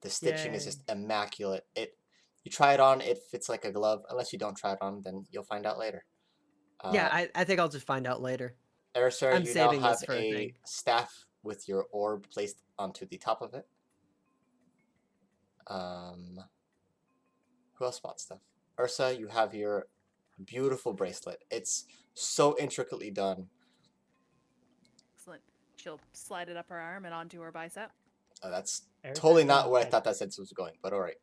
The stitching is Yay. just immaculate. You try it on, it fits like a glove. Unless you don't try it on, then you'll find out later. Yeah, I think I'll just find out later. Arisari, I'm you now saving have this for a a thing. staff with your orb placed onto the top of it. Who else bought stuff? Ursa, you have your beautiful bracelet. It's so intricately done. Excellent. She'll slide it up her arm and onto her bicep. That's Arisari's totally gonna not where I look thought that sentence was going, but alright.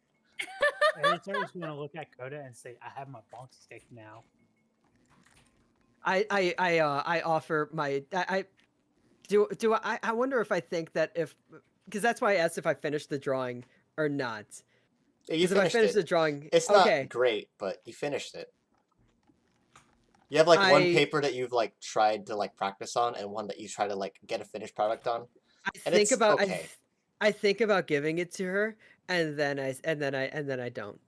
Arisari's going to look at Coda and say, "I have my bonk stick now." I offer my I wonder if I think that because that's why I asked if I finished the drawing or not. Yeah, you Because if I finished finish it. the drawing, It's okay. not great, but you finished it. You have like one I- paper that you've like tried to like practice on, and one that you try to like get a finished product on. I And think it's about okay. I think about giving it to her, and then I don't.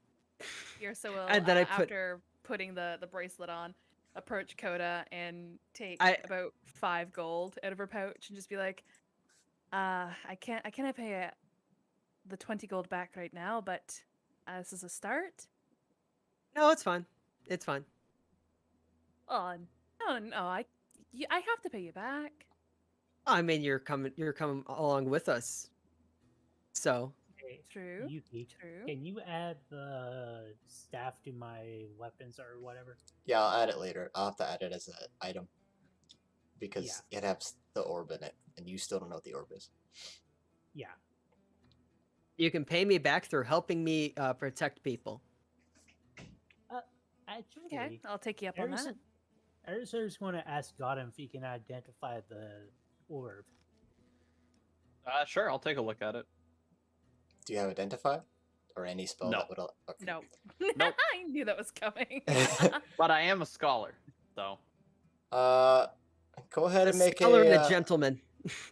Yersa will, And then I put- after putting the bracelet on, approach Coda and take I- about 5 gold out of her pouch and just be like, I cannot pay the 20 gold back right now, but this is a start. No, it's fine. It's fine. Oh, no, I have to pay you back. I mean, you're coming along with us. So Hey, True. Yuki, True. can you add the staff to my weapons or whatever? Yeah, I'll add it later. I'll have to add it as an item because it has the orb in it, and you still don't know what the orb is. Yeah. you can pay me back through helping me protect people. Actually, Okay, I'll take you up on that. Arisari's going to ask Gotham if he can identify the orb. Sure, I'll take a look at it. Do you have identify or any spell No. that would? Okay. No. Nope. I knew that was coming. But I am a scholar, so Go ahead A and make scholar and a a gentleman.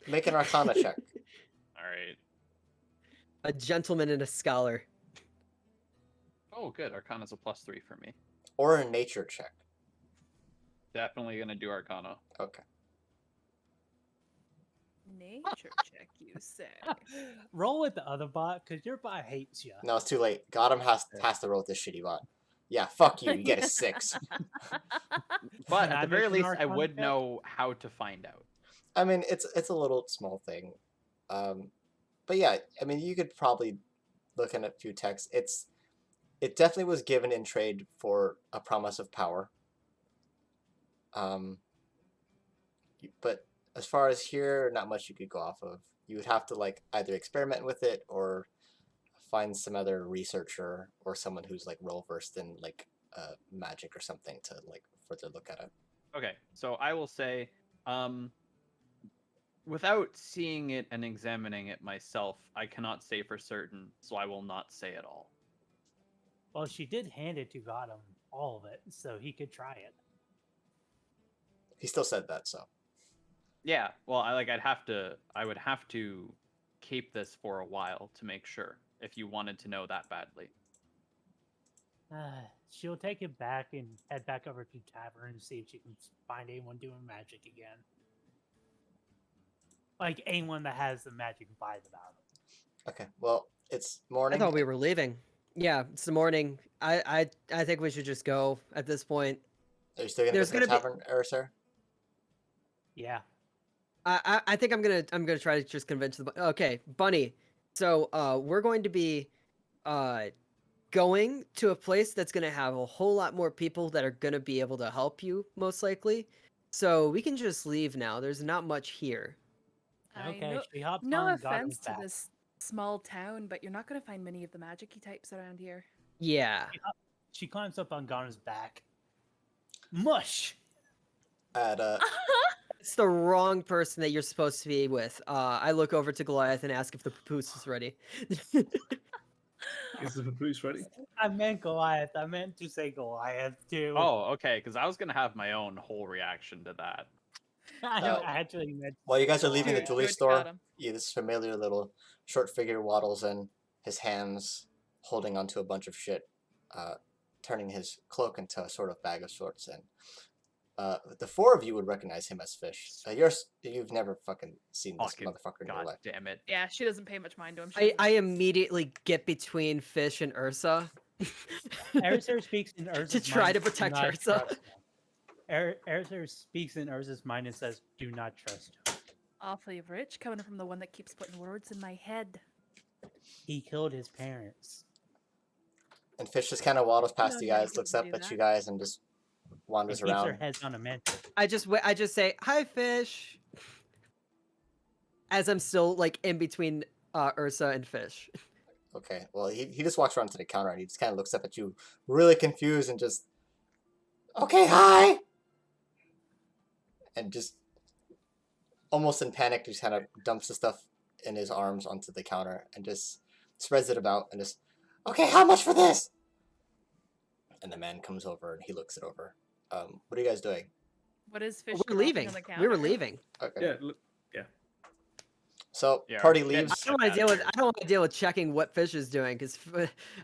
make an Arcana check. all right. A gentleman and a scholar. Oh, good. Arcana's a +3 for me. Or a nature check. Definitely gonna do Arcana. Okay. Nature check, you say? Roll with the other bot, because your bot hates you. No, it's too late. Gotham has to roll with this shitty bot. Yeah, fuck you. You get a 6. But Can at I the very make an least, I Arcana would check? know how to find out. I mean, it's a little small thing. But yeah, I mean, you could probably look at a few texts. It definitely was given in trade for a promise of power. But as far as here, not much you could go off of. You would have to like either experiment with it or find some other researcher or someone who's like well versed in like magic or something to like further look at it. Okay, so I will say, without seeing it and examining it myself, I cannot say for certain, so I will not say at all. Well, she did hand it to Gotham, all of it, so he could try it. He still said that, so Yeah, well, I would have to keep this for a while to make sure if you wanted to know that badly. She'll take it back and head back over to Tavern and see if she can find anyone doing magic again. Like anyone that has the magic vibe about it. okay. Well, it's I morning. thought we were leaving. Yeah, it's the morning. I think we should just go at this point. Are you still gonna there's go to the gonna tavern, Erisar? Yeah. I think I'm gonna try to just convince the okay, Bunny. So we're going to be going to a place that's gonna have a whole lot more people that are gonna be able to help you, most likely. So we can just leave now. There's not much here. Okay, she hops No on offense Gotham's to back. this small town, but you're not going to find many of the magic-y types around here. Yeah. She climbs up on Gotham's back. Mush! At It's the wrong person that you're supposed to be with. I look over to Goliath and ask if the papoose is ready. Is the papoose ready? I meant Goliath. I meant to say Goliath too. Oh, okay, because I was gonna have my own whole reaction to that. I Oh. actually meant. To While you say guys are leaving the Goliath. jewelry Good, store, got him. this familiar little short figure waddles in, his hands holding onto a bunch of shit, turning his cloak into a sort of bag of sorts. And the four of you would recognize him as Fish. You've never fucking seen this Fucking motherfucker in your god life. damn it. Yeah, she doesn't pay much mind to him. She I doesn't- immediately get between Fish and Ursa Erisir speaks in Ursa's to try mind, to "Do protect not Ursa. trust him." Erisir speaks in Ursa's mind and says, "Do not trust him. Awfully rich, coming from the one that keeps putting words in my head. He killed his parents." And Fish just kind of waddles past No, you no, guys, he looks doesn't up do at you that. guys, and just And wanders keeps their around. heads on a mantle. I just say, "Hi, Fish," as I'm still like in between Ursa and Fish. Okay, well, he just walks around to the counter, and he just kind of looks up at you, really confused, and just, okay, hi! And just, almost in panic, just kind of dumps the stuff in his arms onto the counter, and just spreads it about, and just, okay, how much for this? And the man comes over, and he looks it over. What are you guys doing? What is fish? We're dropping leaving. On the We were counter? leaving. Okay. Yeah, look, So, Yeah, party we're getting leaves. I don't want to deal with. I don't want to deal with checking what Fish is doing because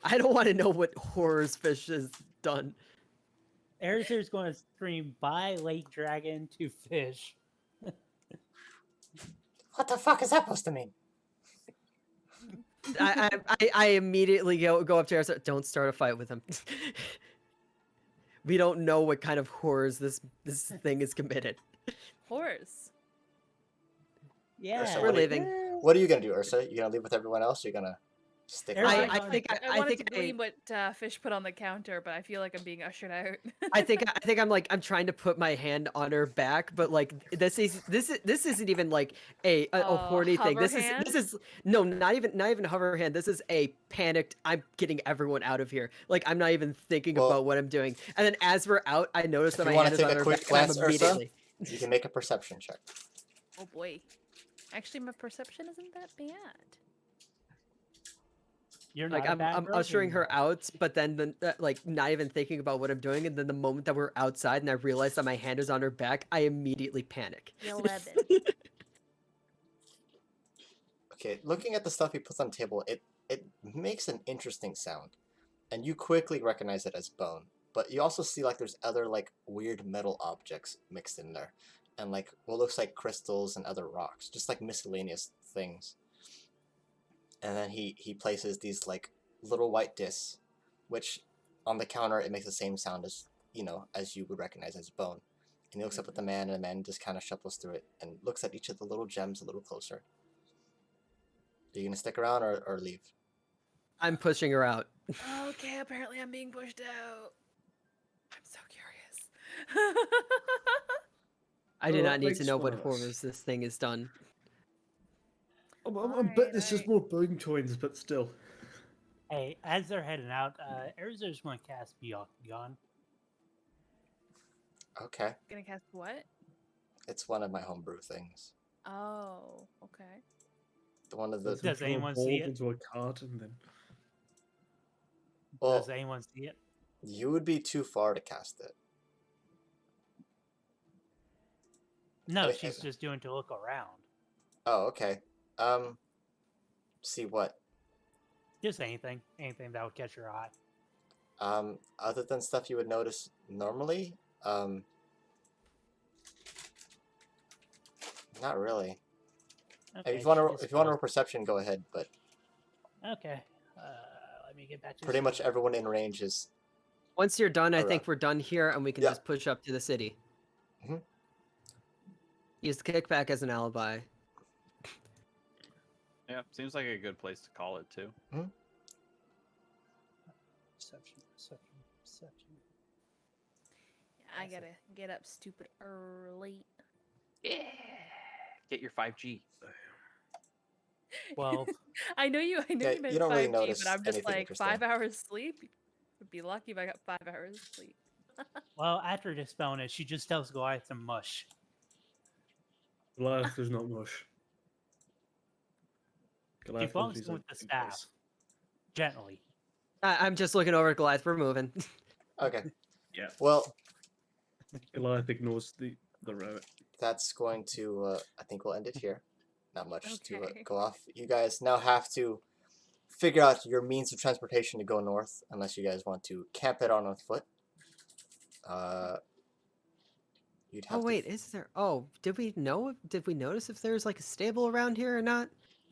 I don't want to know what horrors Fish has done. Erisir's going to scream, "Bye, Lake Dragon," to Fish. What the fuck is that supposed to mean? I immediately go upstairs. Don't start a fight with him. We don't know what kind of horrors this thing is committed. Horse. Yeah, We're We're leaving. What are you gonna do, Ursa? You gonna leave with everyone else? Or you gonna stick Everyone- around? I think I I wanted think to glean what fish put on the counter, but I feel like I'm being ushered out. I think I'm trying to put my hand on her back, but like this isn't even like a Oh, horny thing. hover This hand? is no, not even hover hand. This is a panicked. I'm getting everyone out of here. Like I'm not even thinking Well, about what I'm doing. And then as we're out, I notice if that you my wanna hand is take on a her quick back. And I'm glance, Ursa? immediately. You can make a perception check. Oh boy. Actually, my perception isn't that bad. You're Like not a I'm bad ushering virgin, her though. out, but then like not even thinking about what I'm doing, and then the moment that we're outside and I realize that my hand is on her back, I immediately panic. 11. Okay, looking at the stuff he puts on the table, it makes an interesting sound, and you quickly recognize it as bone. But you also see like there's other like weird metal objects mixed in there, and like what looks like crystals and other rocks, just like miscellaneous things. And then he places these like little white discs, which on the counter it makes the same sound as as you would recognize as bone. And he looks up at the man, and the man just kind of shuffles through it and looks at each of the little gems a little closer. Are you gonna stick around or leave? I'm pushing her out. Okay, apparently I'm being pushed out. I'm so curious. I do Well, not that need to makes know one what of us. horrors this thing has done. I bet this is Alright. more bone coins, but still. Hey, as they're heading out, Erisir's going to cast Beyond. Okay, Gonna cast what? it's one of my homebrew things. Oh, okay. The one of the Does Throw a anyone ball see it? into a cart and then well, Does anyone see it? you would be too far to cast it. No, mean, she's just doing to look around. Oh, okay. See what? Just anything that would catch your eye. Other than stuff you would notice normally, not really. Okay, If you want she to, just if you want a goes, perception, go ahead. But okay, let me get back to pretty the much screen. everyone in range is. Once you're done, I Alright. think we're done here, and we can Yeah. just push up to the city. Mhm. Use the kickback as an alibi. Yeah, seems like a good place to call it too. Perception. I gotta get up stupid early. Yeah. Get your 5G. 12. I know you Yeah, meant you don't really 5G, notice but I'm just anything like interesting. 5 hours sleep. Would be lucky if I got 5 hours sleep. Well, after dispelling it, she just tells Goliath to mush. Goliath is not mush. She Goliath bonks thinks he's him a with the big boss. staff. Gently. I'm just looking over at Goliath. We're moving. Okay. Yeah. Well, Goliath ignores the rabbit. that's going to. I think we'll end it here. Not much to Okay. go off. You guys now have to figure out your means of transportation to go north, unless you guys want to camp it on foot. You'd have Oh to. wait, is there? Oh, did we know? Did we notice if there's like a stable around here or not?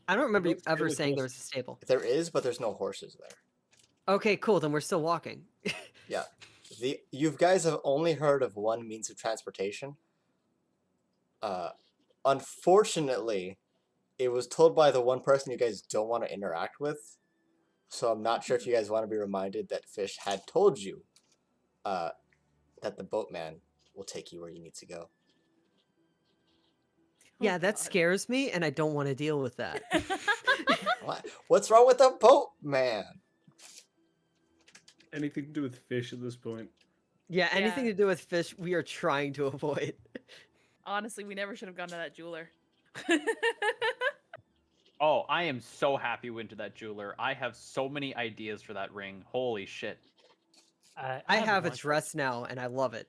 I don't remember you don't ever feel like saying there horses. was a stable. There is, but there's no horses there. Okay, cool. Then we're still walking. Yeah. You guys have only heard of one means of transportation. Unfortunately, it was told by the one person you guys don't want to interact with. So I'm not sure if you guys want to be reminded that Fish had told you that the boatman will take you where you need to go. Yeah, that God. scares me, and I don't want to deal with that. What's wrong with the boatman? Anything to do with fish at this point. Yeah, anything Yeah. to do with fish, we are trying to avoid. Honestly, we never should have gone to that jeweler. Oh, I am so happy we went to that jeweler. I have so many ideas for that ring. Holy shit. I have a one dress now, and I love it.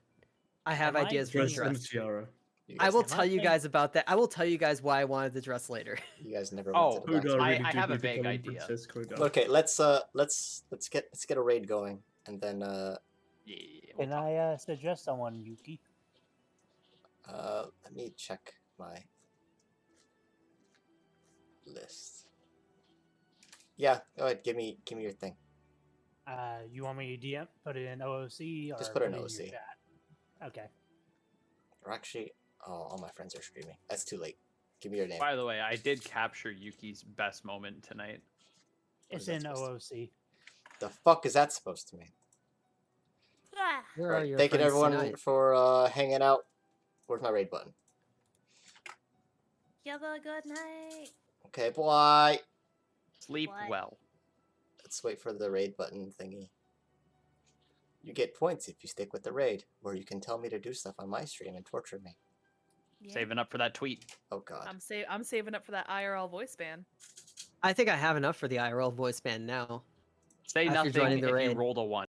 I have Am I ideas for the Dress and a dress. tiara. You I guys, will Am I tell you paying- guys about that. I will tell you guys why I wanted the dress later. you guys never Oh, went to the blacksmith. Kodar I- really I did have a need to vague call him idea. Princess Kodar. Okay, let's get a raid going, and then Yeah, we'll Can talk. I suggest someone, Yuki? let me check my list. Yeah, go ahead. Give me your thing. You want me to DM? Put it in OOC or Just put it in your OOC. chat? Okay. Or actually, all my friends are streaming. That's too late. Give me your name. By the way, I did capture Yuki's best moment tonight. What It's is that in supposed OOC. The fuck is that supposed to mean? Ah, Where Right, are your thank you to friends everyone tonight? for hanging out. Where's my raid button? you have a good night. Okay, boy. Sleep What? well. Let's wait for the raid button thingy. You get points if you stick with the raid, where you can tell me to do stuff on my stream and torture me. Yeah. Saving up for that tweet. Oh god. I'm saving up for that IRL voice ban. I think I have enough for the IRL voice band now. Say After nothing joining the if you raid. rolled a 1.